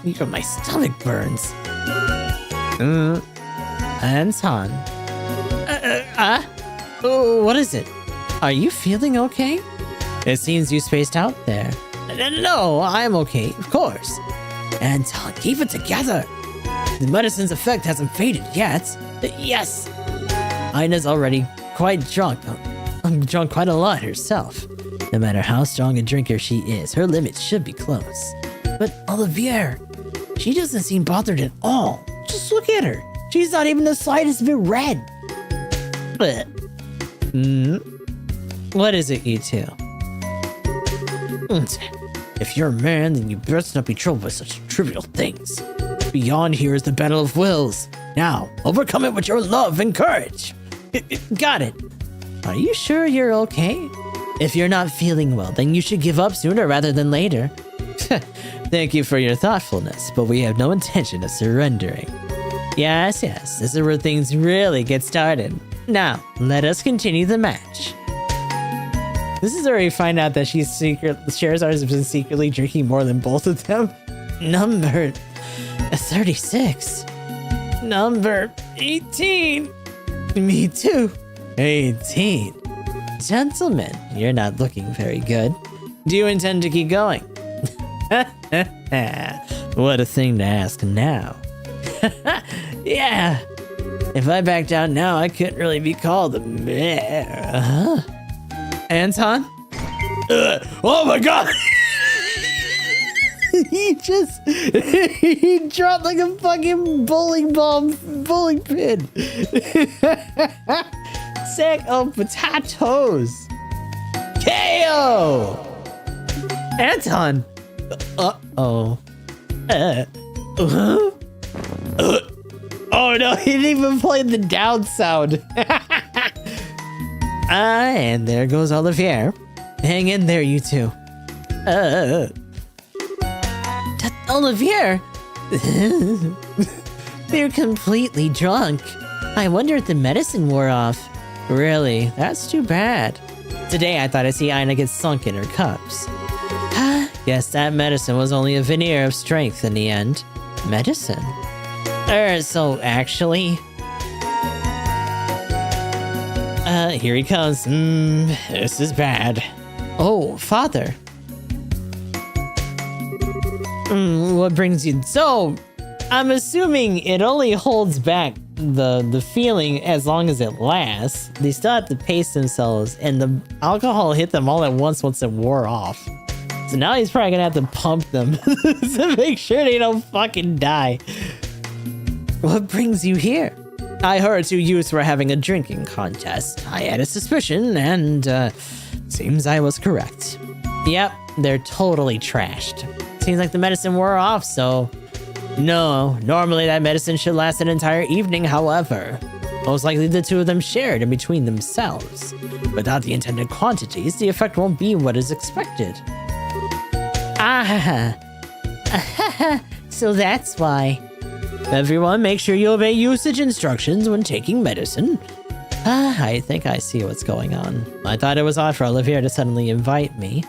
Even my stomach burns. Anton. What is it? Are you feeling okay? It seems you spaced out there. No, I'm okay, of course. Anton, keep it together. The medicine's effect hasn't faded yet. Yes. Aina's already quite drunk. Drunk quite a lot herself. No matter how strong a drinker she is, her limits should be close. But Olivier, she doesn't seem bothered at all. Just look at her. She's not even the slightest bit red. What is it, you two? If you're a man, then you best not be troubled by such trivial things. Beyond here is the battle of wills. Now, overcome it with your love and courage. Got it. Are you sure you're okay? If you're not feeling well, then you should give up sooner rather than later. Thank you for your thoughtfulness, but we have no intention of surrendering. Yes, this is where things really get started. Now, let us continue the match. This is where we find out that Sherazade has been secretly drinking more than both of them. Number 36. Number 18. Me too. 18. Gentlemen, you're not looking very good. Do you intend to keep going? What a thing to ask now. Yeah. If I backed out now, I couldn't really be called a mayor. Anton? Oh my god! He dropped like a fucking bowling pin. Sack of potatoes. KO! Anton! Oh no, he didn't even play the down sound. And there goes Olivier. Hang in there, you two. Olivier! They're completely drunk. I wonder if the medicine wore off. Really, that's too bad. Today I thought I'd see Aina get sunk in her cups. Guess that medicine was only a veneer of strength in the end. Medicine? So actually... here he comes. This is bad. Oh, father. What brings you... So, I'm assuming it only holds back the feeling as long as it lasts. They still have to pace themselves, and the alcohol hit them all at once it wore off. So now he's probably gonna have to pump them to make sure they don't fucking die. What brings you here? I heard two youths were having a drinking contest. I had a suspicion, and seems I was correct. Yep, they're totally trashed. Seems like the medicine wore off, so... No, normally that medicine should last an entire evening, however. Most likely the two of them shared in between themselves. Without the intended quantities, the effect won't be what is expected. So that's why. Everyone, make sure you obey usage instructions when taking medicine. I think I see what's going on. I thought it was odd for Olivier to suddenly invite me.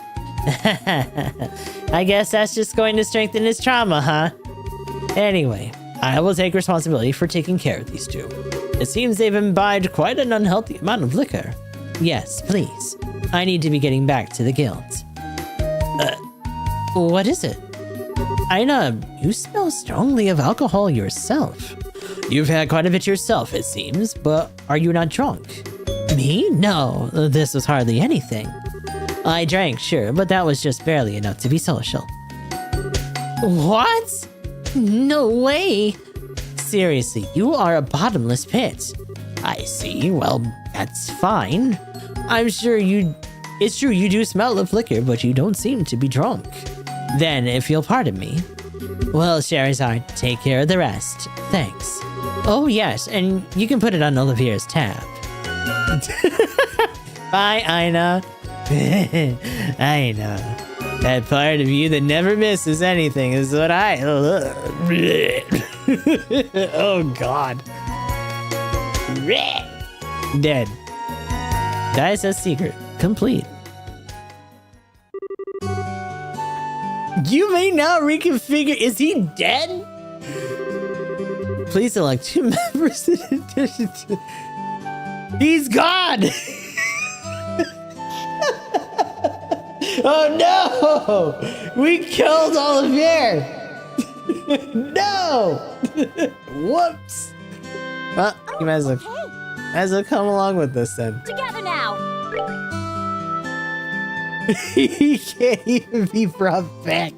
I guess that's just going to strengthen his trauma, huh? Anyway, I will take responsibility for taking care of these two. It seems they've imbibed quite an unhealthy amount of liquor. Yes, please. I need to be getting back to the guild. What is it? Aina, you smell strongly of alcohol yourself. You've had quite a bit yourself, it seems, but are you not drunk? Me? No, this was hardly anything. I drank, sure, but that was just barely enough to be social. What? No way! Seriously, you are a bottomless pit. I see, well, that's fine. I'm sure it's true you do smell of liquor, but you don't seem to be drunk. Then, if you'll pardon me. Well, Charizard, take care of the rest. Thanks. Oh yes, and you can put it on Olivier's tab. Bye, Aina. Aina. That part of you that never misses anything is what I love. Oh god. Dead. Dice secret. Complete. You may now reconfigure. Is he dead? Please select two members in addition to... He's gone! Oh no! We killed Olivier! No! Whoops! Well, you might as well come along with this then. Together now. He can't even be brought back.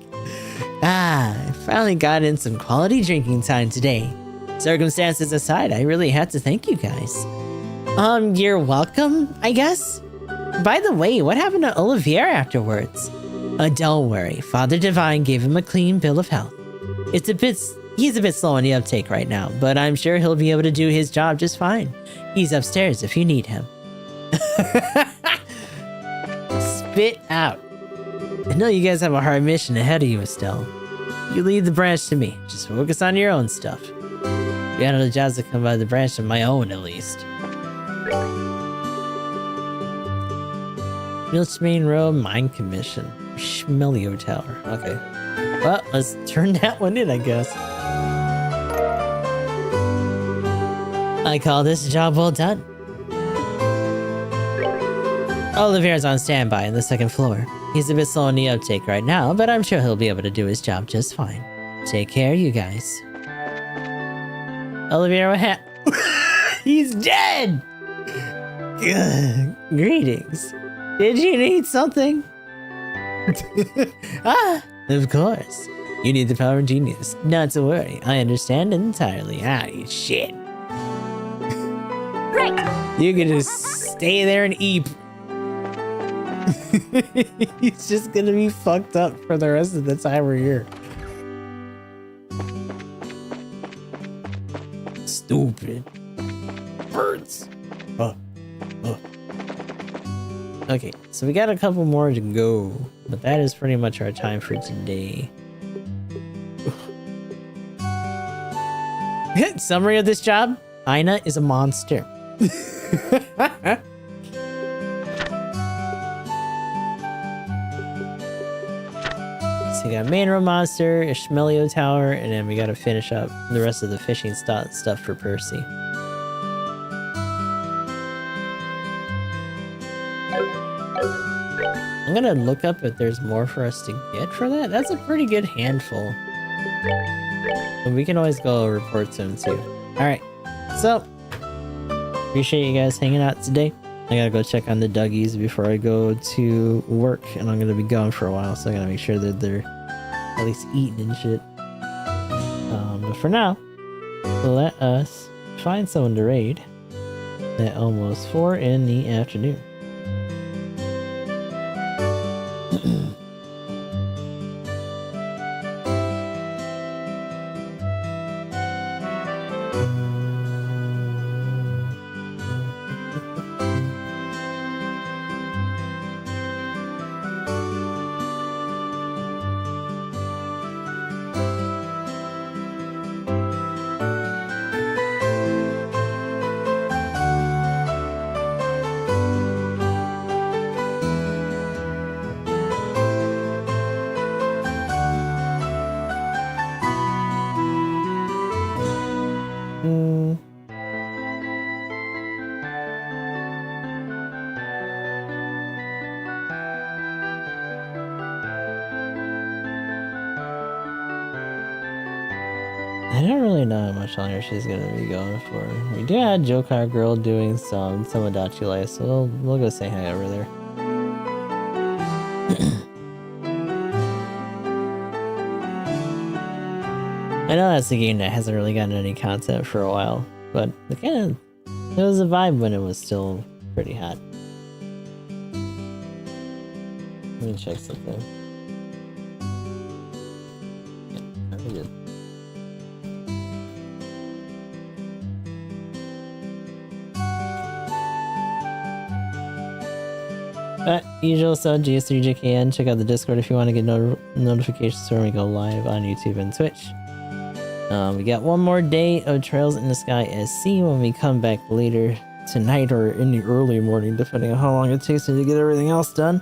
I finally got in some quality drinking time today. Circumstances aside, I really had to thank you guys. You're welcome, I guess? By the way, what happened to Olivier afterwards? Don't worry, Father Divine gave him a clean bill of health. He's a bit slow on the uptake right now, but I'm sure he'll be able to do his job just fine. He's upstairs if you need him. Spit out. I know you guys have a hard mission ahead of you still. You leave the branch to me. Just focus on your own stuff. You got other jobs that come by the branch of my own, at least. Milch Main Road Mine Commission. Schmelio Tower. Okay. Well, let's turn that one in, I guess. I call this a job well done. Olivier's on standby on the second floor. He's a bit slow on the uptake right now, but I'm sure he'll be able to do his job just fine. Take care, you guys. Olivier, what He's dead! Greetings. Did you need something? Of course. You need the power of genius. Not to worry, I understand entirely. You shit. Great. You can just stay there and eat. He's just gonna be fucked up for the rest of the time we're here. Stupid birds. Okay, so we got a couple more to go, but that is pretty much our time for today. summary of this job: Aina is a monster. So we got main room monster, Ishmelio tower, and then we gotta finish up the rest of the fishing stuff for Percy. I'm gonna look up if there's more for us to get for that. That's a pretty good handful. But we can always go report to him too. Alright, so appreciate you guys hanging out today. I gotta go check on the Dougies before I go to work, and I'm gonna be gone for a while, so I gotta make sure that they're at least eating and shit. But for now, let us find someone to raid at almost 4 in the afternoon. I don't really know how much longer she's gonna be going for. We do have Jokar Girl doing some Tomodachi Life, so we'll go say hi over there. I know that's a game that hasn't really gotten any content for a while, but it was a vibe when it was still pretty hot. Let me check something. Yeah, pretty good. Usual, so GS3JKN. Check out the Discord if you want to get notifications when we go live on YouTube and Twitch. We got one more day of Trails in the Sky SC when we come back later tonight or in the early morning, depending on how long it takes me to get everything else done.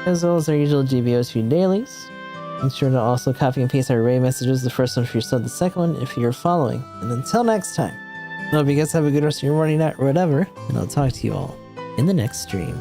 As well as our usual GBO2 dailies. Be sure to also copy and paste our raid messages, the first one if you're sub, the second one if you're following. And until next time, I hope you guys have a good rest of your morning, night, or whatever, and I'll talk to you all in the next stream.